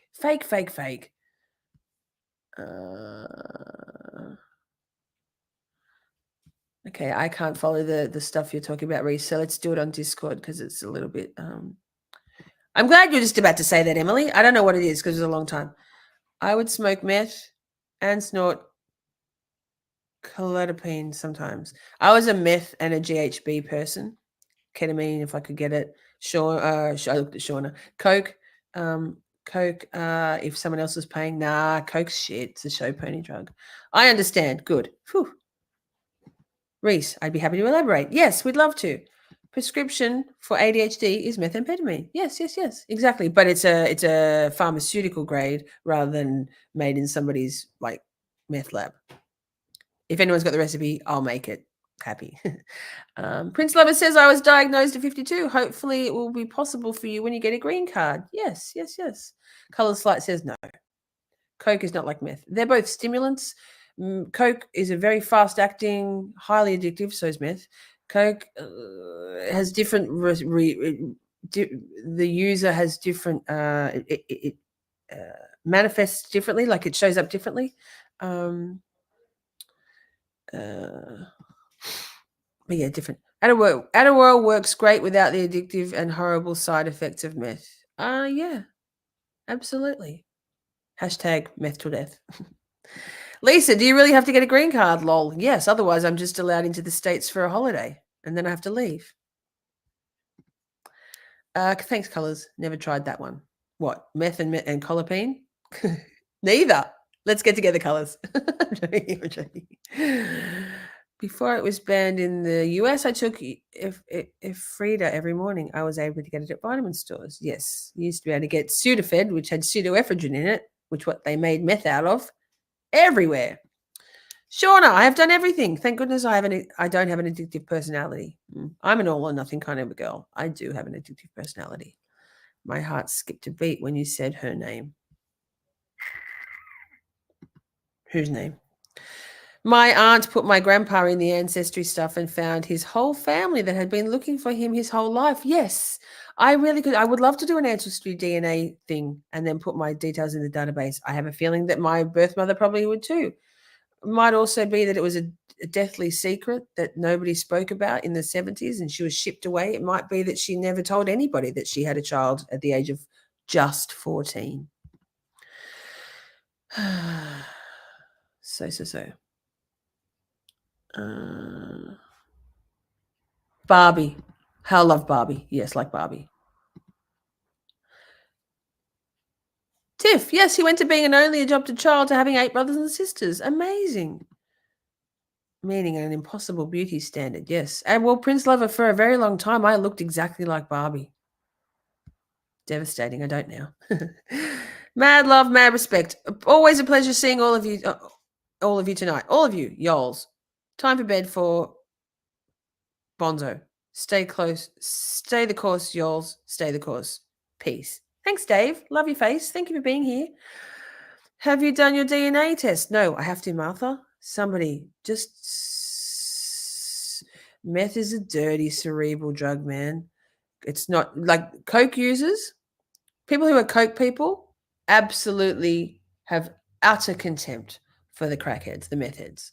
Speaker 1: Okay, I can't follow the stuff you're talking about, Reese. So let's do it on Discord because it's a little bit. I'm glad you're just about to say that, Emily. I don't know what it is because it's a long time. I would smoke meth and snort clozapine sometimes. I was a meth and a GHB person. Ketamine, if I could get it. I looked at Shauna. Coke. Coke, if someone else was paying. Nah, Coke's shit. It's a show pony drug. I understand. Good. Whew. Reese, I'd be happy to elaborate. Yes, we'd love to. prescription for ADHD is methamphetamine. Yes, exactly. But it's a pharmaceutical grade rather than made in somebody's like meth lab. If anyone's got the recipe, I'll make it. Happy. Prince Lover says, I was diagnosed at 52. Hopefully it will be possible for you when you get a green card. Yes. Colours Light says no. Coke is not like meth. They're both stimulants. Coke is a very fast-acting, highly addictive, so is meth. Coke has different... the user has different... it manifests differently, like it shows up differently. But yeah, different. Adderall works great without the addictive and horrible side effects of meth. Yeah, absolutely. Hashtag meth till death. Lisa, do you really have to get a green card? Lol. Yes, otherwise I'm just allowed into the States for a holiday and then I have to leave. Thanks, Colours. Never tried that one. What? Meth and colopine? Neither. Let's get together, Colours. I'm joking. Before it was banned in the US, I took Frida every morning. I was able to get it at vitamin stores. Yes, you used to be able to get Sudafed, which had pseudoephedrine in it, which what they made meth out of, everywhere. Shauna, I have done everything. Thank goodness I don't have an addictive personality. I'm an all or nothing kind of a girl. I do have an addictive personality. My heart skipped a beat when you said her name. Whose name? My aunt put my grandpa in the ancestry stuff and found his whole family that had been looking for him his whole life. Yes, I really could. I would love to do an ancestry DNA thing and then put my details in the database. I have a feeling that my birth mother probably would too. It might also be that it was a deathly secret that nobody spoke about in the 70s and she was shipped away. It might be that she never told anybody that she had a child at the age of just 14. So. Barbie. How I love Barbie. Yes, like Barbie. Tiff. Yes, he went to being an only adopted child to having 8 brothers and sisters. Amazing. Meaning an impossible beauty standard. Yes. And well, Prince Lover, for a very long time, I looked exactly like Barbie. Devastating. I don't now. Mad love, mad respect. Always a pleasure seeing all of you tonight. All of you, yols. Time for bed for Bonzo. Stay close. Stay the course, yols. Stay the course. Peace. Thanks, Dave. Love your face. Thank you for being here. Have you done your DNA test? No, I have to, Martha. Somebody just... Meth is a dirty cerebral drug, man. It's not like Coke users. People who are Coke people absolutely have utter contempt for the crackheads, the meth heads.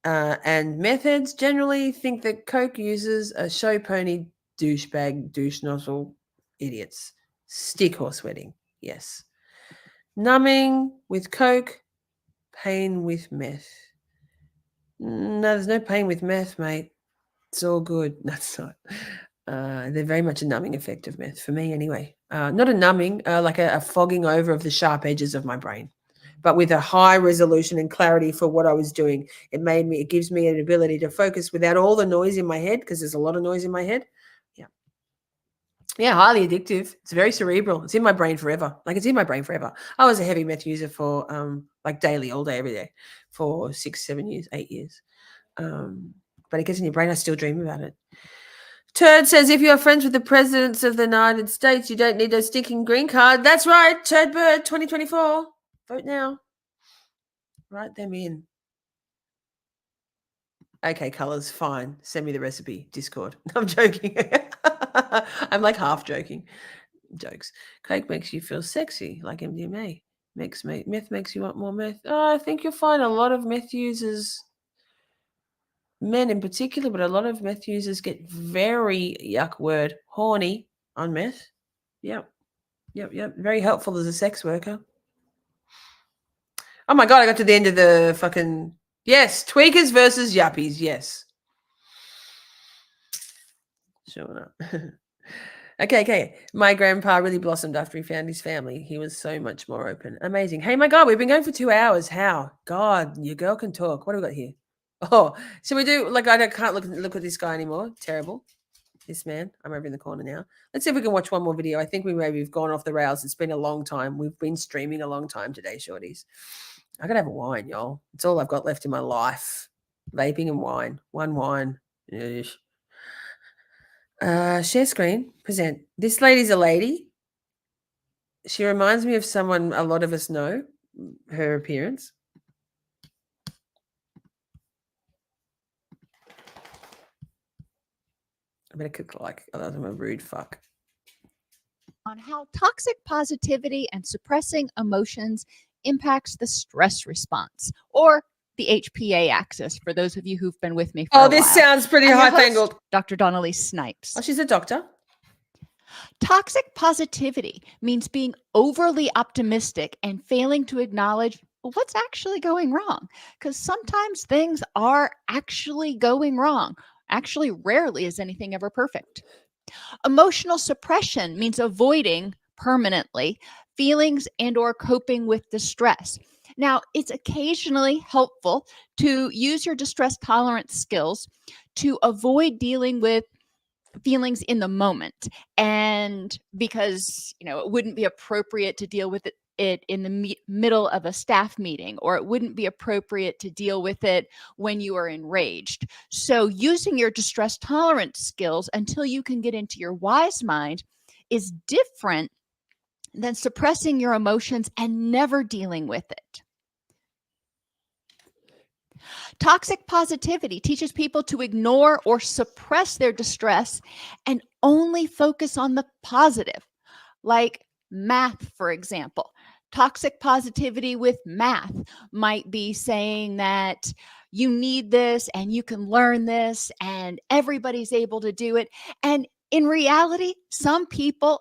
Speaker 1: And meth heads generally think that Coke users are show pony, douchebag, douche nozzle idiots. Stick horse wedding, yes. Numbing with Coke, pain with meth. No, there's no pain with meth, mate. It's all good. That's not. They're very much a numbing effect of meth, for me anyway. Not a numbing, like a fogging over of the sharp edges of my brain, but with a high resolution and clarity for what I was doing. It gives me an ability to focus without all the noise in my head, because there's a lot of noise in my head. Yeah, highly addictive. It's very cerebral. It's in my brain forever. It's in my brain forever. I was a heavy meth user for daily, all day, every day for 6, 7 years, 8 years. But it gets in your brain. I still dream about it. Turd says, if you're friends with the presidents of the United States, you don't need a stinking green card. That's right, Turd Bird 2024. Vote now. Write them in. Okay, Colours, fine. Send me the recipe. Discord. I'm joking. I'm half joking. Jokes. Coke makes you feel sexy, like MDMA. Meth makes you want more meth. I think you'll find a lot of meth users, men in particular, but a lot of meth users get very, yuck word, horny on meth. Yep. Very helpful as a sex worker. Oh my God, I got to the end of the fucking... Yes, tweakers versus yuppies, yes. Showing up. Okay. My grandpa really blossomed after he found his family. He was so much more open. Amazing. Hey, my God, we've been going for 2 hours. How? God, your girl can talk. What do we got here? Oh, so we do... I can't look at this guy anymore. Terrible. This man. I'm over in the corner now. Let's see if we can watch one more video. I think we've gone off the rails. It's been a long time. We've been streaming a long time today, Shorties. I gotta have a wine, y'all. It's all I've got left in my life. Vaping and wine. One wine. Share screen. Present. This lady's a lady. She reminds me of someone a lot of us know. Her appearance. I better click like, otherwise I'm a rude fuck.
Speaker 9: On how toxic positivity and suppressing emotions impacts the stress response, or the HPA axis, for those of you who've been with me for a while.
Speaker 1: This sounds pretty high-fangled.
Speaker 9: Dr. Donnelly Snipes.
Speaker 1: Oh, she's a doctor.
Speaker 9: Toxic positivity means being overly optimistic and failing to acknowledge what's actually going wrong, because sometimes things are actually going wrong. Actually, rarely is anything ever perfect. Emotional suppression means avoiding permanently feelings and or coping with distress. Now, it's occasionally helpful to use your distress tolerance skills to avoid dealing with feelings in the moment, and because it wouldn't be appropriate to deal with it in the middle of a staff meeting, or it wouldn't be appropriate to deal with it when you are enraged. So using your distress tolerance skills until you can get into your wise mind is different than suppressing your emotions and never dealing with it. Toxic positivity teaches people to ignore or suppress their distress and only focus on the positive, like math, for example. Toxic positivity with math might be saying that you need this and you can learn this and everybody's able to do it. And in reality, some people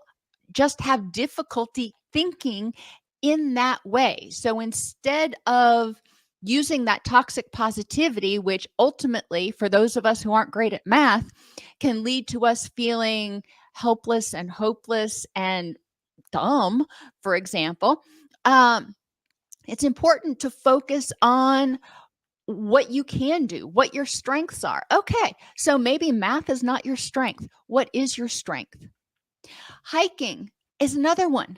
Speaker 9: just have difficulty thinking in that way. So instead of using that toxic positivity, which ultimately, for those of us who aren't great at math, can lead to us feeling helpless and hopeless and dumb, for example, it's important to focus on what you can do, what your strengths are. Okay, so maybe math is not your strength. What is your strength? Hiking is another one.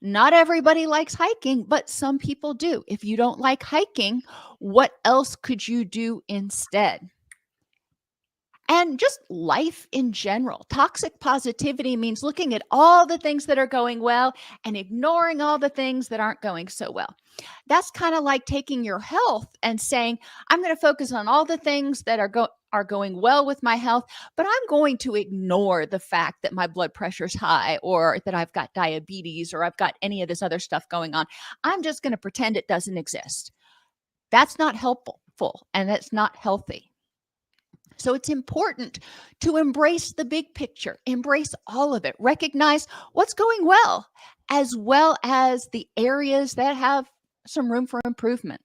Speaker 9: Not everybody likes hiking, but some people do. If you don't like hiking, what else could you do instead? And just life in general. Toxic positivity means looking at all the things that are going well and ignoring all the things that aren't going so well. That's kind of like taking your health and saying, I'm going to focus on all the things that are going well with my health, but I'm going to ignore the fact that my blood pressure's high, or that I've got diabetes, or I've got any of this other stuff going on. I'm just going to pretend it doesn't exist. That's not helpful, and that's not healthy. So it's important to embrace the big picture, embrace all of it, recognize what's going well as the areas that have some room for improvement.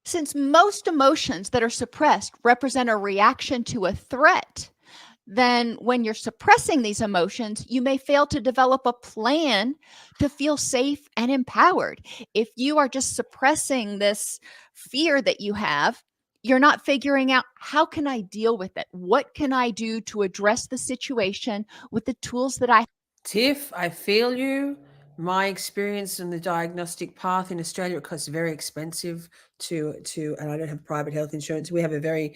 Speaker 9: Since most emotions that are suppressed represent a reaction to a threat, then when you're suppressing these emotions, you may fail to develop a plan to feel safe and empowered. If you are just suppressing this fear that you have, you're not figuring out, how can I deal with it? What can I do to address the situation with the tools that I have?
Speaker 1: Tiff, I feel you. My experience in the diagnostic path in Australia, it costs very expensive to, and I don't have private health insurance. We have a very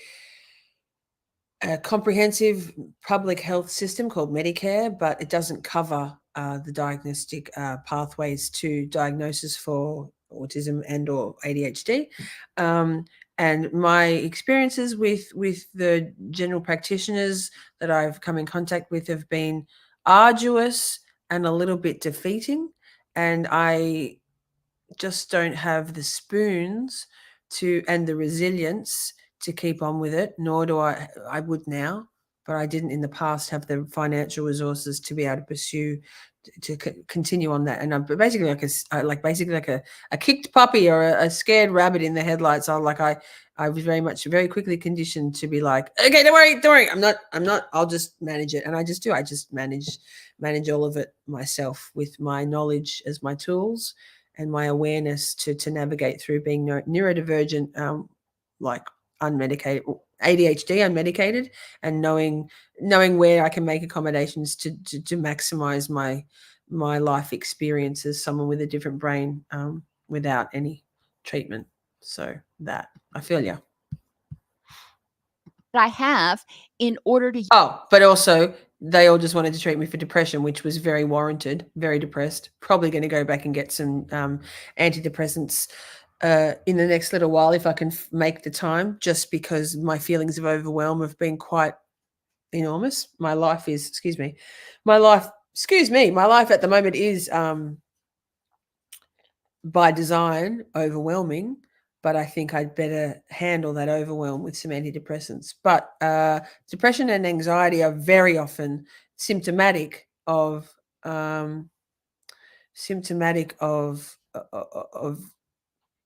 Speaker 1: comprehensive public health system called Medicare, but it doesn't cover the diagnostic pathways to diagnosis for autism and or ADHD. And my experiences with the general practitioners that I've come in contact with have been arduous and a little bit defeating. And I just don't have the spoons and the resilience to keep on with it, nor do I would now, but I didn't in the past have the financial resources to be able to pursue, to continue on that. And I'm basically like a kicked puppy or a scared rabbit in the headlights. I was very quickly conditioned to be like, okay, don't worry. I'm not, I'll just manage it. And I just do. I just manage all of it myself with my knowledge as my tools and my awareness to navigate through being neurodivergent, like unmedicated, ADHD unmedicated, and knowing where I can make accommodations to maximize my life experience as someone with a different brain, without any treatment. So that I feel you.
Speaker 9: That I have in order to.
Speaker 1: Oh, but also they all just wanted to treat me for depression, which was very warranted. Very depressed. Probably going to go back and get some antidepressants in the next little while if I can make the time, just because my feelings of overwhelm have been quite enormous. My life at the moment is by design overwhelming, but I think I'd better handle that overwhelm with some antidepressants. But depression and anxiety are very often symptomatic of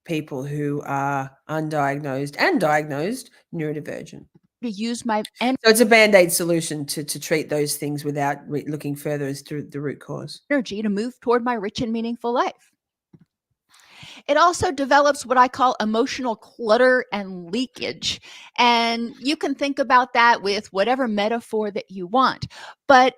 Speaker 1: people who are undiagnosed and diagnosed neurodivergent.
Speaker 9: To use my
Speaker 1: So it's a band-aid solution to treat those things without looking further as to the root cause.
Speaker 9: Energy to move toward my rich and meaningful life. It also develops what I call emotional clutter and leakage. And you can think about that with whatever metaphor that you want. But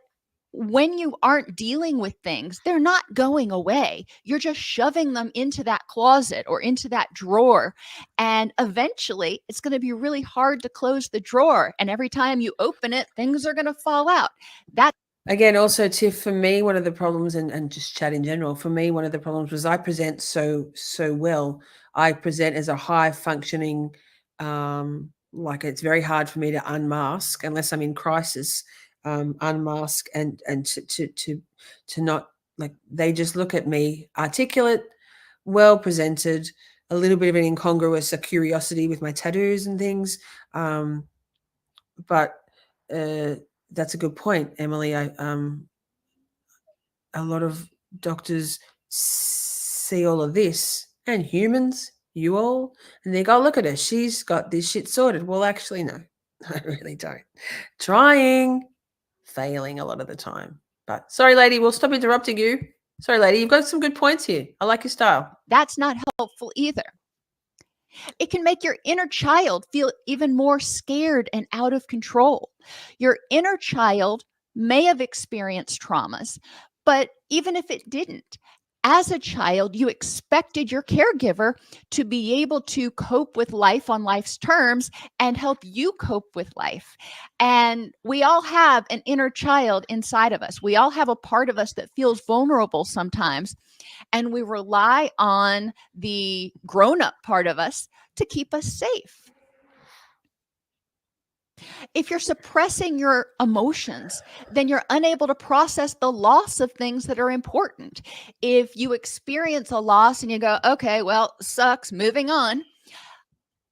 Speaker 9: when you aren't dealing with things, they're not going away. You're just shoving them into that closet or into that drawer. And eventually, it's going to be really hard to close the drawer. And every time you open it, things are going to fall out. That
Speaker 1: Again, also, Tiff, for me, one of the problems, and just chat in general, for me, one of the problems was I present so well. I present as a high-functioning, like it's very hard for me to unmask unless I'm in crisis, unmask and to not, like, they just look at me articulate, well presented, a little bit of an incongruous, a curiosity with my tattoos and things, but that's a good point, Emily. A lot of doctors see all of this, and humans, you all, and they go, look at her, she's got this shit sorted. Well, actually, no, I really don't. Trying, failing a lot of the time. But sorry, lady, we'll stop interrupting you. Sorry, lady, you've got some good points here. I like your style.
Speaker 9: That's not helpful either. It can make your inner child feel even more scared and out of control. Your inner child may have experienced traumas, but even if it didn't, as a child, you expected your caregiver to be able to cope with life on life's terms and help you cope with life. And we all have an inner child inside of us. We all have a part of us that feels vulnerable sometimes. And we rely on the grown-up part of us to keep us safe. If you're suppressing your emotions, then you're unable to process the loss of things that are important. If you experience a loss and you go, okay, well, sucks, moving on,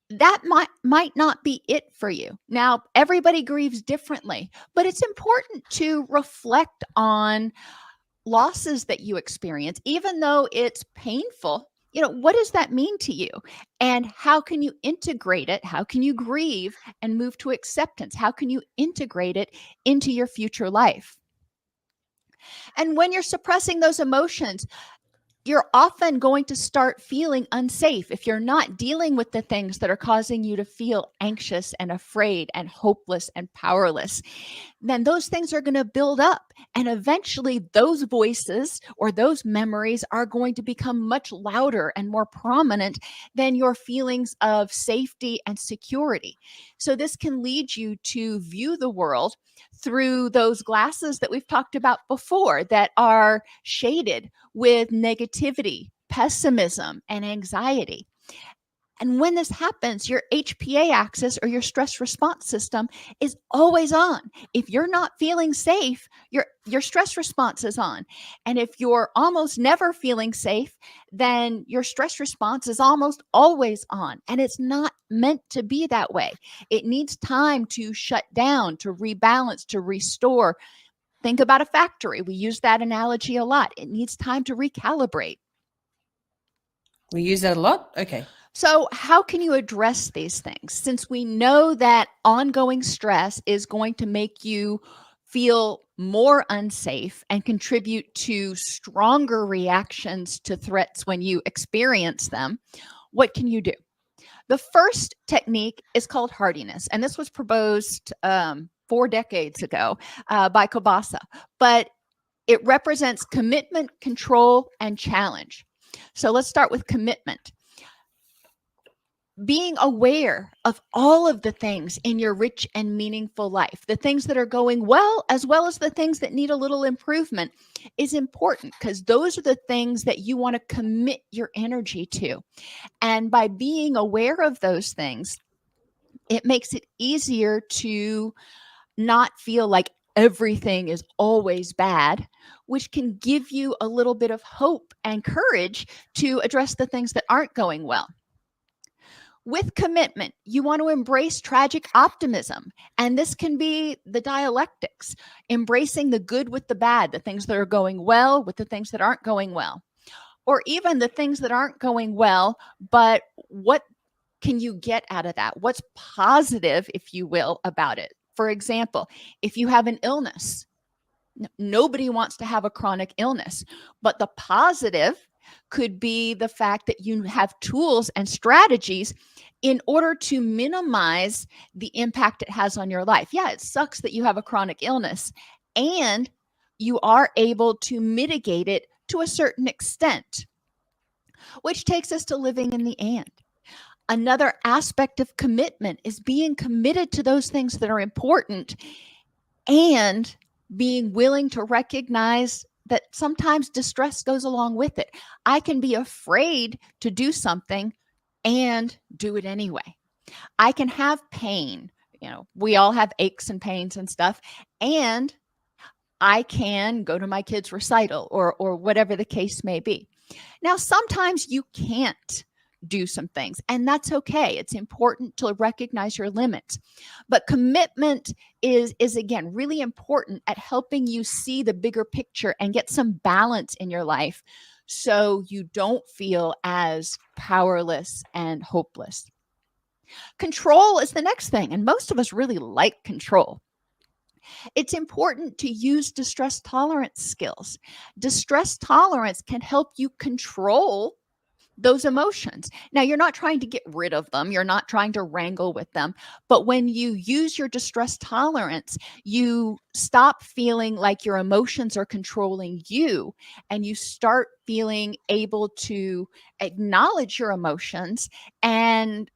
Speaker 9: that might not be it for you. Now, everybody grieves differently, but it's important to reflect on losses that you experience, even though it's painful. What does that mean to you? And how can you integrate it? How can you grieve and move to acceptance? How can you integrate it into your future life? And when you're suppressing those emotions, you're often going to start feeling unsafe. If you're not dealing with the things that are causing you to feel anxious and afraid and hopeless and powerless, then those things are going to build up. And eventually those voices or those memories are going to become much louder and more prominent than your feelings of safety and security. So this can lead you to view the world through those glasses that we've talked about before that are shaded with negativity, pessimism, and anxiety. And when this happens, your HPA axis or your stress response system is always on. If you're not feeling safe, your stress response is on. And if you're almost never feeling safe, then your stress response is almost always on. And it's not meant to be that way. It needs time to shut down, to rebalance, to restore. Think about a factory. We use that analogy a lot. It needs time to recalibrate.
Speaker 1: We use that a lot? Okay.
Speaker 9: So how can you address these things? Since we know that ongoing stress is going to make you feel more unsafe and contribute to stronger reactions to threats when you experience them, what can you do? The first technique is called hardiness, and this was proposed 4 decades ago by Kobasa, but it represents commitment, control, and challenge. So let's start with commitment. Being aware of all of the things in your rich and meaningful life, the things that are going well, as well as the things that need a little improvement, is important, because those are the things that you want to commit your energy to. And by being aware of those things, it makes it easier to not feel like everything is always bad, which can give you a little bit of hope and courage to address the things that aren't going well. With commitment, you want to embrace tragic optimism. And this can be the dialectics, embracing the good with the bad, the things that are going well with the things that aren't going well, or even the things that aren't going well, but what can you get out of that? What's positive, if you will, about it? For example, if you have an illness, nobody wants to have a chronic illness, but the positive could be the fact that you have tools and strategies in order to minimize the impact it has on your life. Yeah, it sucks that you have a chronic illness, and you are able to mitigate it to a certain extent, which takes us to living in the and. Another aspect of commitment is being committed to those things that are important and being willing to recognize that sometimes distress goes along with it. I can be afraid to do something and do it anyway. I can have pain. We all have aches and pains and stuff. And I can go to my kid's recital or whatever the case may be. Now, sometimes you can't do some things, and that's okay. It's important to recognize your limits. But commitment is again really important at helping you see the bigger picture and get some balance in your life so you don't feel as powerless and hopeless. Control is the next thing, and most of us really like control. It's important to use distress tolerance skills. Distress tolerance can help you control those emotions. Now, you're not trying to get rid of them. You're not trying to wrangle with them. But when you use your distress tolerance, you stop feeling like your emotions are controlling you, and you start feeling able to acknowledge your emotions and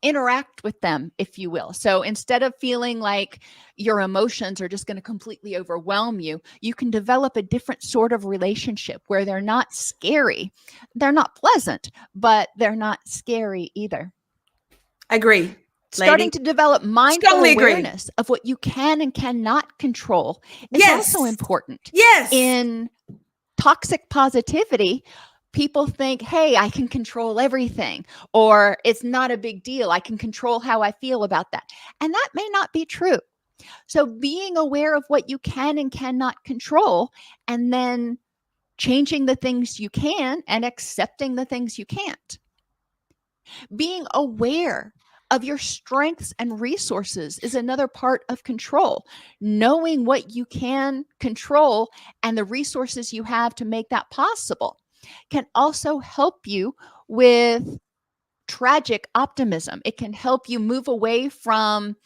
Speaker 9: interact with them, if you will. So instead of feeling like your emotions are just going to completely overwhelm you, you can develop a different sort of relationship where they're not scary. They're not pleasant, but they're not scary either.
Speaker 1: Agree.
Speaker 9: Starting to develop mindful awareness of what you can and cannot control is also important.
Speaker 1: Yes.
Speaker 9: In toxic positivity, people think, hey, I can control everything, or it's not a big deal. I can control how I feel about that. And that may not be true. So being aware of what you can and cannot control, and then changing the things you can and accepting the things you can't. Being aware of your strengths and resources is another part of control. Knowing what you can control and the resources you have to make that possible can also help you with tragic optimism. It can help you move away from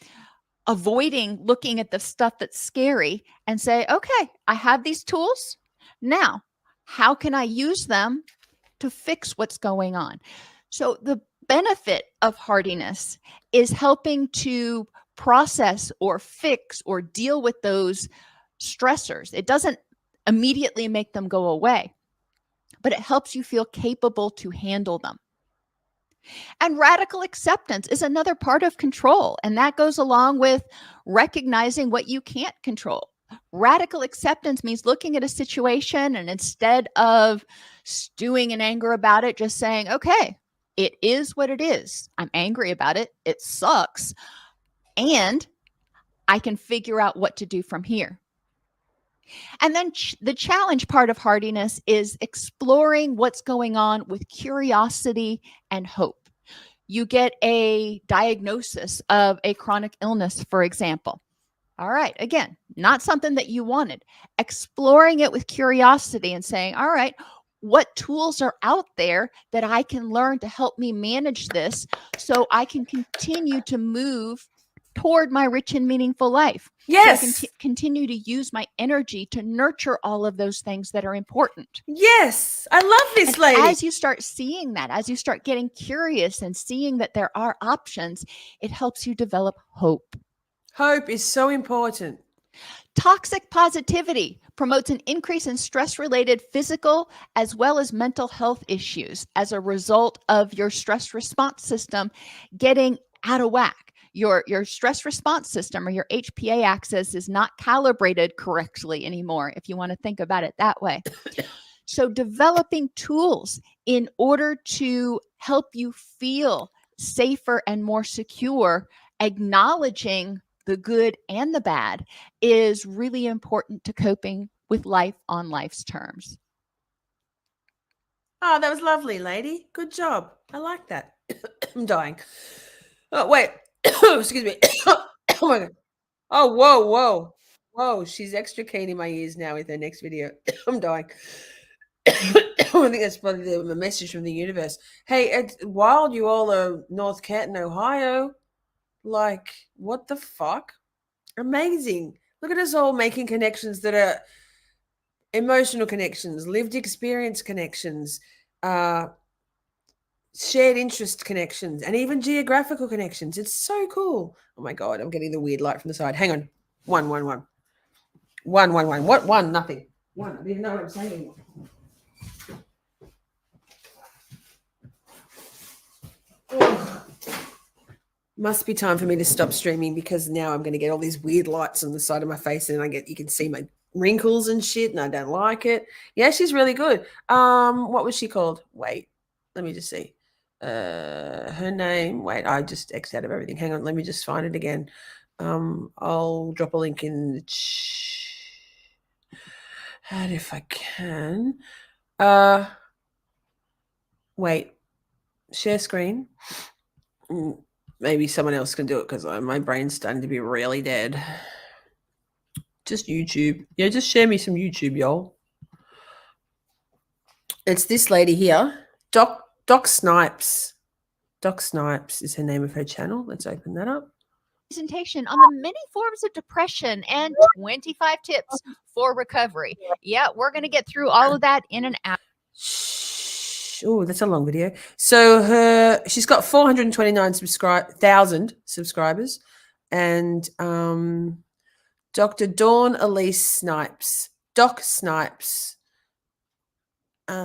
Speaker 9: avoiding looking at the stuff that's scary and say, okay, I have these tools. Now, how can I use them to fix what's going on? So the benefit of hardiness is helping to process or fix or deal with those stressors. It doesn't immediately make them go away, but it helps you feel capable to handle them. And radical acceptance is another part of control, and that goes along with recognizing what you can't control. Radical acceptance means looking at a situation and instead of stewing in anger about it, just saying, okay, it is what it is. I'm angry about it. It sucks. And I can figure out what to do from here. And then the challenge part of hardiness is exploring what's going on with curiosity and hope. You get a diagnosis of a chronic illness, for example. All right, again, not something that you wanted. Exploring it with curiosity and saying, all right, what tools are out there that I can learn to help me manage this so I can continue to move toward my rich and meaningful life.
Speaker 1: Yes.
Speaker 9: So I can continue to use my energy to nurture all of those things that are important.
Speaker 1: Yes. I love this
Speaker 9: and
Speaker 1: lady.
Speaker 9: As you start seeing that, as you start getting curious and seeing that there are options, it helps you develop hope.
Speaker 1: Hope is so important.
Speaker 9: Toxic positivity promotes an increase in stress-related physical as well as mental health issues as a result of your stress response system getting out of whack. Your stress response system, or your HPA axis, is not calibrated correctly anymore, if you want to think about it that way. So developing tools in order to help you feel safer and more secure, acknowledging the good and the bad, is really important to coping with life on life's terms.
Speaker 1: Oh, that was lovely, lady. Good job. I like that. I'm dying. Oh, wait. Excuse me. Oh, my God. Oh, whoa. She's extra keen in my ears now with her next video. I'm dying. I think that's probably the message from the universe. Hey, it's wild you all are North Canton, Ohio. Like, what the fuck? Amazing. Look at us all making connections that are emotional connections, lived experience connections, shared interest connections, and even geographical connections. It's so cool. Oh my God, I'm getting the weird light from the side. Hang on. One. What? One? Nothing. One. I don't even know what I'm saying anymore. Oh. Must be time for me to stop streaming, because now I'm going to get all these weird lights on the side of my face, and you can see my wrinkles and shit, and I don't like it. Yeah, she's really good. What was she called? Wait, let me just see. Her name. Wait, I just X'd out of everything. Hang on, let me just find it again. I'll drop a link in the chat if I can. Wait, share screen. Maybe someone else can do it, because my brain's starting to be really dead. Just YouTube. Yeah, just share me some YouTube, y'all. It's this lady here. Doc Snipes. Doc Snipes is her name of her channel. Let's open that up.
Speaker 9: Presentation on the many forms of depression and 25 tips for recovery. Yeah, we're going to get through all of that in an hour.
Speaker 1: Oh, that's a long video. So she's got 429,000 subscribers, and Dr. Dawn Elise Snipes, Doc Snipes. Do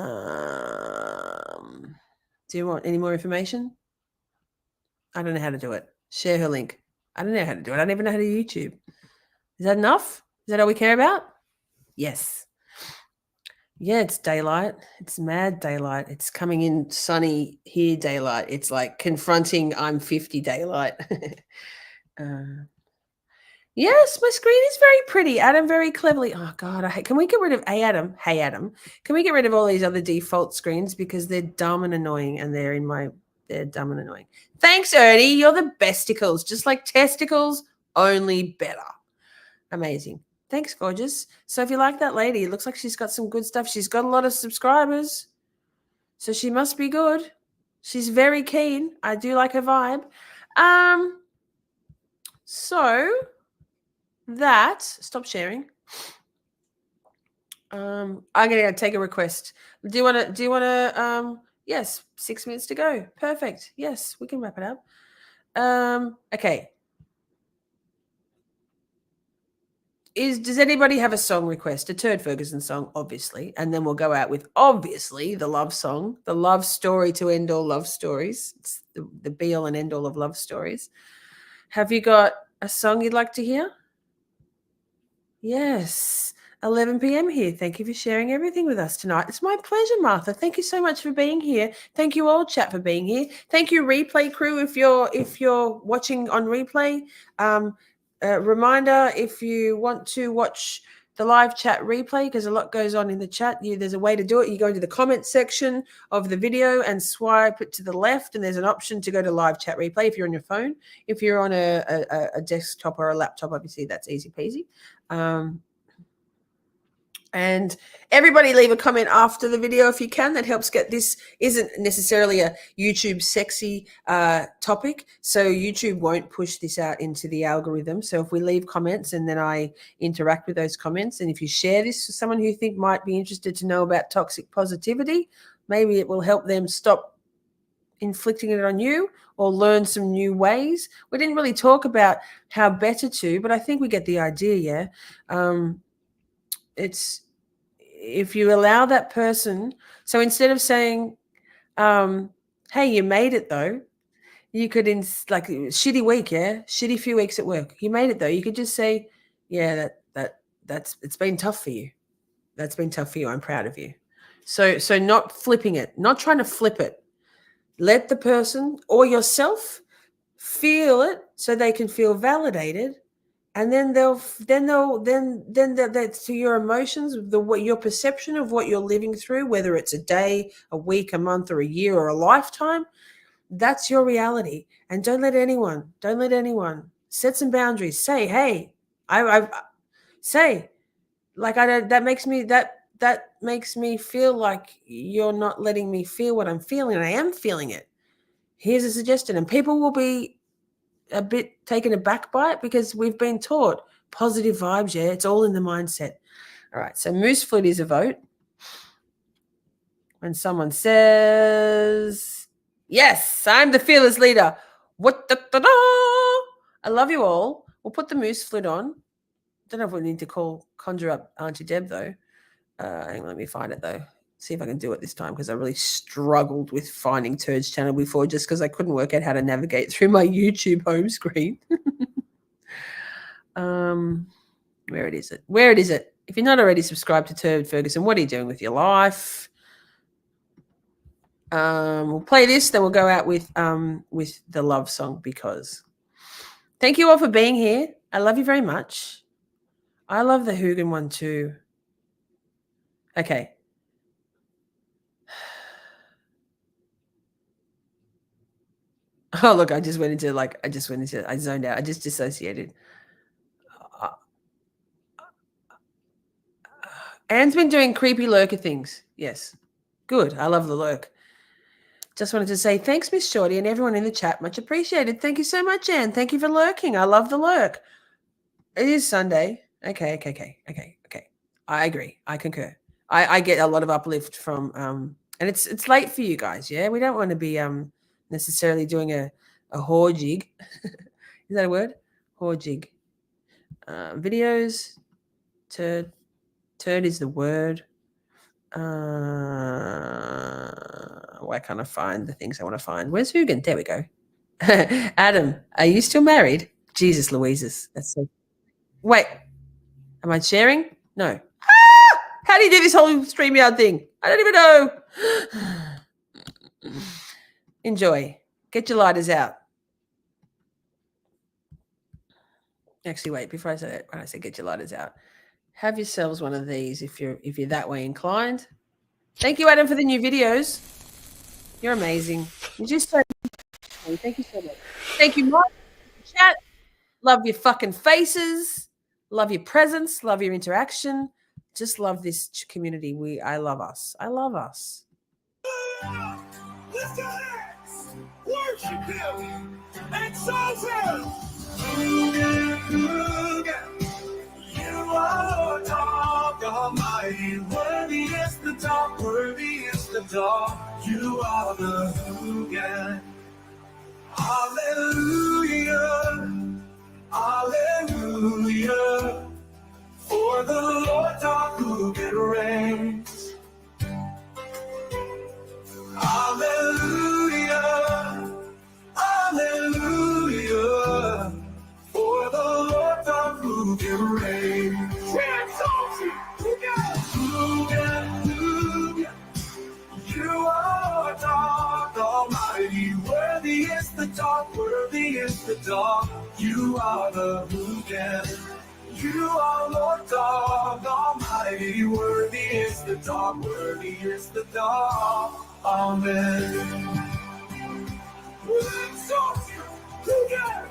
Speaker 1: you want any more information? I don't know how to do it. Share her link. I don't know how to do it. I don't even know how to do YouTube. Is that enough? Is that all we care about? Yes. Yeah, it's daylight. It's mad daylight. It's coming in sunny here daylight. It's like confronting I'm 50 daylight. Yes, my screen is very pretty. Adam very cleverly. Oh God, can we get rid of Adam? Hey Adam, can we get rid of all these other default screens, because they're dumb and annoying, and they're dumb and annoying. Thanks, Ernie. You're the besticles, just like testicles, only better. Amazing. Thanks, gorgeous. So if you like that lady, it looks like she's got some good stuff. She's got a lot of subscribers, so she must be good. She's very keen. I do like her vibe. So stop sharing. I'm gonna take a request. Do you want to yes, 6 minutes to go. Perfect. Yes, we can wrap it up. Okay. Does anybody have a song request? A Turd Ferguson song, obviously, and then we'll go out with obviously the love song, the love story to end all love stories. It's the be all and end all of love stories. Have you got a song you'd like to hear? Yes, 11 p.m. here. Thank you for sharing everything with us tonight. It's my pleasure, Martha. Thank you so much for being here. Thank you all, chat, for being here. Thank you, replay crew, if you're watching on replay. Reminder, if you want to watch the live chat replay, because a lot goes on in the chat, there's a way to do it. You go into the comment section of the video and swipe it to the left, and there's an option to go to live chat replay if you're on your phone. If you're on a desktop or a laptop, obviously that's easy peasy. And everybody leave a comment after the video if you can. That helps get this. Isn't necessarily a YouTube sexy topic, so YouTube won't push this out into the algorithm. So if we leave comments and then I interact with those comments, and if you share this with someone who you think might be interested to know about toxic positivity, maybe it will help them stop inflicting it on you or learn some new ways. We didn't really talk about how better to, but I think we get the idea, yeah. It's if you allow that person, so instead of saying, hey, you made it though, you could, like, shitty week, yeah, shitty few weeks at work, you made it though, you could just say, yeah, that's it's been tough for you. That's been tough for you. I'm proud of you. So not flipping it, not trying to flip it. Let the person or yourself feel it so they can feel validated. And then that's to your emotions, your perception of what you're living through, whether it's a day, a week, a month, or a year, or a lifetime. That's your reality. And don't let anyone set some boundaries. Say, hey, I say, like, I don't. That makes me feel like you're not letting me feel what I'm feeling, and I am feeling it. Here's a suggestion, and people will be a bit taken aback by it because we've been taught positive vibes. Yeah, it's all in the mindset. All right, so moose flute is a vote. When someone says, yes, I'm the fearless leader. What the da-da? I love you all. We'll put the moose flute on. Don't know if we need to conjure up Auntie Deb though. Hang on, let me find it though. See if I can do it this time, because I really struggled with finding Turd's channel before, just because I couldn't work out how to navigate through my YouTube home screen. Where it is it? If you're not already subscribed to Turd Ferguson, what are you doing with your life? We'll play this, then we'll go out with the love song, because thank you all for being here. I love you very much. I love the Hoogan one too. Okay. Oh, look, I zoned out. I just dissociated. Anne's been doing creepy lurker things. Yes. Good. I love the lurk. Just wanted to say thanks, Miss Shorty, and everyone in the chat. Much appreciated. Thank you so much, Anne. Thank you for lurking. I love the lurk. It is Sunday. Okay. I agree. I concur. I get a lot of uplift from and it's late for you guys, yeah? We don't want to be necessarily doing a whore-jig. Is that a word? Whore-jig. Videos. Turd is the word. Why can't I find the things I want to find? Where's Hoogan? There we go. Adam, are you still married? Jesus Louises. That's so. Wait, am I sharing? No. Ah! How do you do this whole StreamYard thing? I don't even know. Enjoy. Get your lighters out. Actually, wait, before I say that, when I say get your lighters out, have yourselves one of these if you're that way inclined. Thank you, Adam, for the new videos. You're amazing. You're just so. Thank you so much. Thank you, Mike. Chat. Love your fucking faces. Love your presence. Love your interaction. Just love this community. I love us. I love us.
Speaker 10: Lift your hands. Worship him. Exalt him. You are God Almighty. Worthy is the dog. Worthy is the dog. You are the Ughhhhh. Hallelujah. Hallelujah. For the Lord our Ughhhhh reigns. Hallelujah. Hallelujah. For the Lord our Ughhhhh reigns. Ughhhhh. You are God Almighty. Worthy is the dog. Worthy is the dog. You are the Ughhhhh. You are Lord God Almighty. Worthy is the dog. Worthy is the dog. Amen. We exalt you. Ughhhhh.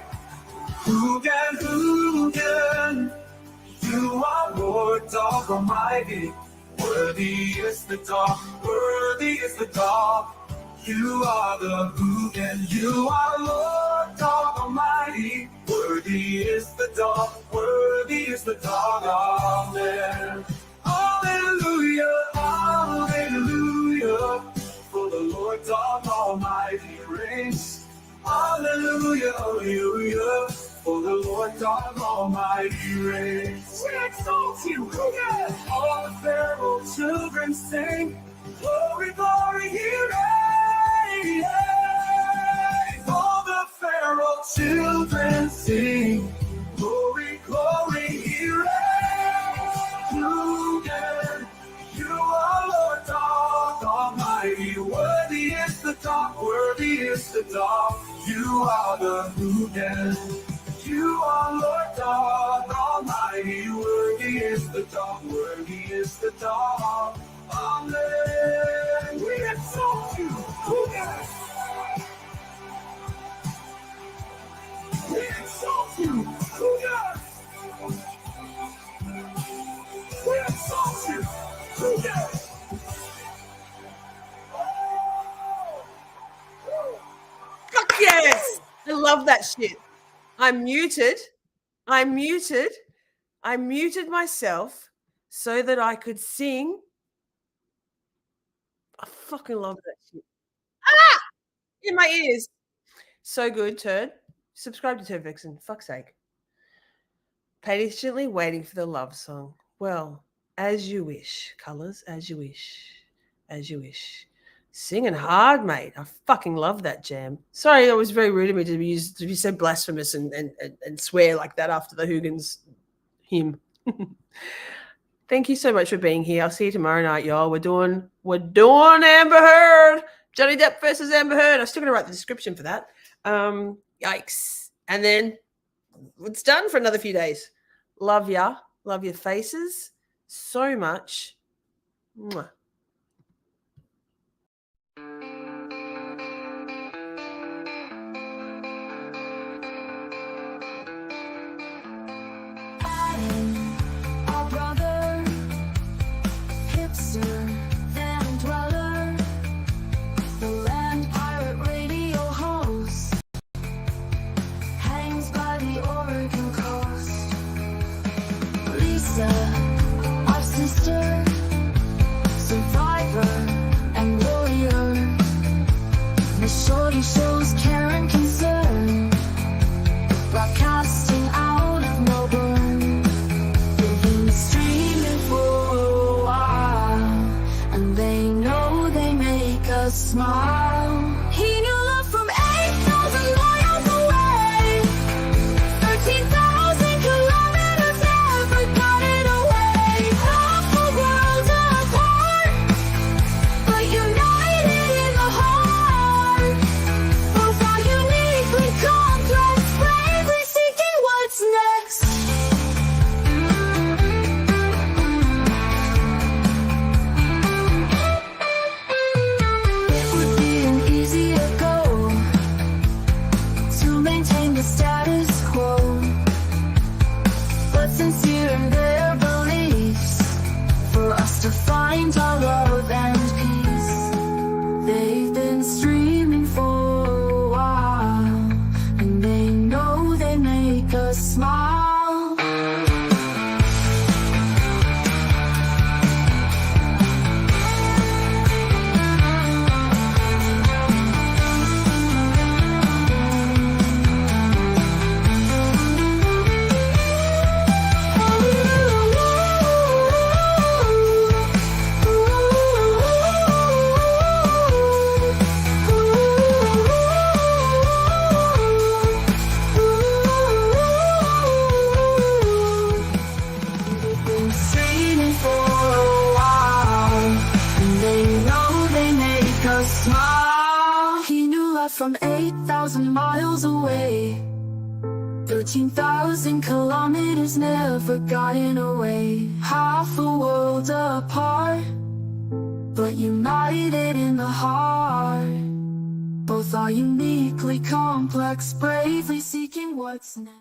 Speaker 10: Ughhhhh. You are Lord dog almighty. Worthy is the dog, worthy is the dog. You are the who, and you are Lord God Almighty. Worthy is the dog, worthy is the dog. Amen. Hallelujah, hallelujah. For the Lord God Almighty reigns. Hallelujah, hallelujah. For the Lord God Almighty reigns. We exalt you, yes. All the Pharaoh children sing. Glory, glory, he reigns. All the Pharaoh children sing. Glory, glory, he reigns. You are Lord God Almighty. Worthy is the dog, worthy is the dog. You are the who can. You are Lord God Almighty. Worthy is the dog, worthy is the dog. Amen. We exalt you. Yes. We exalt you. Yes. We exalt you. Yes.
Speaker 1: Fuck yes! I love that shit. I'm muted. I muted myself so that I could sing. I fucking love that shit. Ah! In my ears. So good, Turd. Subscribe to Turd Vixen. Fuck's sake. Patiently waiting for the love song. Well, as you wish, colours, as you wish. As you wish. Singing hard, mate. I fucking love that jam. Sorry, it was very rude of me to be so blasphemous and swear like that after the Hoogan's hymn. Thank you so much for being here. I'll see you tomorrow night, y'all. We're doing Amber Heard. Johnny Depp versus Amber Heard. I'm still gonna write the description for that. Yikes. And then it's done for another few days. Love ya. Love your faces so much. Mwah.
Speaker 10: Our sister, survivor, and warrior. Miss Shorty shows care and concern, broadcasting out of Melbourne. They've been streaming for a while, and they know they make us smile. He knew love from 8,000 miles away, 13,000 kilometers, never got it away. Half the world apart, but united in the heart. Both are uniquely complex, bravely seeking what's next. It would be an easier goal to maintain the status quo, but sincere in their beliefs, for us to find our love and peace. They've been streaming for a while, and they know they make us smile. Streaming for a while, and they know they make us smile. He knew love from 8,000 miles away, 13,000 kilometers, never gotten away. Half the world apart, but united in the heart. Both are uniquely complex, bravely seeking what's next.